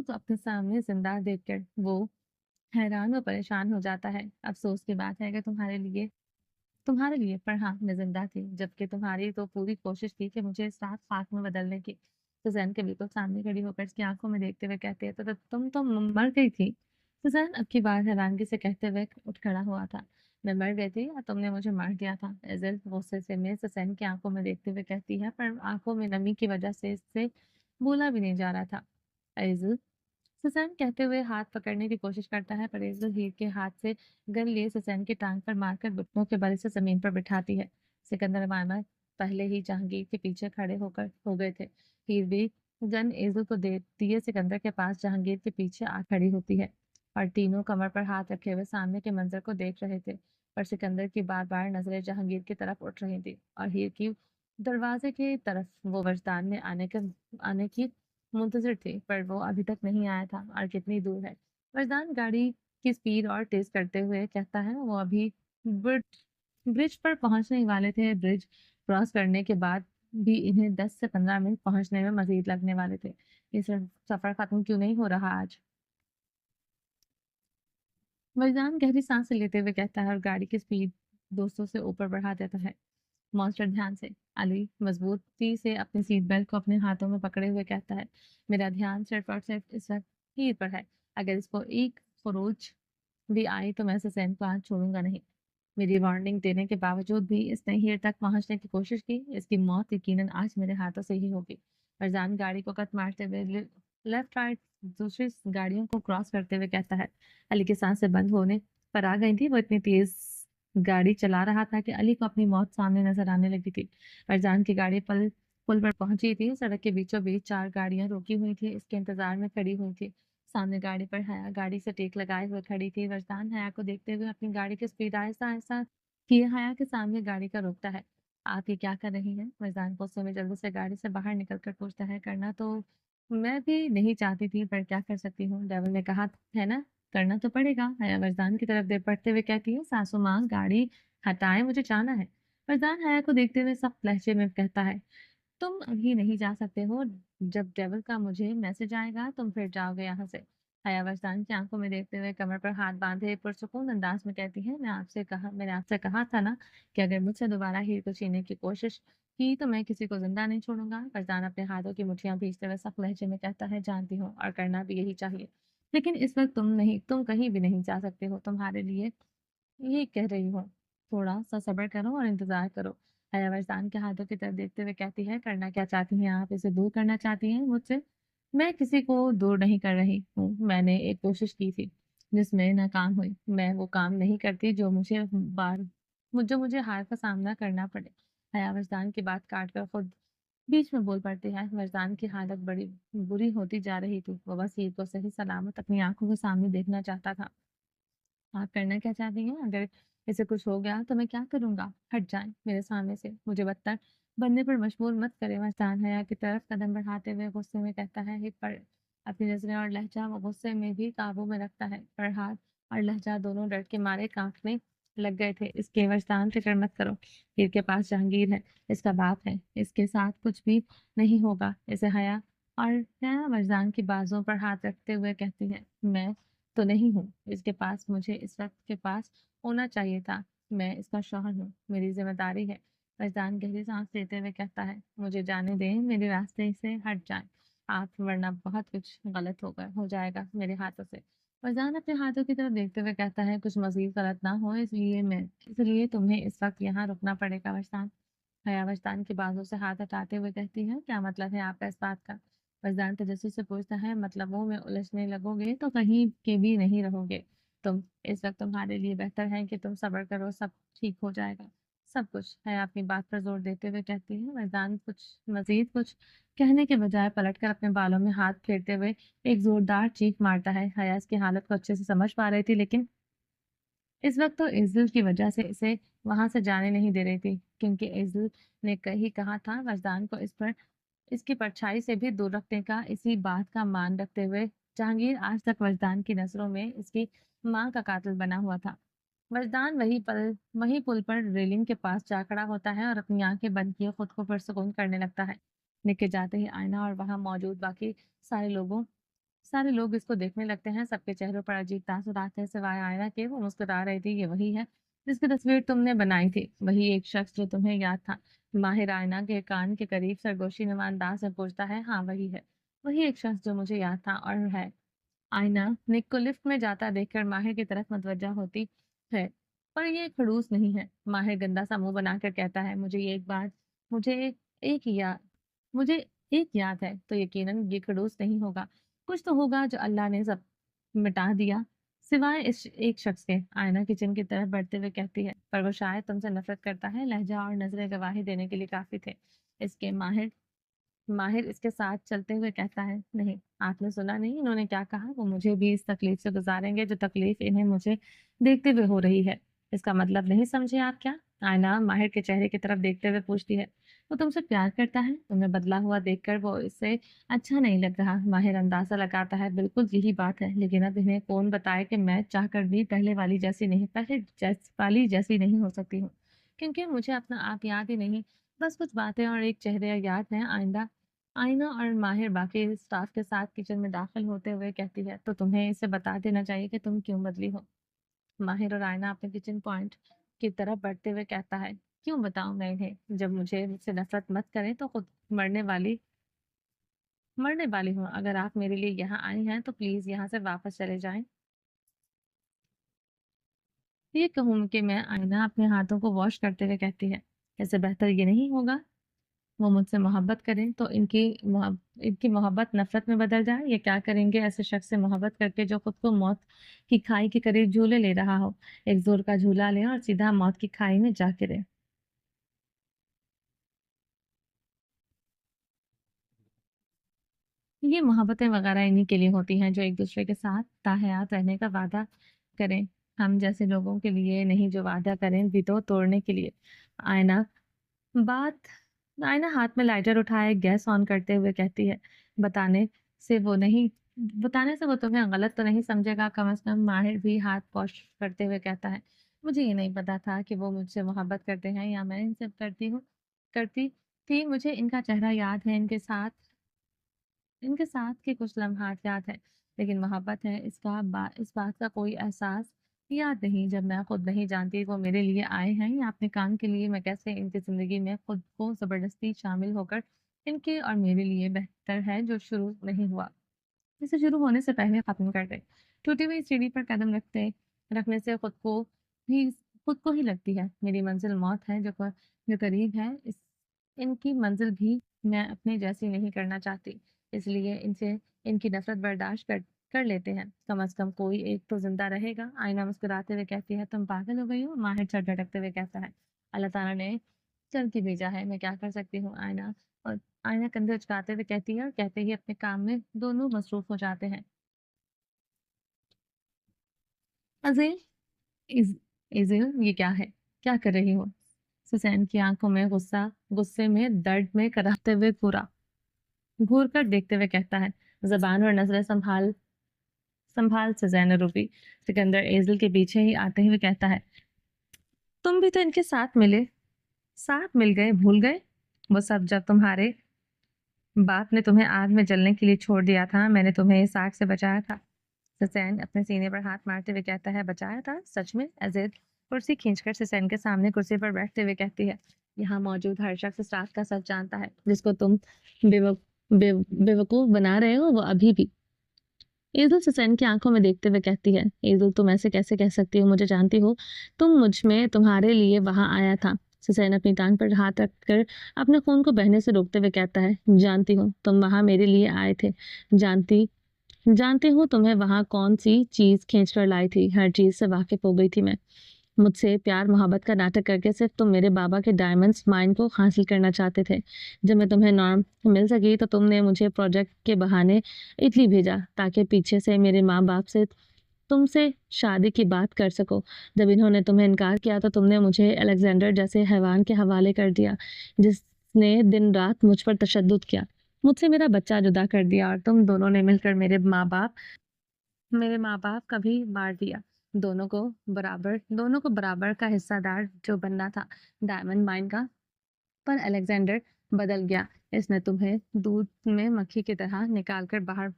को अपने सामने जिंदा देखकर वो हैरान व परेशान हो जाता है। अफसोस की बात है कि तुम्हारे लिए, पर हाँ, मैं जिंदा थी, जबकि तुम्हारी तो पूरी कोशिश थी कि मुझे इस रात खाक में बदलने की। सुजैन के बिल्कुल सामने खड़ी होकर इसकी आंखों में देखते हुए कहती है, तो तुम तो मर गई थी। सुजैन अब की बार हैरानगी से कहते हुए उठ खड़ा हुआ था। मैं मर गई थी या तुमने मुझे मार दिया था? एज़ल गुस्से से मैं सुजैन की आंखों में देखते हुए कहती है, पर आंखों में नमी की वजह से इससे बोला भी नहीं जा रहा था। एज़ल सुसैन कहते हुए हाथ पकड़ने की कोशिश करता है, पर एज़ल हीर के हाथ से गन लिए सुसैन की टांग पर मारकर घुटनों के बल से जमीन पर बिठाती है। सिकंदर मामा पहले ही जहांगीर के पीछे खड़े होकर हो गए थे। हीर भी गन एज़ल को दे दिए सिकंदर के पास जहांगीर के पीछे आ खड़ी होती है और तीनों कमर पर हाथ रखे हुए सामने के मंजर को देख रहे थे। पर सिकंदर की बार बार नजरें जहांगीर की तरफ उठ रही थी और हीर की दरवाजे की तरफ। वो वजदान में आने की मुंतजिर थी, पर वो अभी तक नहीं आया था। और कितनी दूर है? वजदान गाड़ी की स्पीड और तेज करते हुए कहता है, वो अभी ब्रिज ब्रिज पर पहुंचने ही वाले थे। ब्रिज क्रॉस करने के बाद भी इन्हें 10 से 15 मिनट पहुंचने में मजीद लगने वाले थे। ये सफर खत्म क्यों नहीं हो रहा आज? मजदान गहरी सांस लेते हुए कहता है और गाड़ी की स्पीड 200 से ऊपर बढ़ा देता है। मॉन्स्टर ध्यान से। अली मजबूती से अपनी सीट बेल्ट को अपने हाथों में पकड़े हुए कहता है, मेरा ध्यान सिर्फ और सिर्फ इस वक्त हीर पर है। अगर इसको एक खरोच भी आई तो मैं इसे सैन को आज छोड़ूंगा नहीं। मेरी वार्निंग देने के बावजूद भी इसने हीर तक पहुंचने की कोशिश की। इसकी मौत यकीनन आज मेरे हाथों से ही होगी। फरजान गाड़ी को कट मारते हुए लेफ्ट राइट दूसरी गाड़ियों को क्रॉस करते हुए कहता है। अली की सांसें बंद होने पर आ गई थी। वो इतनी तेज गाड़ी चला रहा था कि अली को अपनी मौत सामने नजर आने लगी थी। फरजान की गाड़ी पुल पर पहुंची थी। सड़क के बीचों बीच 4 गाड़ियां रुकी हुई थी, इसके इंतजार में खड़ी हुई थी। सामने गाड़ी पर हया गाड़ी से टेक लगाए हुए खड़ी थी। वरदान हया को देखते हुए अपनी गाड़ी की स्पीड आहिस्ता आहिस्ता किए हया के सामने गाड़ी का रोकता है। आप ये क्या कर रही हैं? वरदान गुस्से में जल्दी से गाड़ी से बाहर निकल कर पूछता है। करना तो मैं भी नहीं चाहती थी, पर क्या कर सकती हूँ, डेविल ने कहा है ना, करना तो पड़ेगा। हया वरदान की तरफ देख बढ़ते हुए कहती है, सासू माँ गाड़ी हटाए, मुझे जाना है। वरदान हया को देखते हुए सख्त लहजे में कहता है, तुम अभी नहीं जा सकते हो। जब डेविल का मुझे मैसेज आएगा तुम फिर जाओगे यहाँ से। हया वरदान की आंखों में देखते हुए कमर पर हाथ बांधे पुरसुकून अंदाज में कहती है, मैंने आपसे कहा था ना कि अगर मुझसे दोबारा हीर को छीनने की कोशिश की तो मैं किसी को जिंदा नहीं छोड़ूंगा। वरदान अपने हाथों की मुठ्ठियां भींचते हुए सख्त लहजे में कहता है, जानती हूँ और करना भी यही चाहिए, लेकिन इस वक्त तुम कहीं भी नहीं जा सकते हो। तुम्हारे लिए ये कह रही हूँ, थोड़ा सा सब्र करो और इंतजार करो। हया वरदान के हाथों की तरफ देखते हुए कहती है, करना क्या चाहती हैं आप? इसे दूर करना चाहती हैं मुझसे? मैं किसी को दूर नहीं कर रही हूँ। मैंने एक कोशिश की थी जिसमें नाकाम हुई। मैं वो काम नहीं करती जो मुझे हार का सामना करना पड़े। हया वरदान की बात काट कर खुद बीच में बोल पड़ती है। वरदान की हालत बड़ी बुरी होती जा रही थी। वो बस हीर को सही सलामत अपनी आंखों के सामने देखना चाहता था। आप करना क्या चाहती हैं? अगर इसे कुछ हो गया तो मैं क्या करूँगा? हट जाएँ मेरे सामने से। मुझे बदतर बनने पर मजबूर मत करें। मस्तान हया की तरफ कदम बढ़ाते हुए गुस्से में कहता है, "हे पर अपनी नज़रें और लहज़ा वो गुस्से में भी काबू में रखता है, पर हाथ और लहज़ा दोनों डर के मारे काँपने लग गए थे। इसके वजदान फ़िक्र मत करो। हीर के पास जहांगीर है, इसका बाप है, इसके साथ कुछ भी नहीं होगा।" इसे हया वजदान की बाजुओं पर हाथ रखते हुए कहती है, "मैं तो नहीं हूँ इसके पास, मुझे इस वक्त के पास होना चाहिए था। मैं इसका शौहर हूँ, मेरी जिम्मेदारी है।" फैजान गहरी सांस लेते हुए कहता है, मुझे जाने दें, मेरे रास्ते से हट जाएं आप, वरना बहुत कुछ गलत हो जाएगा मेरे हाथों से। फैजान अपने हाथों की तरफ देखते हुए कहता है, कुछ मजीद गलत ना हो इसलिए तुम्हें इस वक्त यहाँ रुकना पड़ेगा वजदान। हया वजदान के बाजू से हाथ हटाते हुए कहती है, क्या मतलब है आपका इस बात का? वजदान तजस्सुस से पूछता है, मतलबों में उलझने लगोगे तो कहीं के भी नहीं रहोगे तुम। इस वक्त तुम्हारे लिए बेहतर है कि तुम सब्र करो, सब ठीक हो जाएगा, सब कुछ। हया अपनी बात पर जोर देते हुए कहती है। वजदान कुछ कहने के बजाय पलटकर अपने बालों में हाथ फेरते हुए एक जोरदार चीख मारता है। हया इसकी हालत को अच्छे से समझ पा रही थी, लेकिन इस वक्त तो इज़िल की वजह से इसे वहां से जाने नहीं दे रही थी, क्योंकि इज़िल ने कही कहा था वजदान को इसकी परछाई से भी दूर रखने का। इसी बात का मान रखते हुए जहांगीर आज तक वजदान की नजरों में इसकी मां का कातिल बना हुआ था। वजदान वही पुल पर रेलिंग के पास जा खड़ा होता है और अपनी आंखें बंद किए खुद को पुरसुकून करने लगता है। निकल जाते ही आईना और वहां मौजूद बाकी सारे लोगों सारे लोग इसको देखने लगते हैं। सबके चेहरों पर अजीब तासुरात है, सिवाय आयना के। वो मुस्कुरा रही थी। ये वही है जिसकी तस्वीर तुमने बनाई थी, वही एक शख्स जो तुम्हें याद था। माहिर आयना के कान के करीब सरगोशी नुमा अंदाज में पूछता है, हाँ वही है, वही एक शख्स जो मुझे याद था और है। आयना निक को लिफ्ट में जाता देखकर माहिर की तरफ मुतवज्जा होती है, पर ये खड़ूस नहीं है। माहिर गंदा सा मुंह बनाकर कहता है, मुझे एक याद मुझे एक याद है, तो यकीनन ये खड़ूस नहीं होगा। कुछ तो होगा जो अल्लाह ने सब मिटा दिया, सिवाय इस एक शख्स के। आयना किचन की तरफ बढ़ते हुए कहती है, पर वो शायद तुमसे नफरत करता है। लहजा और नजरें गवाही देने के लिए काफी थे। इसके माहिर माहिर इसके साथ चलते हुए कहता है, नहीं, आपने सुना नहीं इन्होंने क्या कहा? वो मुझे भी इस तकलीफ से गुजारेंगे जो तकलीफ इन्हें मुझे देखते हुए हो रही है। इसका मतलब नहीं समझे आप क्या? आयना माहिर के चेहरे की तरफ देखते हुए पूछती है। वो तुमसे प्यार करता है? तुम्हें बदला हुआ देखकर वो इससे अच्छा नहीं लग रहा। माहिर अंदाजा लगाता है, बिल्कुल यही बात है, लेकिन अब इन्हें कौन बताए कि मैं चाहकर भी पहले वाली जैसी नहीं हो सकती हूँ, क्योंकि मुझे अपना आप याद ही नहीं। बस कुछ बातें और एक चेहरे याद हैं। आईना और माहिर बाकी स्टाफ के साथ किचन में दाखिल होते हुए कहती है, तो तुम्हें इसे बता देना चाहिए कि तुम क्यों बदली हो। माहिर और आईना अपने किचन पॉइंट की तरफ बढ़ते हुए कहता है, क्यों बताऊं मैं इन्हें? जब मुझसे नफरत मत करें तो खुद मरने वाली हूँ। अगर आप मेरे लिए यहाँ आई हैं तो प्लीज यहाँ से वापस चले जाएं। ये कहूँ कि मैं आईना अपने हाथों को वॉश करते हुए कहती है, इससे बेहतर ये नहीं होगा वो मुझसे मोहब्बत करें तो इनकी मोहब्बत नफ़रत में बदल जाए? ये क्या करेंगे ऐसे शख्स से मोहब्बत करके जो खुद को मौत की खाई के करीब झूले ले रहा हो? एक ज़ोर का झूला लें और सीधा मौत की खाई में जा गिरें। ये मोहब्बतें वग़ैरह इन्हीं के लिए होती हैं जो एक-दूसरे के साथ ताहयात रहने का वादा करें। हम जैसे लोगों के लिए नहीं जो वादा करें भी तो तोड़ने के लिए। आईना बात आईना हाथ में लाइटर उठाए गैस ऑन करते हुए कहती है, बताने से वो नहीं बताने से वो तुम्हें गलत तो नहीं समझेगा। कम से कम माहिर भी हाथ वॉश करते हुए कहता है, मुझे ये नहीं पता था कि वो मुझसे मोहब्बत करते हैं या मैं इनसे करती थी। मुझे इनका चेहरा याद है, इनके साथ के कुछ लम्हात याद है, लेकिन मोहब्बत है इस बात का कोई एहसास याद नहीं। जब मैं खुद नहीं जानती वो मेरे लिए आए हैं या अपने काम के लिए, मैं कैसे इनकी ज़िंदगी में खुद को ज़बरदस्ती शामिल होकर इनके और मेरे लिए बेहतर है जो शुरू नहीं हुआ, इसे शुरू होने से पहले ख़त्म कर दे। टूटी हुई सीढ़ी पर कदम रखने से भी खुद को ही लगती है मेरी मंज़िल मौत है जो करीब है। इनकी मंज़िल भी मैं अपने जैसी नहीं करना चाहती। इसलिए इनसे इनकी नफ़रत बर्दाश्त कर लेते हैं। कम से कम कोई एक तो ज़िंदा रहेगा। आईना मुस्कुराते हुए कहती है, तुम पागल हो गई हो? माहिर सर झटकते हुए कहता है, अल्लाह ताला ने चल के भेजा है, मैं क्या कर सकती हूँ आईना? और आईना कंधे उचकाते हुए कहती है और कहते ही अपने काम में दोनों मसरूफ़ हो जाते हैं। अज़ील इज़ इज़िल ये क्या है? क्या कर रही हो? सुसैन की आँखों में गुस्से में, दर्द में कराहते हुए घूर कर देखते हुए कहता है, ज़बान और नज़रें संभाल सुज़ैन रूबी। सिकंदर एज़िल के पीछे ही आते हुए कहता है, तुम भी तो इनके साथ मिल गए, भूल गए? वो सब जब तुम्हारे बाप ने तुम्हें आग में जलने के लिए छोड़ दिया था, मैंने तुम्हें इस आग से बचाया था। हुसैन अपने सीने पर हाथ मारते हुए कहता है, बचाया था? सच में? अज़ीज़ कुर्सी खींचकर हुसैन के सामने कुर्सी पर बैठते हुए कहती है, यहाँ मौजूद हर शख्स इस रात का सच जानता है। जिसको तुम बेवक बेवकूफ़ बना रहे हो वो अभी भी। ईज़ुल हुसैन की आंखों में देखते हुए कहती है, ईज़ुल तुम ऐसे कैसे कह सकती हो? मुझे जानती हो, तुम मुझ में तुम्हारे लिए वहां आया था। हुसैन अपनी टांग पर हाथ रखकर अपने खून को बहने से रोकते हुए कहता है, जानती हूँ तुम वहां मेरे लिए आए थे। जानती जानती हूँ तुम्हें वहां कौन सी चीज खींच कर लाई थी। हर चीज से वाकिफ हो गई थी मैं। मुझसे प्यार मोहब्बत का नाटक करके सिर्फ तुम मेरे बाबा के डायमंड्स माइन को हासिल करना चाहते थे। जब मैं तुम्हें नॉर्म मिल सकी तो तुमने मुझे प्रोजेक्ट के बहाने इटली भेजा ताकि पीछे से मेरे माँ बाप से तुमसे शादी की बात कर सको। जब इन्होंने तुम्हें इनकार किया तो तुमने मुझे अलेक्जेंडर जैसे हैवान के हवाले कर दिया जिसने दिन रात मुझ पर तशद्दुद किया। मुझसे मेरा बच्चा जुदा कर दिया और तुम दोनों ने मिलकर मेरे माँ-बाप का भी मार दिया। दोनों को बराबर का हिस्सेदार जो बनना था डायमंड माइन का। पर अलेक्जेंडर बदल गया। इसने तुम्हें दूध में मक्खी की तरह निकाल कर बाहर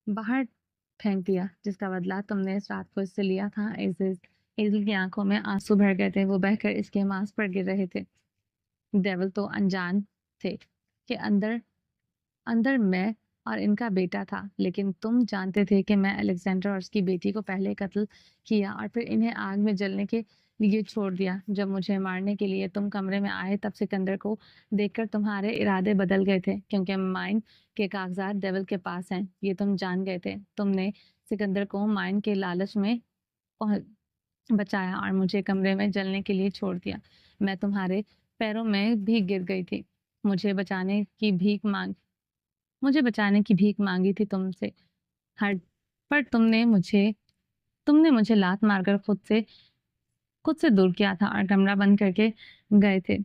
बाहर फेंक दिया, जिसका बदला तुमने इस रात को इससे लिया था। एज़िल की आंखों में आंसू भर गए थे। वो बहकर इसके मांस पर गिर रहे थे। डेविल तो अनजान थे कि अंदर अंदर मैं और इनका बेटा था, लेकिन तुम जानते थे कि मैं अलेक्जेंडर और उसकी बेटी को पहले कत्ल किया और फिर इन्हें आग में जलने के लिए छोड़ दिया। जब मुझे मारने के लिए तुम कमरे में आए तब सिकंदर को देखकर तुम्हारे इरादे बदल गए थे, क्योंकि माइन के कागजात डेविल के पास हैं, ये तुम जान गए थे। तुमने सिकंदर को माइन के लालच में पहुं- बचाया और मुझे कमरे में जलने के लिए छोड़ दिया। मैं तुम्हारे पैरों में भी गिर गई थी। मुझे बचाने की भीख मांग मुझे बचाने की भीख मांगी थी तुमसे हर पर तुमने मुझे लात मारकर खुद से दूर किया था और कमरा बंद करके गए थे।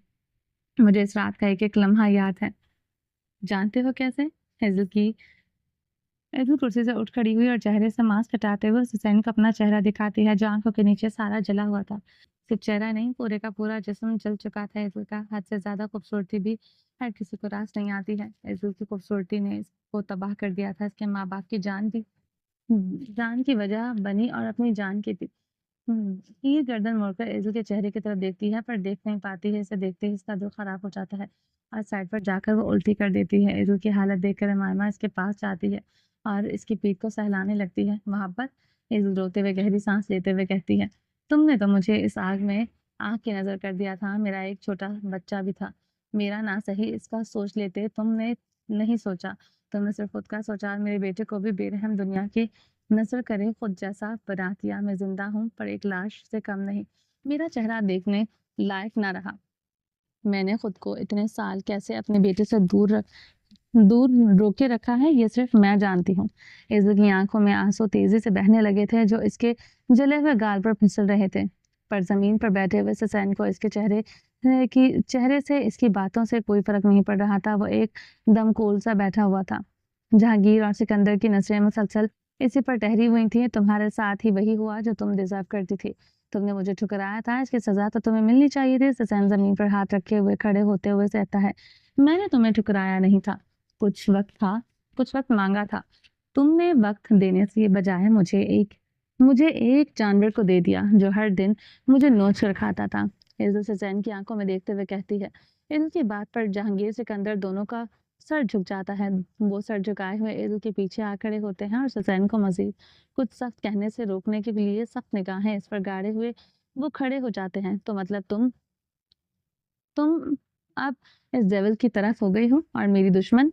मुझे इस रात का एक-एक लम्हा याद है। जानते हो कैसे? हेज़ल की हेज़ल कुर्सी से उठ खड़ी हुई और चेहरे से मास्क हटाते हुए सुसैन को अपना चेहरा दिखाती है, जो आँखों के नीचे सारा जला हुआ था। सिर्फ चेहरा नहीं, पूरे का पूरा जिस्म जल चुका था हेज़ल का। हद से ज़्यादा खूबसूरती भी हर किसी को रास नहीं आती है। हेज़ल की खूबसूरती ने इसको तबाह कर दिया था। इसके माँ-बाप की जान की वजह बनी और अपनी जान की भी। ये गर्दन मोड़कर एज़िल के चेहरे की तरफ देखती है, पर देख नहीं पाती है। इसे देखते ही इसका दिल खराब हो जाता है और साइड पर जाकर वो उल्टी कर देती है। एज़िल की हालत देखकर अमाइमा इसके पास जाती है और इसकी पीठ को सहलाने लगती है। वहाँ पर एज़िल रोते हुए गहरी सांस लेते हुए कहती है, तुमने तो मुझे इस आग में आग की नज़र कर दिया था। मेरा एक छोटा बच्चा भी था। मेरा ना सही इसका सोच लेते, तुमने नहीं सोचा। तुमने सिर्फ खुद का सोचा और मेरे बेटे को भी बेरहम दुनिया की नज़र करे खुद जैसा बना दिया। मैं ज़िंदा हूँ पर एक लाश से कम नहीं। मेरा चेहरा देखने लायक ना रहा। मैंने खुद को इतने साल कैसे अपने बेटे से दूर रोके रखा है, ये सिर्फ मैं जानती हूँ। इज़्ज़त की आंखों में आंसू तेजी से बहने लगे थे, जो इसके जले हुए गाल पर फिसल रहे थे। पर जमीन पर बैठे हुए सुसैन को इसके चेहरे से इसकी बातों से कोई फर्क नहीं पड़ रहा था। वो एक दम कोल सा बैठा हुआ था। जहांगीर और सिकंदर की नजरें मुसलसल इसी पर ठहरी हुई थी। तुम्हारे साथ ही वही हुआ जो तुम डिजर्व करती थी। तुमने मुझे ठुकराया था, इसकी सजा तो तुम्हें मिलनी चाहिए थी। सुसैन जमीन पर हाथ रखे हुए खड़े होते हुए कहता है, मैंने तुम्हें ठुकराया नहीं था। कुछ वक्त था, कुछ वक्त मांगा था। तुमने वक्त देने से बजाय मुझे एक जानवर को दे दिया, जो हर दिन मुझे नोच कर खाता था। इज्जत सुसैन की आंखों में देखते हुए कहती है। इनकी बात पर जहांगीर सिकंदर दोनों का सर झुक जाता है। वो सर झुकाए हुए इल्ल के पीछे आ खड़े होते हैं और सुसैन को मजीद कुछ सख्त कहने से रोकने के लिए सख्त निगाहें इस पर गाड़े हुए वो खड़े हो जाते हैं। तो मतलब तुम अब इस डेविल की तरफ हो गई हो और मेरी दुश्मन।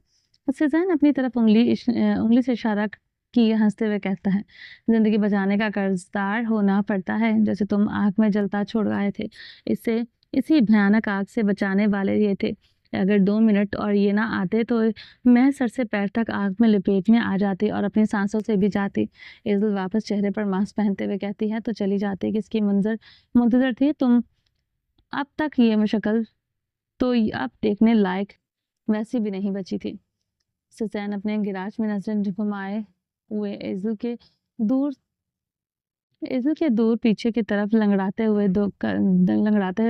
सुसैन अपनी तरफ उंगली से इशारा किए हंसते हुए कहता है, जिंदगी बचाने का कर्जदार होना पड़ता है, जैसे तुम आग में जलता छोड़ आए थे। इससे इसी भयानक आग से बचाने वाले ये थे। अगर 2 मिनट और ये ना आते तो मैं सर से पैर तक आग में लपेट में आ जाती और अपनी सांसों से भी जाती। इज़ल वापस चेहरे पर मास्क पहनते हुए कहती है, तो चली जाती। किसकी मुंतजर थी तुम? अब तक ये शक्ल तो अब देखने लायक वैसी भी नहीं बची थी। सुसैन अपने गिराज में नजरें घुमाए हुए दूर दूर पीछे की तरफ लंगड़ाते हुए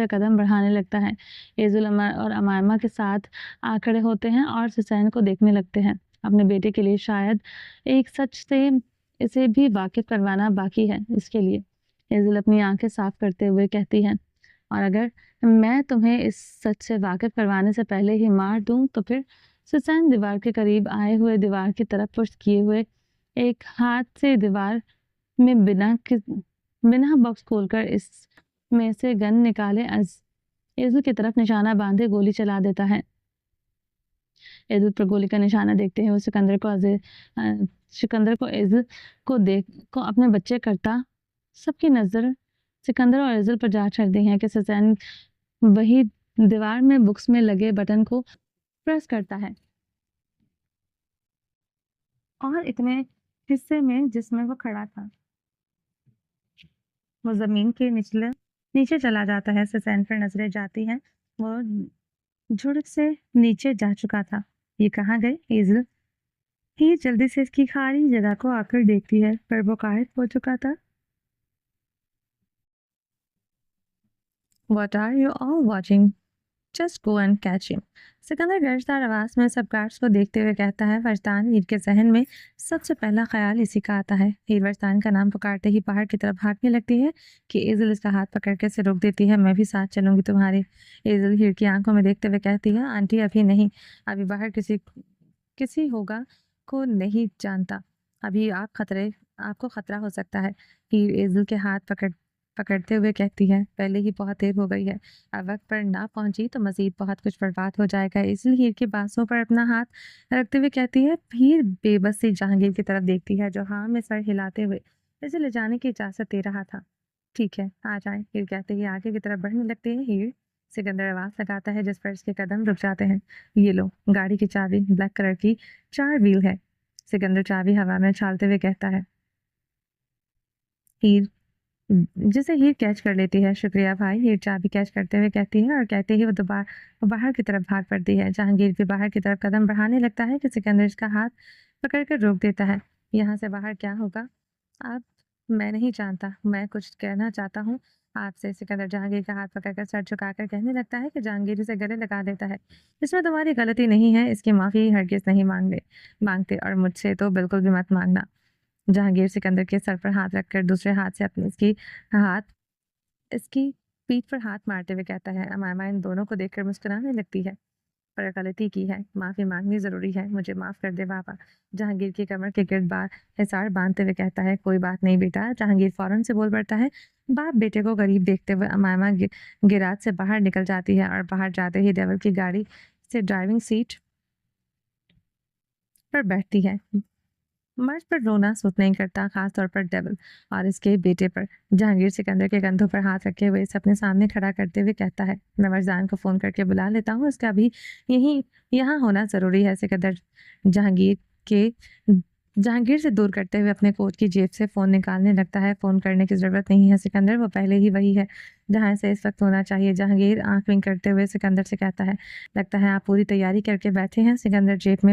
कदम बढ़ाने लगता है। और अमायमा के साथ आ खड़े होते हैं और सुसैन को देखने लगते हैं। अपने बेटे के लिए शायद एक सच से इसे भी वाकिफ करवाना बाकी है। इसके लिए एजुल अपनी आंखें साफ करते हुए कहती है, और अगर मैं तुम्हें इस सच से वाकिफ करवाने से पहले ही मार दूं तो फिर? सुसैन दीवार के करीब आए हुए दीवार की तरफ पुष्ट किए हुए एक हाथ से दीवार में बिना बॉक्स खोलकर इसमें से गन निकाले एजुल की तरफ निशाना बांधे गोली चला देता है। एजुल पर गोली का निशाना देखते हैं वो सिकंदर को एजुल को अपने बच्चे करता सबकी नजर सिकंदर और एजुल पर जा चढ़ती हैं कि सुसैन वही दीवार में बुक्स में लगे बटन को प्रेस करता है और इतने हिस्से में जिसमें वो खड़ा था वो जमीन के नीचे चला जाता है। सुसैन पर नजरें जाती हैं। वो झुड़क से नीचे जा चुका था। ये कहाँ गए एजल? ही जल्दी से इसकी खाली जगह को आकर देखती है, पर वो गायब हो चुका था। What are you all watching? Just go and catch him. Sikandar गर्जदार आवाज में सब गार्ड्स को देखते हुए कहता है। वरदान हीर के जहन में सबसे पहला ख्याल इसी का आता है। हीर वरदान का नाम पुकारते ही पहाड़ की तरफ भागने लगती है कि एजल इसका हाथ पकड़ के से रोक देती है। मैं भी साथ चलूंगी तुम्हारे। एजल हीर की आंखों में देखते हुए कहती है, आंटी अभी नहीं, अभी बाहर किसी होगा को नहीं जानता। अभी आपको खतरा हो सकता है। हीर एजल के हाथ पकड़ते हुए कहती है, पहले ही बहुत देर हो गई है। अब वक्त पर ना पहुंची तो मजीद बहुत कुछ बर्बाद हो जाएगा। इसलिए हीर के बांसों पर अपना हाथ रखते हुए कहती है। हीर बेबस सी जहांगीर की तरफ देखती है, जो हाँ में सर हिलाते हुए इसे ले जाने की इजाजत दे रहा था। ठीक है, आ जाए, हीर कहते ही आगे की तरफ बढ़ने लगती है। हीर सिकंदर आवाज लगाता है जिस पर इसके कदम रुक जाते हैं। ये लो गाड़ी की चाबी, ब्लैक कलर की 4 व्हील है। सिकंदर चाबी हवा में उछालते हुए कहता है। हीर जिसे हीर कैच कर लेती है। शुक्रिया भाई, हीर चाबी कैच करते हुए कहती है और कहते ही वो दोबारा बाहर की तरफ भाग पड़ती है। जहांगीर भी बाहर की तरफ कदम बढ़ाने लगता है कि सिकंदर इसका हाथ पकड़ कर रोक देता है। यहाँ से बाहर क्या होगा आप, मैं नहीं जानता, मैं कुछ कहना चाहता हूँ आपसे। सिकंदर जहांगीर का हाथ पकड़कर सर झुकाकर कहने लगता है कि जहांगीर उसे गले लगा देता है। इसमें तुम्हारी गलती नहीं है, इसकी माफी हरगिज नहीं मांगते और मुझसे तो बिल्कुल भी मत मांगना। जहांगीर सिकंदर के सर पर हाथ रखकर दूसरे हाथ से अपनी हाथ इसकी पीठ पर हाथ मारते हुए कहता है। अमामा इन दोनों को देखकर मुस्कुराने लगती है। पर गलती की है, माफी मांगनी जरूरी है, मुझे माफ कर दे बाबा। जहांगीर की कमर के गिर्द हिसार बांधते हुए कहता है। कोई बात नहीं बेटा। जहांगीर फौरन से बोल पड़ता है। बाप बेटे को गरीब देखते हुए अमामा गिराज से बाहर निकल जाती है और बाहर जाते ही डेविल की गाड़ी से ड्राइविंग सीट पर बैठती है। मर्द पर रोना सूट नहीं करता, खासतौर पर डेविल और इसके बेटे पर। जहांगीर सिकंदर के कंधों पर हाथ रखे हुए इसे अपने सामने खड़ा करते हुए कहता है। मैं मर्जान को फोन करके बुला लेता हूँ, इसका भी यही यहाँ होना जरूरी है। सिकंदर जहांगीर के जहांगीर से दूर करते हुए अपने कोट की जेब से फोन निकालने लगता है। फोन करने की जरूरत नहीं है सिकंदर, वो पहले ही वही है जहां से इस वक्त होना चाहिए। जहांगीर आंख विंक करते हुए सिकंदर से कहता है। लगता है आप पूरी तैयारी करके बैठे हैं। सिकंदर जीप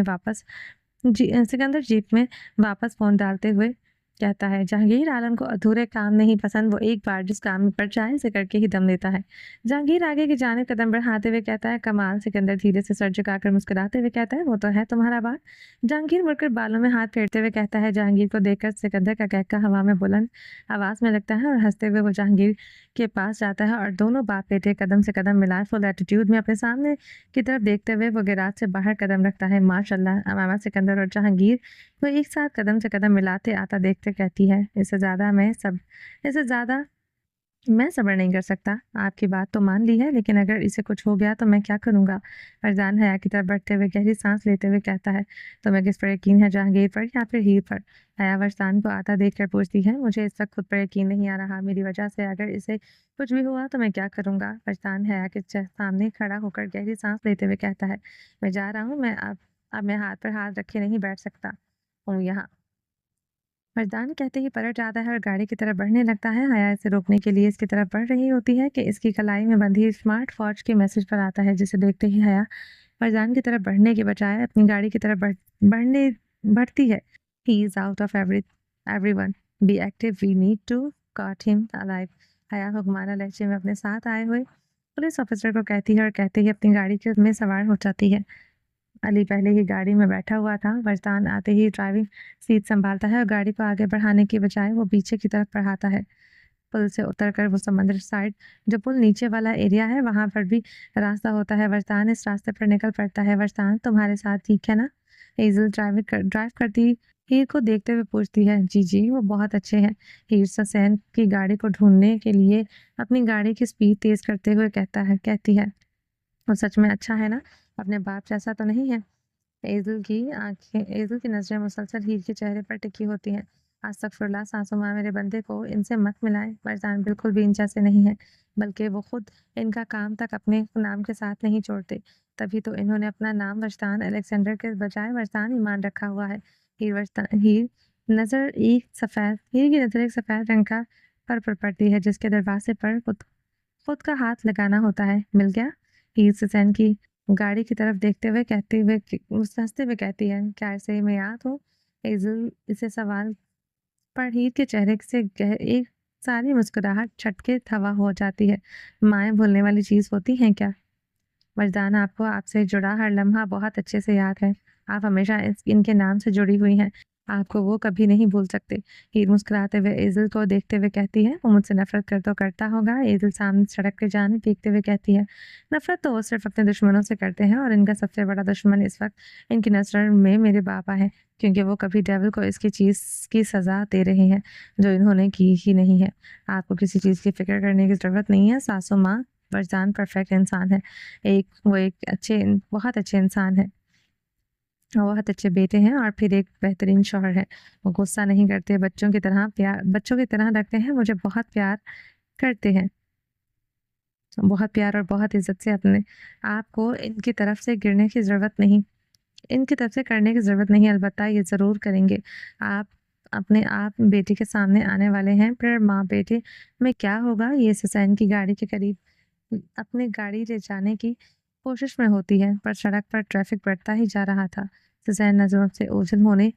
में वापस फोन डालते हुए कहता है। जहांगीर आलम को अधूरे काम नहीं पसंद, वो एक बार जिस काम में पड़ जाए उसे करके ही दम लेता है। जहांगीर आगे की जानिब कदम बढ़ाते हुए कहता है। कमाल। सिकंदर धीरे से सर झुकाकर मुस्कुराते हुए कहता है। वो तो है तुम्हारा बात। जहांगीर मुड़कर बालों में हाथ फेरते हुए कहता है। जहांगीर को देखकर सिकंदर का कहका हवा में बुलंद आवाज में लगता है और हंसते हुए वो जहांगीर के पास जाता है और दोनों बाप बेटे कदम से कदम मिलाए फुल एटीट्यूड में अपने सामने की तरफ देखते हुए वो गिराज से बाहर कदम रखता है। माशाल्लाह। अमामा सिकंदर और जहांगीर वो एक साथ कदम से कदम मिलाते आता देखते कहती है। इससे ज्यादा मैं सब्र नहीं कर सकता। आपकी बात तो मान ली है, लेकिन अगर इसे कुछ हो गया तो मैं क्या करूंगा। फरजान हया की तरफ बढ़ते हुए गहरी सांस लेते हुए कहता है। तुम्हें किस पर यकीन है, जहांगीर पर या फिर हीर पर। हया फरजान को आता देखकर पूछती है। मुझे इस वक्त खुद पर यकीन नहीं आ रहा, मेरी वजह से अगर इसे कुछ भी हुआ तो मैं क्या करूंगा। फरजान हया के सामने खड़ा होकर गहरी सांस लेते हुए कहता है। मैं जा रहा हूँ, अब मैं हाथ पर हाथ रखे नहीं बैठ सकता हूँ यहाँ। मर्दान कहते ही पलट जाता है और गाड़ी की तरफ बढ़ने लगता है। हया इसे रोकने के लिए इसकी तरफ बढ़ रही होती है कि इसकी कलाई में बंधी स्मार्ट वॉच के मैसेज पर आता है, जिसे देखते ही हया मर्दान की तरफ बढ़ने के बजाय अपनी गाड़ी की तरफ बढ़ती है। He is out of everyone, be active, we need to caught him alive. Haya हुक्माना लहजे में अपने साथ आए हुए पुलिस ऑफिसर को कहती है और कहते ही अपनी गाड़ी में सवार हो जाती है। अली पहले ही गाड़ी में बैठा हुआ था। वरदान आते ही ड्राइविंग सीट संभालता है और गाड़ी को आगे बढ़ाने की बजाय वो पीछे की तरफ बढ़ाता है। पुल से उतरकर वो समंदर साइड, जो पुल नीचे वाला एरिया है, वहां पर भी रास्ता होता है। वरदान इस रास्ते पर निकल पड़ता है। वरदान तुम्हारे साथ ठीक है ना। हेजल ड्राइव करती हीर को देखते हुए पूछती है। जी जी, वो बहुत अच्छे हैं। हीर ससैन की गाड़ी को ढूंढने के लिए अपनी गाड़ी की स्पीड तेज करते हुए कहती है। वो सच में अच्छा है ना, अपने बाप जैसा तो नहीं है। एज़ुल की नजरें मुसलसल हीर के चेहरे पर टिकी होती हैं। अस्तगफुरुल्लाह, सासू माँ मेरे बंदे को इनसे मत मिलाएं। मर्जान बिल्कुल भी इन जैसे नहीं है, बल्कि वो खुद इनका काम तक अपने नाम के साथ नहीं छोड़ते। तभी तो इन्होंने अपना नाम वजदान अलेक्जेंडर के बजाय वजदान ईमान रखा हुआ है। हीर हीर की नजर एक सफेद रंग का पर पड़ती है, जिसके दरवाजे पर खुद का हाथ लगाना होता है। मिल गया। हीर सुसैन की गाड़ी की तरफ देखते हुए हंसते हुए कहती है। क्या ऐसे में याद हो। एजुल इसे सवाल पर हीर के चेहरे से एक सारी मुस्कुराहट छटके हवा हो जाती है। माएँ भूलने वाली चीज होती हैं क्या। वरदान, आपको आपसे जुड़ा हर लम्हा बहुत अच्छे से याद है। आप हमेशा इनके नाम से जुड़ी हुई हैं, आपको वो कभी नहीं भूल सकते। हीर मुस्कुराते हुए एजल को देखते हुए कहती है। वो मुझसे नफरत तो करता होगा। एजल सामने सड़क के जाने देखते हुए कहती है। नफरत तो वो सिर्फ अपने दुश्मनों से करते हैं, और इनका सबसे बड़ा दुश्मन इस वक्त इनकी नजर में मेरे पापा है, क्योंकि वो कभी डेविल को इसकी चीज की सजा दे रहे हैं जो इन्होंने की ही नहीं है। आपको किसी चीज की फिक्र करने की जरूरत नहीं है सासू माँ। वरदान परफेक्ट इंसान है। बहुत अच्छे इंसान है, बहुत अच्छे बेटे हैं और फिर एक बेहतरीन शौहर है। वो गुस्सा नहीं करते, बच्चों की तरह रखते हैं, मुझे बहुत प्यार करते हैं। बहुत प्यार और बहुत इज़्ज़त से अपने आपको इनकी तरफ से गिरने की ज़रूरत नहीं, इनकी तरफ से करने की ज़रूरत नहीं, अलबत्ता ये ज़रूर करेंगे। आप अपने आप बेटी के सामने आने वाले हैं, फिर माँ-बेटे में क्या होगा ये सुसैन की गाड़ी के करीब अपनी गाड़ी ले जाने की कोशिश में होती है, पर सड़क पर ट्रैफ़िक बढ़ता ही जा रहा था। सुसैन नज़रों से ओझल होने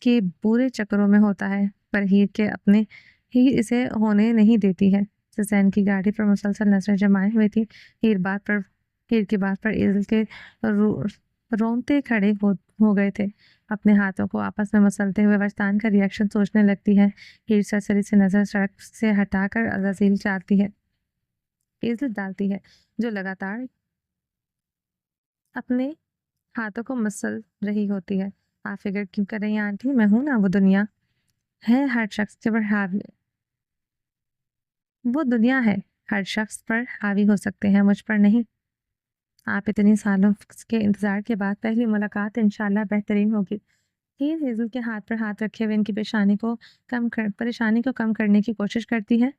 के बुरे चक्करों में होता है, पर हीर के अपने हीर इसे होने नहीं देती है। सुसैन की गाड़ी पर मुसलसल नज़रें जमाए हुए थी। हीर बात पर हीर की बात पर इज़ल के रो रोंगटे खड़े हो गए थे। अपने हाथों को आपस में मसलते हुए वरदान का रिएक्शन सोचने लगती है। हीर सरसरी से नज़र सड़क से हटाकर अज़ाज़ील इज़ल डालती है, जो लगातार अपने हाथों को मसल रही होती है। आप फ़िक्र क्यों कर रही हैं आंटी? मैं हूँ ना, वो दुनिया है हर शख्स के पर हावी वो दुनिया है, हर शख्स पर हावी हो सकते हैं, मुझ पर नहीं। आप इतने सालों के इंतज़ार के बाद पहली मुलाकात इंशाल्लाह बेहतरीन होगी। हीर हेज़ल के हाथ पर हाथ रखे हुए इनकी परेशानी को कम करने की कोशिश करती है।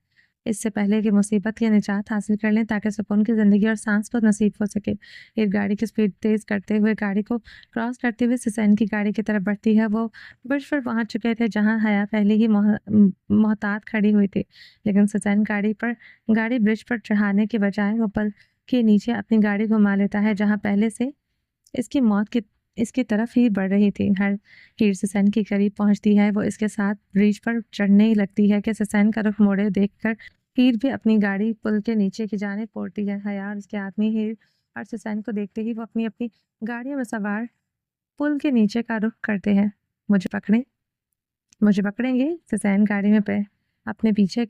इससे पहले कि मुसीबत या निजात हासिल कर लें ताकि सुकून की ज़िंदगी और सांस को नसीब हो सके। हीर गाड़ी की स्पीड तेज़ करते हुए गाड़ी को क्रॉस करते हुए सुसैन की गाड़ी की तरफ बढ़ती है। वो ब्रिज पर पहुंच चुके थे जहां हया पहले ही मोहतात खड़ी हुई थी। लेकिन सुसैन गाड़ी ब्रिज पर चढ़ाने के बजाय वो पल के नीचे अपनी गाड़ी घुमा लेता है जहां पहले से इसकी मौत की इसकी तरफ ही बढ़ रही थी। हर हीर सुसैन के करीब पहुंचती है, वो इसके साथ ब्रिज पर चढ़ने ही लगती है कि सुसैन का रुख मोड़े देखकर हीर भी अपनी गाड़ी पुल के नीचे की जानिब मोड़ती है। हया और उसके आदमी हीर और सुसैन को देखते ही वो अपनी अपनी गाड़ियों में सवार पुल के नीचे का रुख करते हैं। मुझे पकड़े मुझे पकड़ेंगे? सुसैन गाड़ी में पे अपने पीछे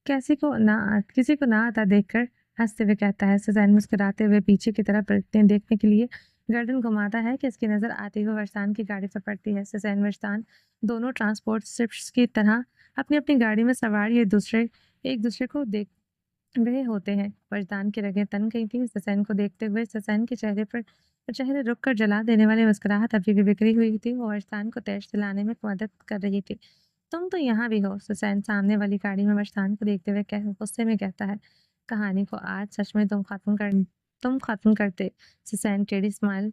किसी को ना आता देखकर हंसते हुए कहता है। सुसैन मुस्कुराते हुए पीछे की तरफ देखने के लिए गर्दन घुमाता है कि इसकी नज़र आती हुई वरसान की गाड़ी पर पड़ती है। सुसैन वरसान दोनों ट्रांसपोर्ट शिप्स की तरह अपनी अपनी गाड़ी में सवार एक दूसरे को देख रहे होते हैं। वरदान की रगें तन गई थी। सुसैन को देखते हुए सुसैन के चेहरे रुक कर जला देने वाली मुस्कुराहट अभी भी बिखरी हुई थी। वो वरदान को तेज दिलाने में मदद कर रही थी। तुम तो यहाँ भी हो। सुसैन सामने वाली गाड़ी में वरदान को देखते हुए गुस्से में कहता है। कहानी को आज सच में तुम खत्म करते। सुसैन टेढ़ी स्माइल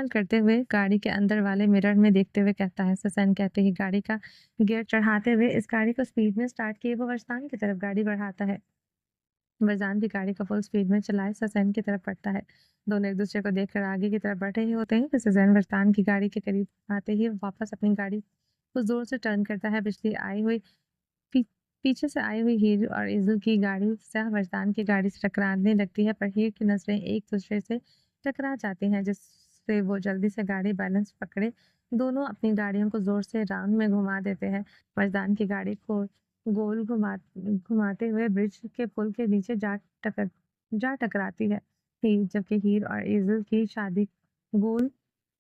करते हुए गाड़ी के अंदर वाले मिरर में देखते हुए कहता है। सुसैन कहते ही गाड़ी का गियर चढ़ाते हुए इस गाड़ी को स्पीड में स्टार्ट किए वो वरदान की तरफ गाड़ी बढ़ाता है। वरदान भी गाड़ी को फुल स्पीड में चलाए सुसैन की तरफ बढ़ता है। दोनों एक दूसरे को देखकर आगे की तरफ बढ़ रहे होते हैं कि सुसैन वरदान की गाड़ी के करीब आते ही वापस अपनी गाड़ी को जोर से टर्न करता है। पी, पीछे से आई हुई हीर और इज़ल की गाड़ी सह वरदान की गाड़ी से टकराने लगती है, पर हीर की नजरें एक दूसरे से टकरा जाती हैं, जिससे वो जल्दी से गाड़ी बैलेंस पकड़े दोनों अपनी गाड़ियों को जोर से राउंड में घुमा देते हैं। वरदान की गाड़ी को गोल घुमाते हुए ब्रिज के पुल के नीचे जा टकराती है। जबकि हीर और इज़ल की शादी गोल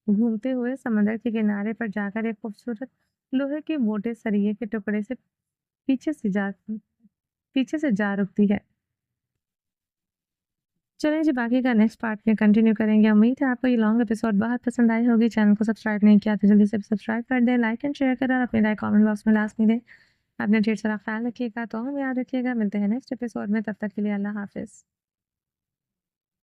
घूमते हुए समंदर के किनारे पर जाकर एक खूबसूरत लोहे के मोटे सरिये के टुकड़े से पीछे से जा पीछे से जा रुकती है। चलिए जी, बाकी का नेक्स्ट पार्ट में कंटिन्यू करेंगे। उम्मीद है आपको ये लॉन्ग एपिसोड बहुत पसंद आई होगी। चैनल को सब्सक्राइब नहीं किया तो जल्दी से सब्सक्राइब कर दें, लाइक एंड शेयर करें और अपनी राय कमेंट बॉक्स में लास्ट में दें। अपने ढेर सारा ख्याल रखिएगा, तो हम याद रखिएगा। मिलते हैं नेक्स्ट एपिसोड में, तब तक के लिए अल्लाह हाफिज़।